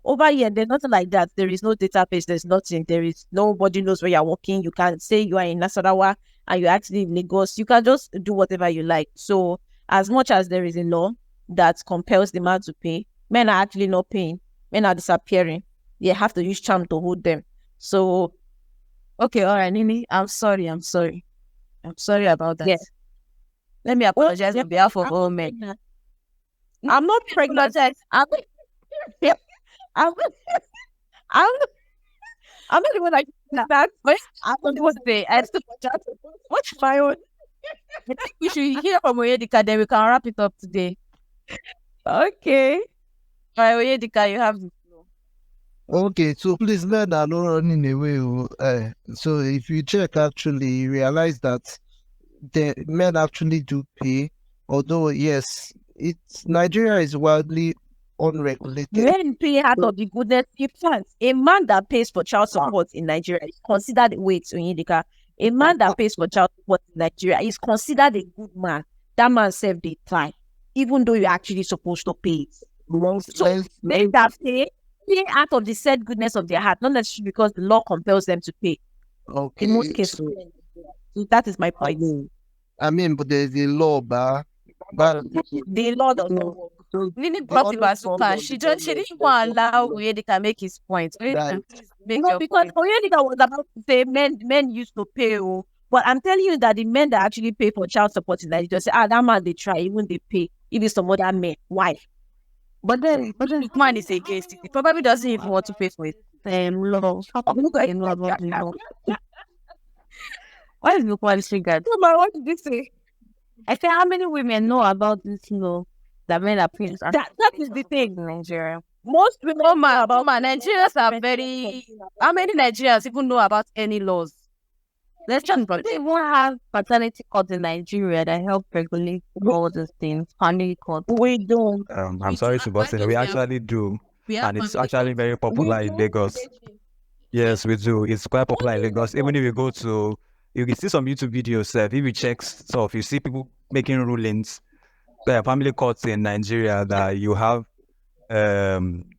Over here, there's nothing like that. There is no database. There's nothing. There is nobody knows where you're working. You can say you are in Nasarawa and you're actually in Lagos. You can just do whatever you like. So as much as there is a law that compels the man to pay, men are actually not paying. Men are disappearing. They have to use charm to hold them. So, Okay, all right, Nini. I'm sorry about that. yes. Let me apologize on behalf of all men. I'm not pregnant. I'm I'm not the one like that. But I'm not the one say I still what's my own. I think we should hear from Oyedika, then we can wrap it up today. Okay. All right, Oyedika, you have the floor. Okay, so please, men are not running away. So if you check, actually, you realize that the men actually do pay. Although, yes, Nigeria is wildly unregulated. Men pay out of the goodness. In fact, a man that pays for child support in Nigeria is considered Oyedika. A man that pays for child support in Nigeria is considered a good man. That man saved the time, even though you're actually supposed to pay it. So men that pay out of the said goodness of their heart, not necessarily because the law compels them to pay. Okay. In most cases. So that is my point. I mean, but there's a law, but The law does not work. Nini brought it back to class. She didn't even allow Oyedika make his point. Right. No, because Oyedika was about to say men used to pay, but I'm telling you that the men that actually pay for child support in Nigeria say, that man they try, even they pay. If it's some other men, why? But then the man is against it. He probably doesn't even want to pay for it. law? Why is the policy guide? What did you say? I say, how many women know about this law that men are paying? That is the thing. In Nigeria. Most women know about Nigerians are very. How many Nigerians even know about any laws? Let's just they even have paternity court in Nigeria that help regulate all these things. Family court. We don't. I'm sorry to bust in. We actually do. And it's actually very popular in Lagos. Yes, we do. It's quite popular in Lagos. Even if you go to, you can see some YouTube videos. If you check stuff, you see people making rulings. Family courts in Nigeria that you have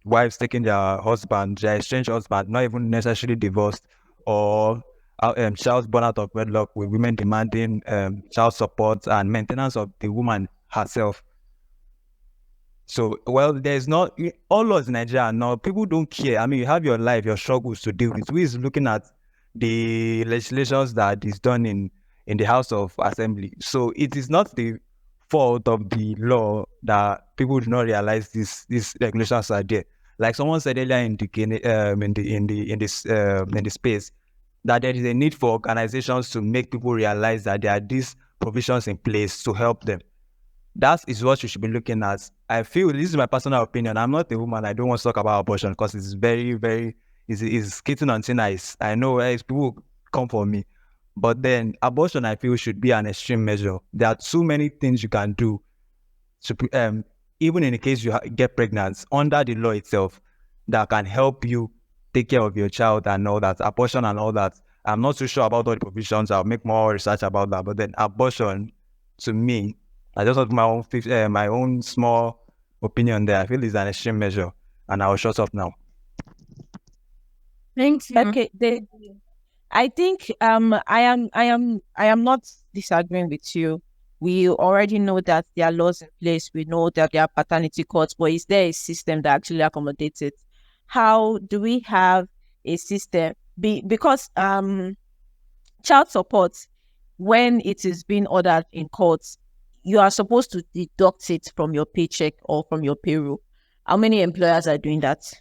wives taking their estranged husband, not even necessarily divorced, or child born out of wedlock, with women demanding child support and maintenance of the woman herself. So, well, there's not all laws in Nigeria now. People don't care. I mean, you have your life, your struggles to deal with. Who is looking at the legislations that is done in the House of Assembly? So it is not the fault of the law that people do not realize these regulations are there. Like someone said earlier in the space, that there is a need for organizations to make people realize that there are these provisions in place to help them. That is what you should be looking at. I feel, this is my personal opinion. I'm not a woman. I don't want to talk about abortion because it's very, very, it's getting on thin ice. I know people come for me. But then abortion, I feel, should be an extreme measure. There are too many things you can do to, even in the case you get pregnant, under the law itself, that can help you take care of your child and all that, abortion and all that. I'm not too sure about all the provisions. I'll make more research about that. But then abortion, to me, I just have my own small opinion there. I feel it's an extreme measure, and I'll shut up now. Thank you. Okay, I think I am not disagreeing with you. We already know that there are laws in place. We know that there are paternity courts, but is there a system that actually accommodates it? How do we have a system? Because child support when it is being ordered in courts, you are supposed to deduct it from your paycheck or from your payroll. How many employers are doing that?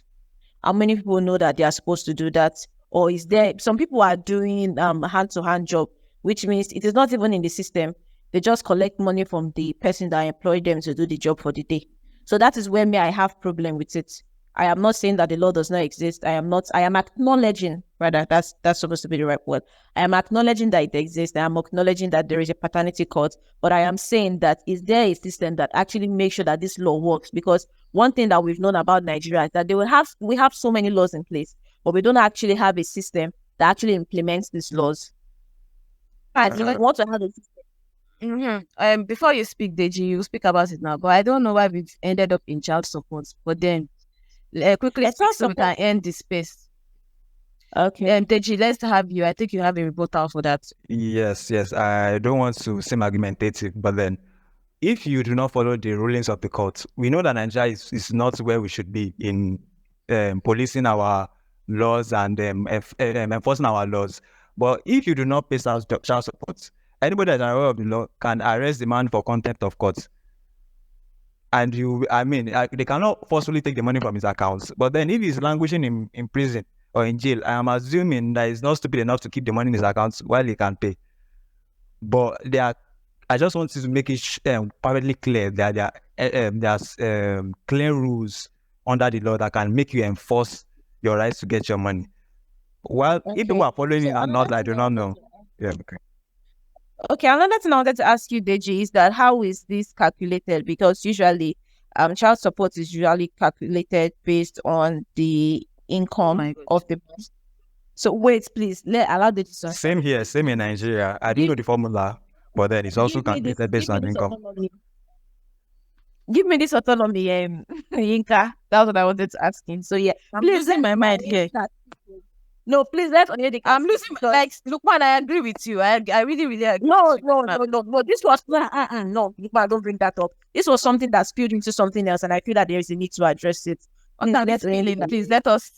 How many people know that they are supposed to do that? Or is there some people are doing hand-to-hand job, which means it is not even in the system. They just collect money from the person that employed them to do the job for the day. So that is where I have problem with it. I am not saying that the law does not exist. I am acknowledging, rather, that's supposed to be the right word. I am acknowledging that it exists. I am acknowledging that there is a paternity court, but I am saying that is there a system that actually makes sure that this law works? Because one thing that we've known about Nigeria is that we have so many laws in place, but we don't actually have a system that actually implements these laws. And we want to have a system. Before you speak, Deji, you speak about it now, but I don't know why we've ended up in child support. But then, quickly, so we can end the space. Okay. Deji, let's have you. I think you have a rebuttal for that. Yes. I don't want to seem argumentative, but then if you do not follow the rulings of the court, we know that Nigeria is not where we should be in policing our laws and enforcing our laws. But if you do not pay child support, anybody that is aware of the law can arrest the man for contempt of court. And they cannot forcefully take the money from his accounts. But then if he's languishing in prison or in jail, I am assuming that he's not stupid enough to keep the money in his accounts while he can pay. But I just want to make it perfectly clear that there's clear rules under the law that can make you enforce your rights to get your money. Well, if people are following it or not, I do not know. Yeah, okay. Okay, another thing I wanted to ask you, Deji, is that how is this calculated? Because usually, child support is usually calculated based on the income of the person. So wait, please, allow the Same here, same in Nigeria. I didn't know the formula, but then it's also calculated based on income. Give me this autonomy, Yinka. That's what I wanted to ask him. So yeah, I'm losing my mind here. No, please let on the. I'm losing. Like, Lukman, I agree with you. I really agree. No. This was no. Lukman, don't bring that up. This was something that spilled into something else, and I feel that there is a need to address it. Please let us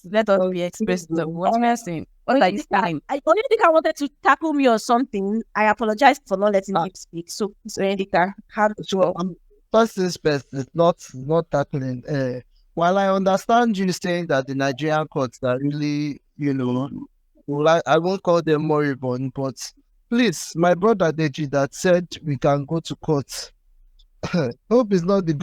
be expressed. What am I saying? What are you saying? I only think I wanted to tackle me or something. I apologize for not letting him speak. So, Endika, first things first, it's not tackling. While I understand you saying that the Nigerian courts are really, I won't call them moribund, but please, my brother Deji that said we can go to court. Hope is not the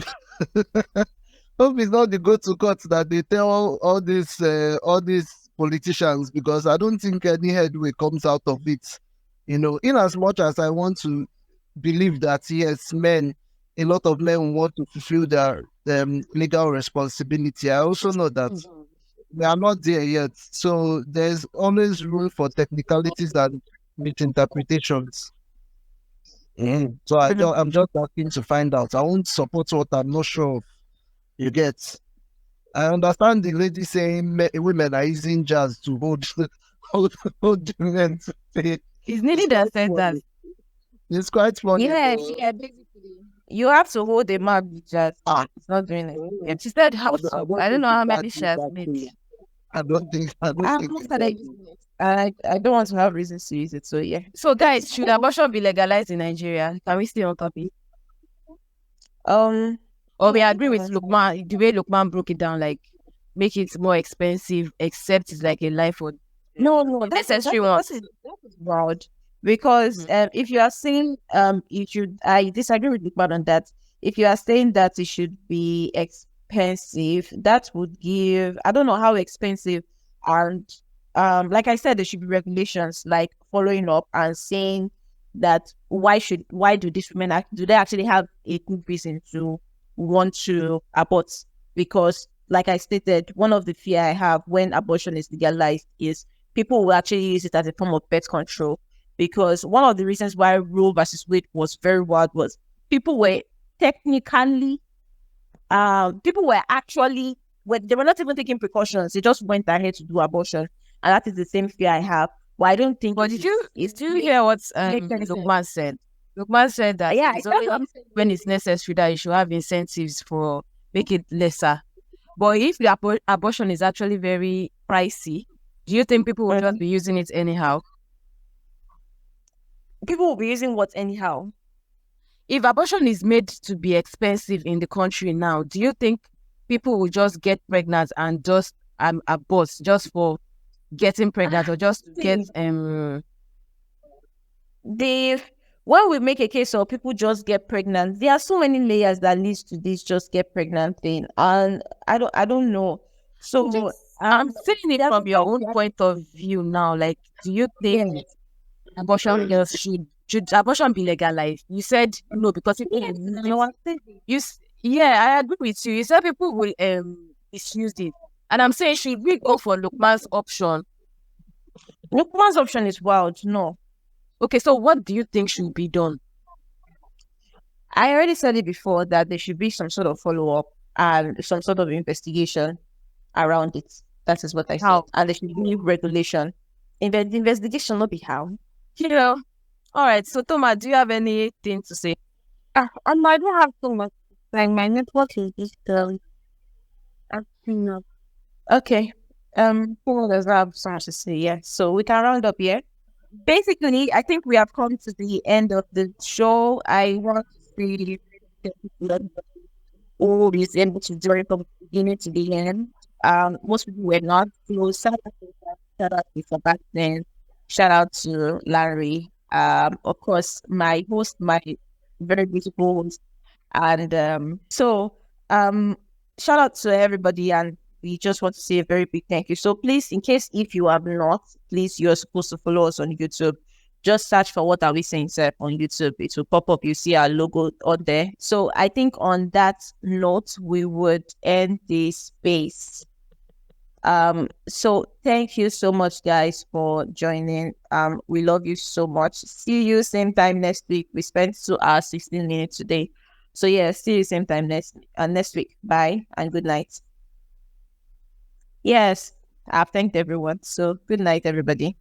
go-to court that they tell all these politicians, because I don't think any headway comes out of it. In as much as I want to believe that yes, a lot of men want to fulfill their legal responsibility, I also know that we are not there yet. So there's always room for technicalities and misinterpretations. So I'm just asking to find out. I won't support what I'm not sure of. You get? I understand the lady saying women are using jazz to hold the men to pay. It's nearly that said that. It's quite funny. Yeah, basically. You have to hold a man with jazz. It's not doing it. Yeah, she said how to. I don't know how many she has made. I don't think I don't want to have reasons to use it. So yeah. So guys, should abortion be legalized in Nigeria? Can we stay on topic? Or we agree with Lukman, the way Lukman broke it down, like make it more expensive, except it's like a life or no, that's necessary one. That is broad. Because if you are saying I disagree with Lukman on that. If you are saying that it should be expensive, that would give, I don't know how expensive, and like I said, there should be regulations like following up and saying that why do these women do they actually have a good reason to want to abort? Because like I stated, one of the fear I have when abortion is legalized is people will actually use it as a form of birth control. Because one of the reasons why Roe versus Wade was very wild was people were technically, they were not even taking precautions. They just went ahead to do abortion. And that is the same fear I have. But I don't think. But did you hear what Lukman said? Lukman said that when it's necessary that you should have incentives for make it lesser. But if the abortion is actually very pricey, do you think people will just be using it anyhow? people will be using what anyhow. If abortion is made to be expensive in the country now, do you think people will just get pregnant and just abort just for getting pregnant or just to get When we make a case of people just get pregnant, there are so many layers that leads to this just get pregnant thing, and I don't know. So I'm saying it from your own point of view now. Like, do you think abortion girls should abortion be legalized? You said no because people I agree with you. You said people will misuse it, and I'm saying should we go for Lukman's option? Lukman's option is wild. No. Okay, so what do you think should be done? I already said it before that there should be some sort of follow-up and some sort of investigation around it. That is what I said. And there should be regulation. The investigation will be how. All right. So, Thomas, do you have anything to say? I don't have so much. Like, my network is just acting up. Okay. Who does have so much to say? Yeah. So we can round up here. Basically, I think we have come to the end of the show. I want to say all is able to do it from the beginning to the end. Most people were not. So shout out to Sebastian. Shout out to Larry. Of course, my host, my very beautiful host. And shout out to everybody, and we just want to say a very big thank you. So please, in case if you have not, please, you're supposed to follow us on YouTube. Just search for What Are We Saying, sir, on YouTube. It will pop up. You see our logo on there. So I think on that note, we would end this space. So thank you so much, guys, for joining. We love you so much. See you same time next week. We spent 2 hours 16 minutes today. So yeah, see you same time next week. Bye and good night. Yes, I've thanked everyone. So good night, everybody.